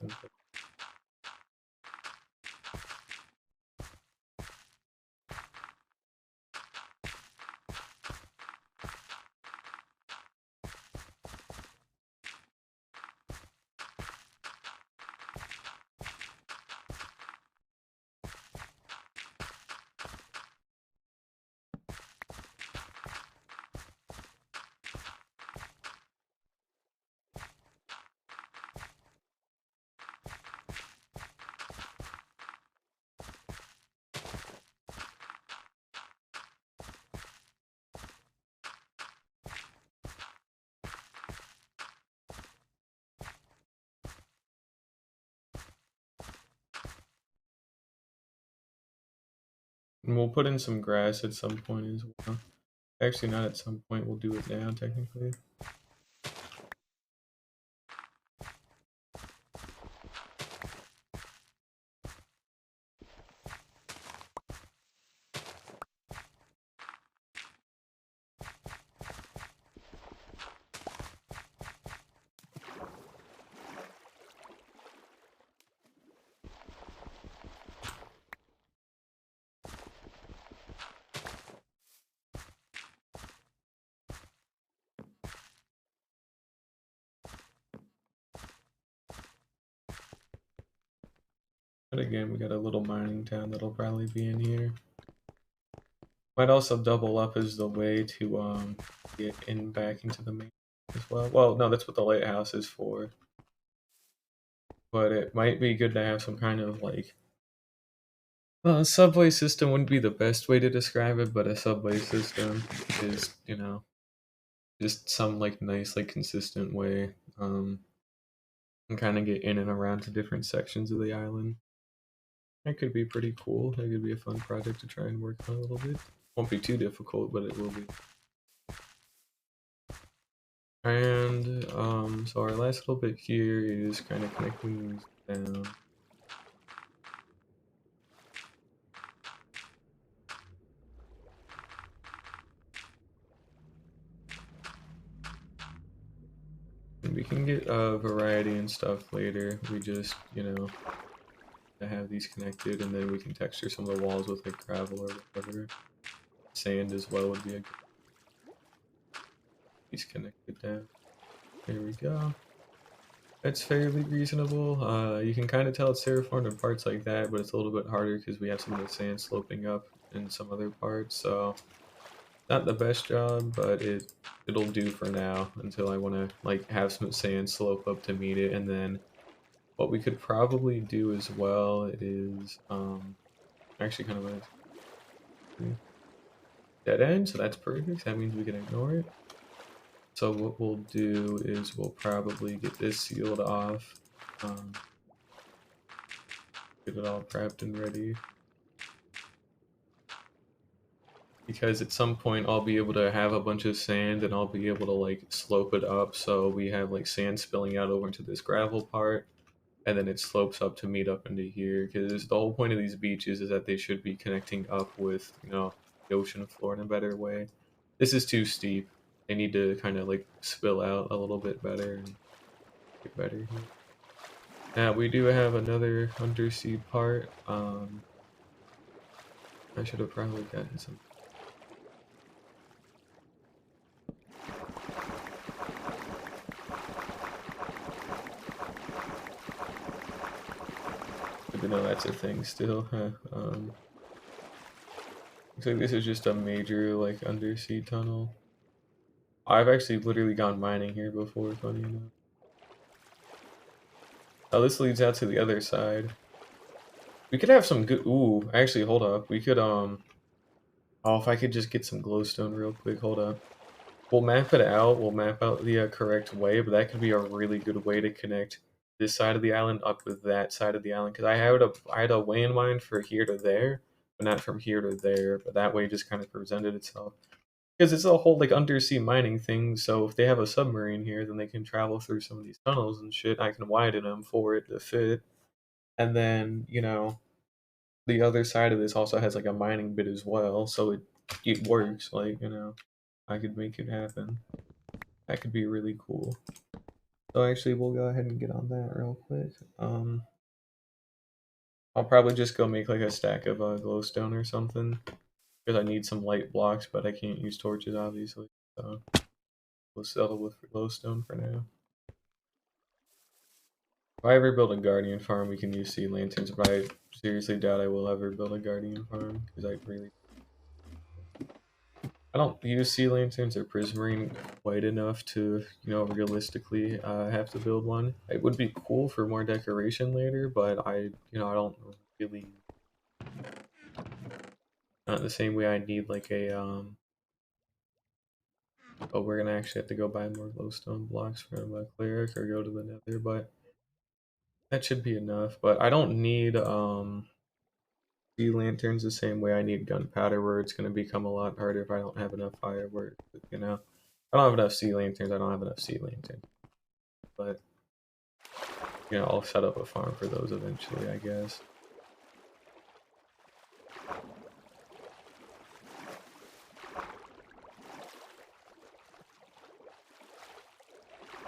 And we'll put in some grass at some point as well. Actually, not at some point, we'll do it now, technically. But again, we got a little mining town that'll probably be in here. Might also double up as the way to get in back into the main as well. Well, no, that's what the lighthouse is for. But it might be good to have some kind of like subway system wouldn't be the best way to describe it, but a subway system is, just some like nice, like consistent way and kind of get in and around to different sections of the island. That could be pretty cool. That could be a fun project to try and work on a little bit. Won't be too difficult, but it will be. And so our last little bit here is kind of connecting these down. We can get variety and stuff later. We just, you know, have these connected, and then we can texture some of the walls with like gravel or whatever. Sand as well would be a good piece connected down. There we go. It's fairly reasonable. You can kind of tell it's terraformed in parts like that, but it's a little bit harder because we have some of the sand sloping up in some other parts. So not the best job, but it'll do for now until I want to like have some sand slope up to meet it. And then what we could probably do as well is actually kind of a dead end, so that's perfect. That means we can ignore it. So what we'll do is we'll probably get this sealed off, get it all prepped and ready. Because at some point I'll be able to have a bunch of sand and I'll be able to like slope it up so we have like sand spilling out over into this gravel part, and then it slopes up to meet up into here, because the whole point of these beaches is that they should be connecting up with, you know, the ocean floor in a better way. This is too steep. They need to kind of like spill out a little bit better and get better here. Now we do have another undersea part. I should have probably gotten some. Good to know that's a thing still, huh? Looks like this is just a major like undersea tunnel. I've actually literally gone mining here before, funny enough. Oh, this leads out to the other side. We could have some good. Ooh, actually, hold up. We could Oh, if I could just get some glowstone real quick. Hold up. We'll map it out. We'll map out the correct way, but that could be a really good way to connect this side of the island up with that side of the island. Because I had a way in mind for here to there, but not from here to there. But that way just kind of presented itself. Because it's a whole like undersea mining thing. So if they have a submarine here, then they can travel through some of these tunnels and shit. I can widen them for it to fit. And then, you know, the other side of this also has like a mining bit as well, so it works. Like, you know, I could make it happen. That could be really cool. So actually, we'll go ahead and get on that real quick. I'll probably just go make like a stack of glowstone or something, because I need some light blocks, but I can't use torches obviously. So we'll settle with glowstone for now. If I ever build a guardian farm, we can use sea lanterns, but I seriously doubt I will ever build a guardian farm because I don't use sea lanterns or prismarine quite enough to, you know, realistically have to build one. It would be cool for more decoration later, but you know, I don't really, not the same way I need like oh, we're gonna actually have to go buy more glowstone blocks from a cleric or go to the nether, but that should be enough. But I don't need sea lanterns the same way I need gunpowder, where it's gonna become a lot harder if I don't have enough fireworks, you know. I don't have enough sea lanterns, I don't have enough sea lanterns. But you know, I'll set up a farm for those eventually, I guess.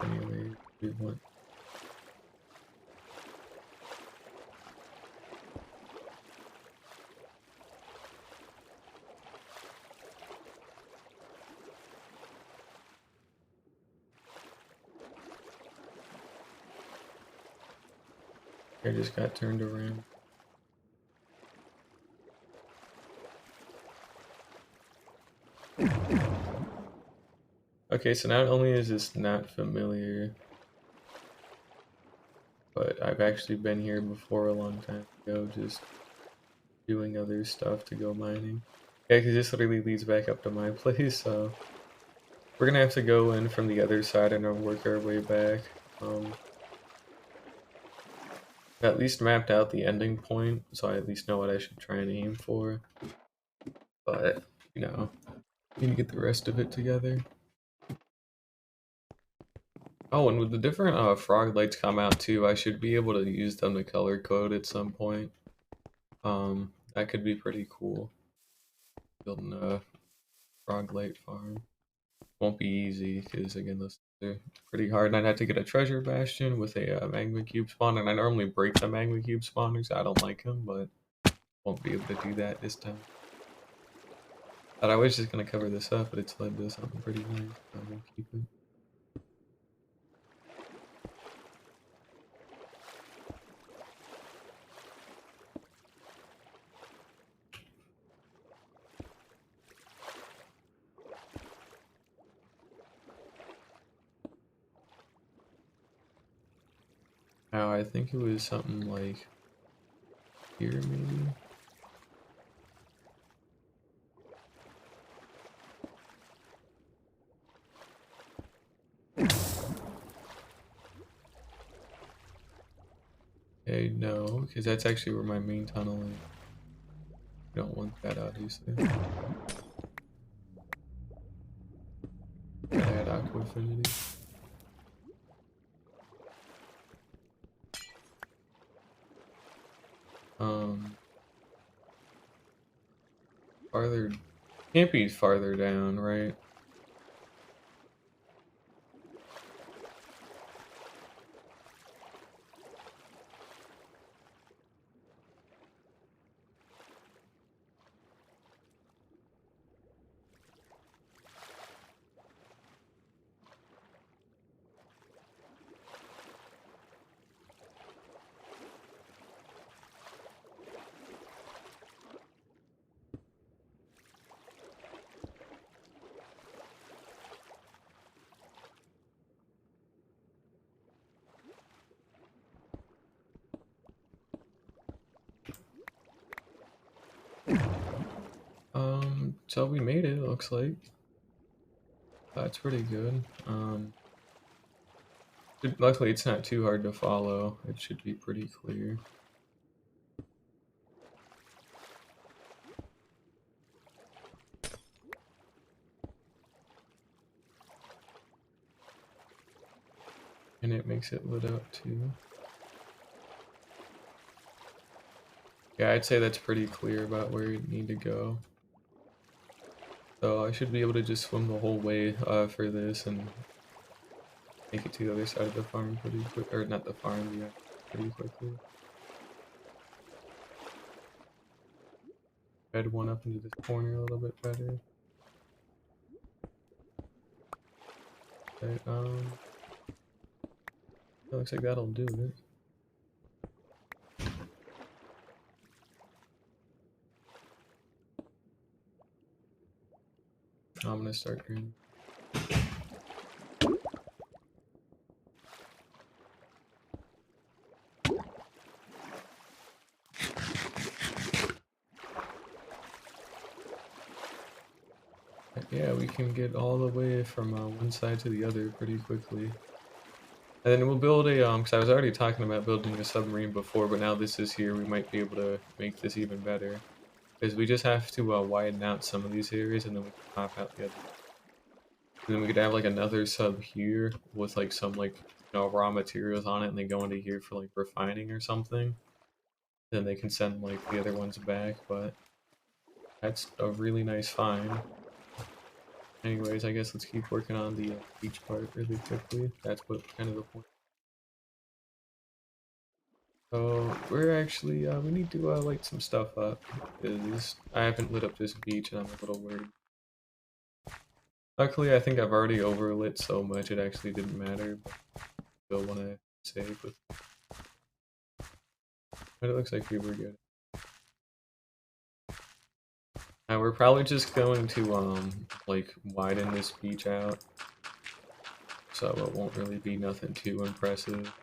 Anyway, we want. I just got turned around. Okay, so not only is this not familiar, but I've actually been here before a long time ago, just doing other stuff to go mining. Yeah, because this literally leads back up to my place, so we're gonna have to go in from the other side and then work our way back. I've at least mapped out the ending point, so I at least know what I should try and aim for. But, you know, need to get the rest of it together. Oh, and with the different frog lights come out too, I should be able to use them to color code at some point. That could be pretty cool. Building a frog light farm. Won't be easy, because again, those They're pretty hard, and I'd have to get a treasure bastion with a magma cube spawn, and I normally break the magma cube spawners. I don't like them, but won't be able to do that this time. Thought I was just gonna cover this up, but it's led to something pretty nice. I'm gonna keep it. Now I think it was something like here, maybe. Okay, no, because that's actually where my main tunnel is. Don't want that, obviously. Gotta add Aqua Affinity. Farther, can't be farther down, right? So we made it, looks like. That's pretty good. Luckily it's not too hard to follow. It should be pretty clear. And it makes it lit up too. Yeah, I'd say that's pretty clear about where you need to go. So I should be able to just swim the whole way for this and make it to the other side of the farm pretty quick, or not the farm, yeah, pretty quickly. Bed one up into this corner a little bit better. Okay, it looks like that'll do it. I'm gonna start green. Yeah, we can get all the way from one side to the other pretty quickly. And then we'll build a, because I was already talking about building a submarine before, but now this is here, we might be able to make this even better. Because we just have to widen out some of these areas, and then we can pop out the other. And then we could have like another sub here with like some like, you know, raw materials on it, and they go into here for like refining or something. Then they can send like the other ones back, but that's a really nice find. Anyways, I guess let's keep working on the beach part really quickly. That's what kind of the point. So we're actually we need to light some stuff up because I haven't lit up this beach and I'm a little worried. Luckily, I think I've already overlit so much it actually didn't matter. But still want to save with. But it looks like we were good. Now we're probably just going to like widen this beach out, so it won't really be nothing too impressive.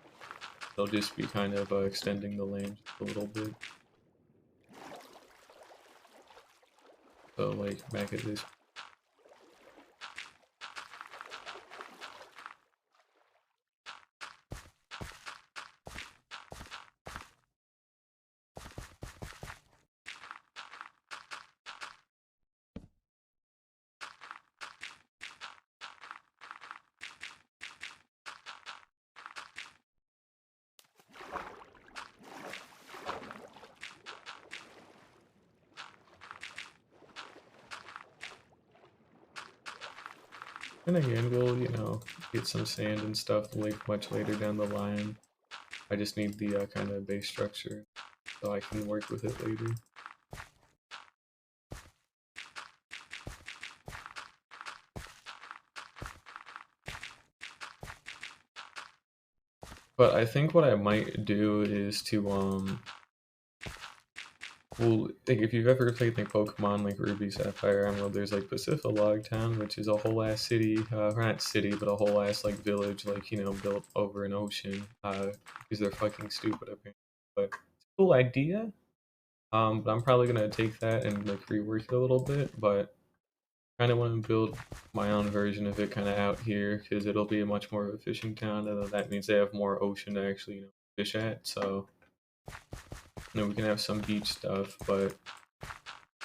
They'll just be kind of extending the lane just a little bit. So like back at this. And again, we'll, get some sand and stuff like much later down the line. I just need the kind of base structure so I can work with it later. But I think what I might do is to well, like if you've ever played like Pokemon like Ruby, Sapphire, Emerald, there's like Pacifilog Town, which is a whole ass city, or not city, but a whole ass like village, like built over an ocean, because they're fucking stupid apparently. But it's a cool idea. But I'm probably gonna take that and like rework it a little bit, but kind of want to build my own version of it kind of out here because it'll be a much more of a fishing town, and that means they have more ocean to actually fish at. So we can have some beach stuff, but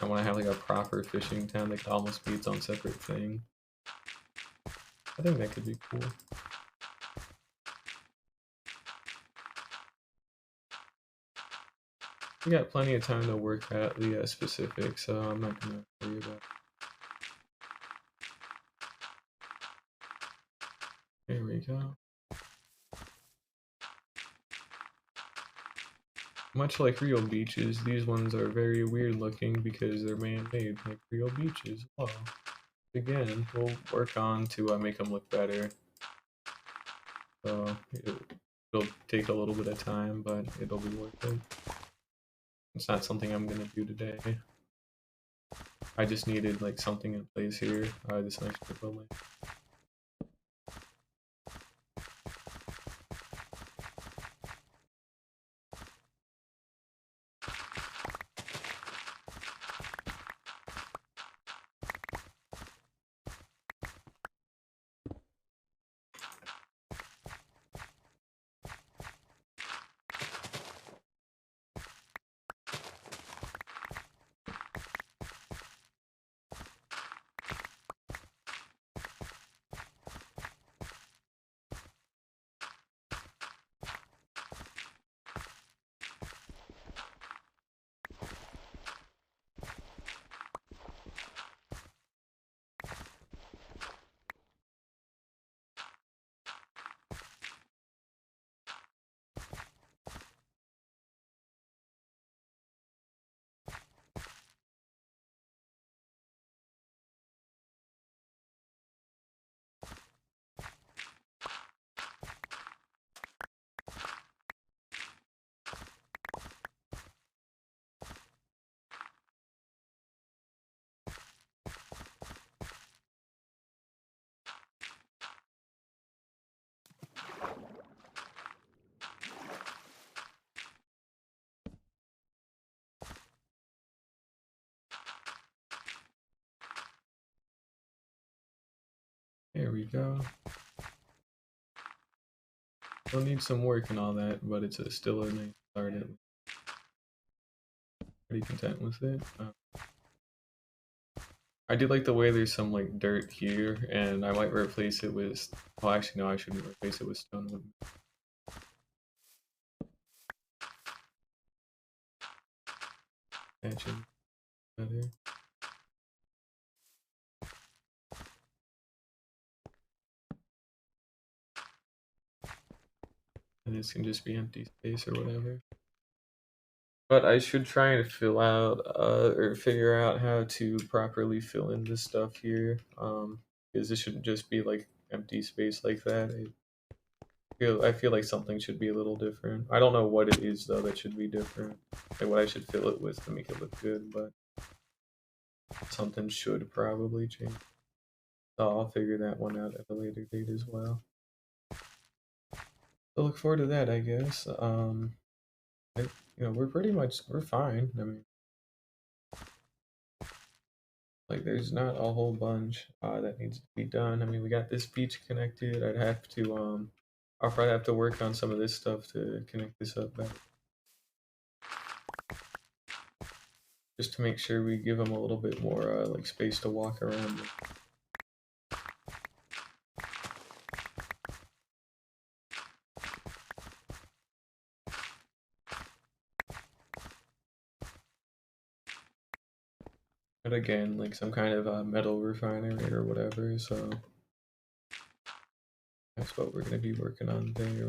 I want to have like a proper fishing town that could almost be its own separate thing. I think that could be cool. We got plenty of time to work out the specifics, so I'm not gonna worry about it. There we go. Much like real beaches, these ones are very weird looking because they're man-made, like real beaches. Whoa. Again, we'll work on to make them look better. So it'll take a little bit of time, but it'll be worth it. It's not something I'm gonna do today. I just needed like something in place here. This nice building. There we go. We'll need some work and all that, but it's still a nice start. Pretty content with it. I do like the way there's some like dirt here, and I might replace it with. Well, actually, no, I shouldn't replace it with stone. Actually, better. And this can just be empty space or whatever. But I should try and fill out or figure out how to properly fill in this stuff here. Because this shouldn't just be like empty space like that. I feel like something should be a little different. I don't know what it is though that should be different. Like what I should fill it with to make it look good, but something should probably change. So I'll figure that one out at a later date as well. So look forward to that, I guess. We're fine. I mean, like, there's not a whole bunch that needs to be done. I mean, we got this beach connected. I'll probably have to work on some of this stuff to connect this up better. Just to make sure we give them a little bit more like space to walk around. But again, like some kind of metal refinery or whatever, so That's what we're gonna be working on there.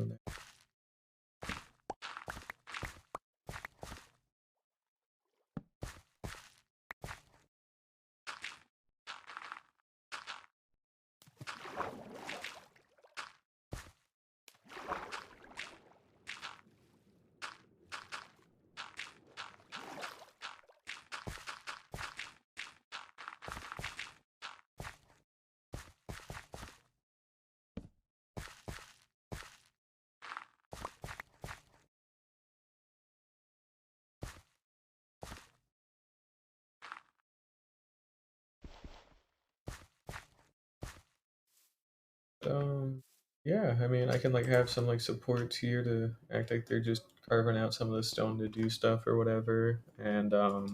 Um, yeah, I mean, I can like have some like supports here to act like they're just carving out some of the stone to do stuff or whatever, and now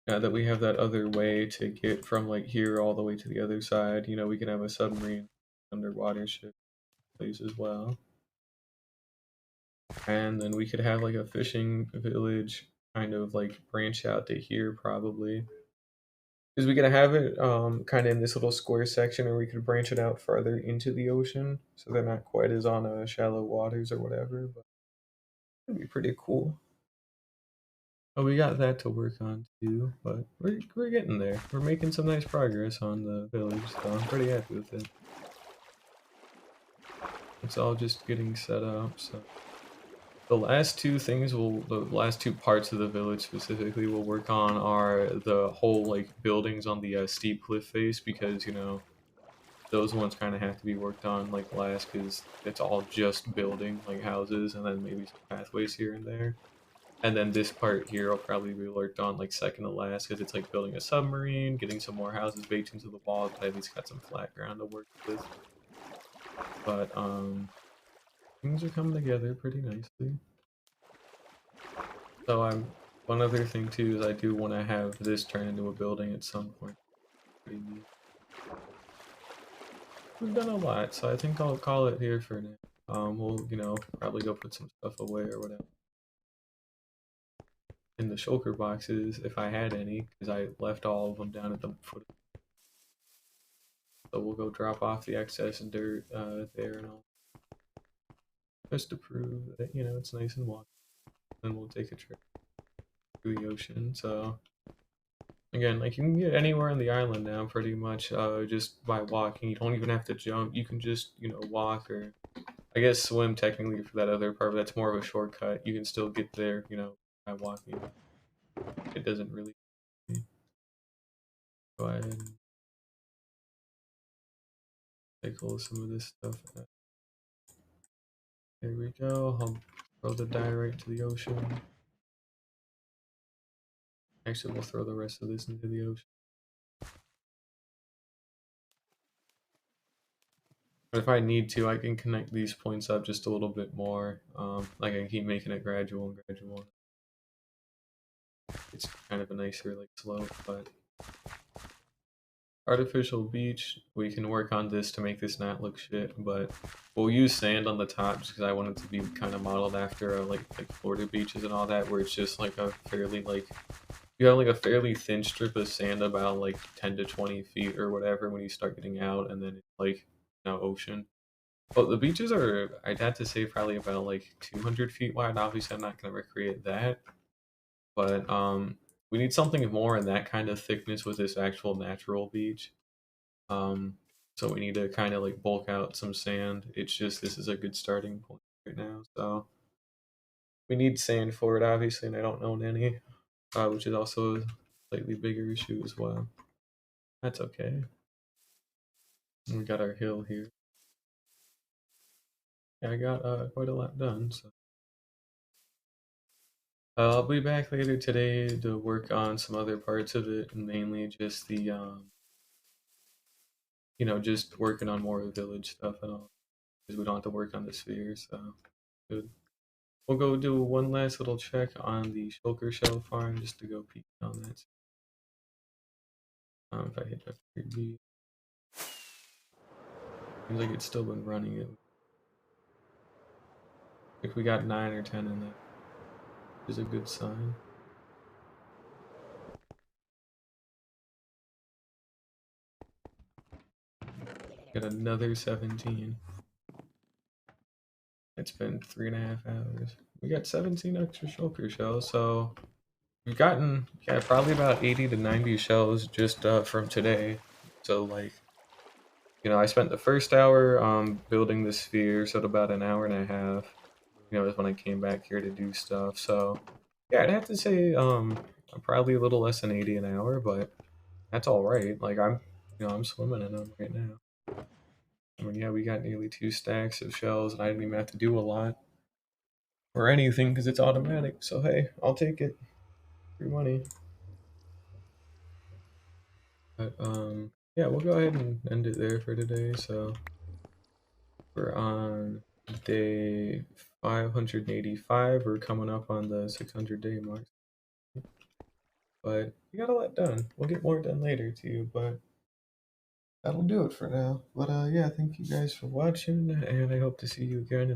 that we have that other way to get from like here all the way to the other side, you know, we can have a submarine underwater ship place as well, and then we could have like a fishing village kind of like branch out to here probably. Because we could have it kind of in this little square section, or we could branch it out farther into the ocean, so they're not quite as on shallow waters or whatever. But it'd be pretty cool. Oh, we got that to work on too, but we're getting there. We're making some nice progress on the village, so I'm pretty happy with it. It's all just getting set up. So the last two things the last two parts of the village specifically we'll work on are the whole like buildings on the steep cliff face, because you know those ones kind of have to be worked on like last, because it's all just building like houses and then maybe some pathways here and there. And then this part here will probably be worked on like second to last, because it's like building a submarine, getting some more houses baked into the walls, but at least got some flat ground to work with. But things are coming together pretty nicely. So one other thing too is I do want to have this turn into a building at some point. Pretty neat. We've done a lot, so I think I'll call it here for now. We'll, you know, probably go put some stuff away or whatever in the shulker boxes if I had any, because I left all of them down at the foot. So we'll go drop off the excess dirt there and all, just to prove that, you know, it's nice and walkable. Then we'll take a trip to the ocean. So again, like you can get anywhere on the island now pretty much just by walking. You don't even have to jump. You can just, you know, walk, or I guess swim technically for that other part, but that's more of a shortcut. You can still get there, you know, by walking. It doesn't really go ahead and take hold of some of this stuff. There we go. I'll throw the dye right to the ocean. Actually, we'll throw the rest of this into the ocean. But if I need to, I can connect these points up just a little bit more. Like I can keep making it gradual and gradual. It's kind of a nicer like slope, but artificial beach, we can work on this to make this not look shit, but we'll use sand on the top just because I want it to be kind of modeled after like Florida beaches and all that, where it's just like a fairly like you have like a fairly thin strip of sand about like 10 to 20 feet or whatever when you start getting out, and then it's like, you know, ocean. Well, the beaches are, I'd have to say, probably about like 200 feet wide. Obviously, I'm not going to recreate that, but we need something more in that kind of thickness with this actual natural beach. Um, so we need to kind of like bulk out some sand. It's just this is a good starting point right now. So we need sand for it, obviously, and I don't own any, which is also a slightly bigger issue as well. That's okay. And we got our hill here. Yeah, I got quite a lot done. So I'll be back later today to work on some other parts of it, and mainly just the you know, just working on more of the village stuff and all, because we don't have to work on the sphere. So good. We'll go do one last little check on the Shulker Shell farm just to go peek on that. If I hit F3B, seems like it's still been running it. Like we got 9 or 10 in there, which is a good sign. Get another 17. It's been 3.5 hours. We got 17 extra shulker shells, so we've gotten, yeah, probably about 80 to 90 shells just from today. So like, I spent the first hour building the sphere, so about an hour and a half, is when I came back here to do stuff. So yeah, I'd have to say I'm probably a little less than 80 an hour, but that's all right. Like I'm swimming in them right now. I mean, yeah, we got nearly 2 stacks of shells, and I didn't even have to do a lot or anything because it's automatic. So hey, I'll take it. Free money. But yeah, we'll go ahead and end it there for today. So we're on day 585. We're coming up on the 600-day mark. But we got a lot done. We'll get more done later too, but that'll do it for now. But yeah, thank you guys for watching, and I hope to see you again in the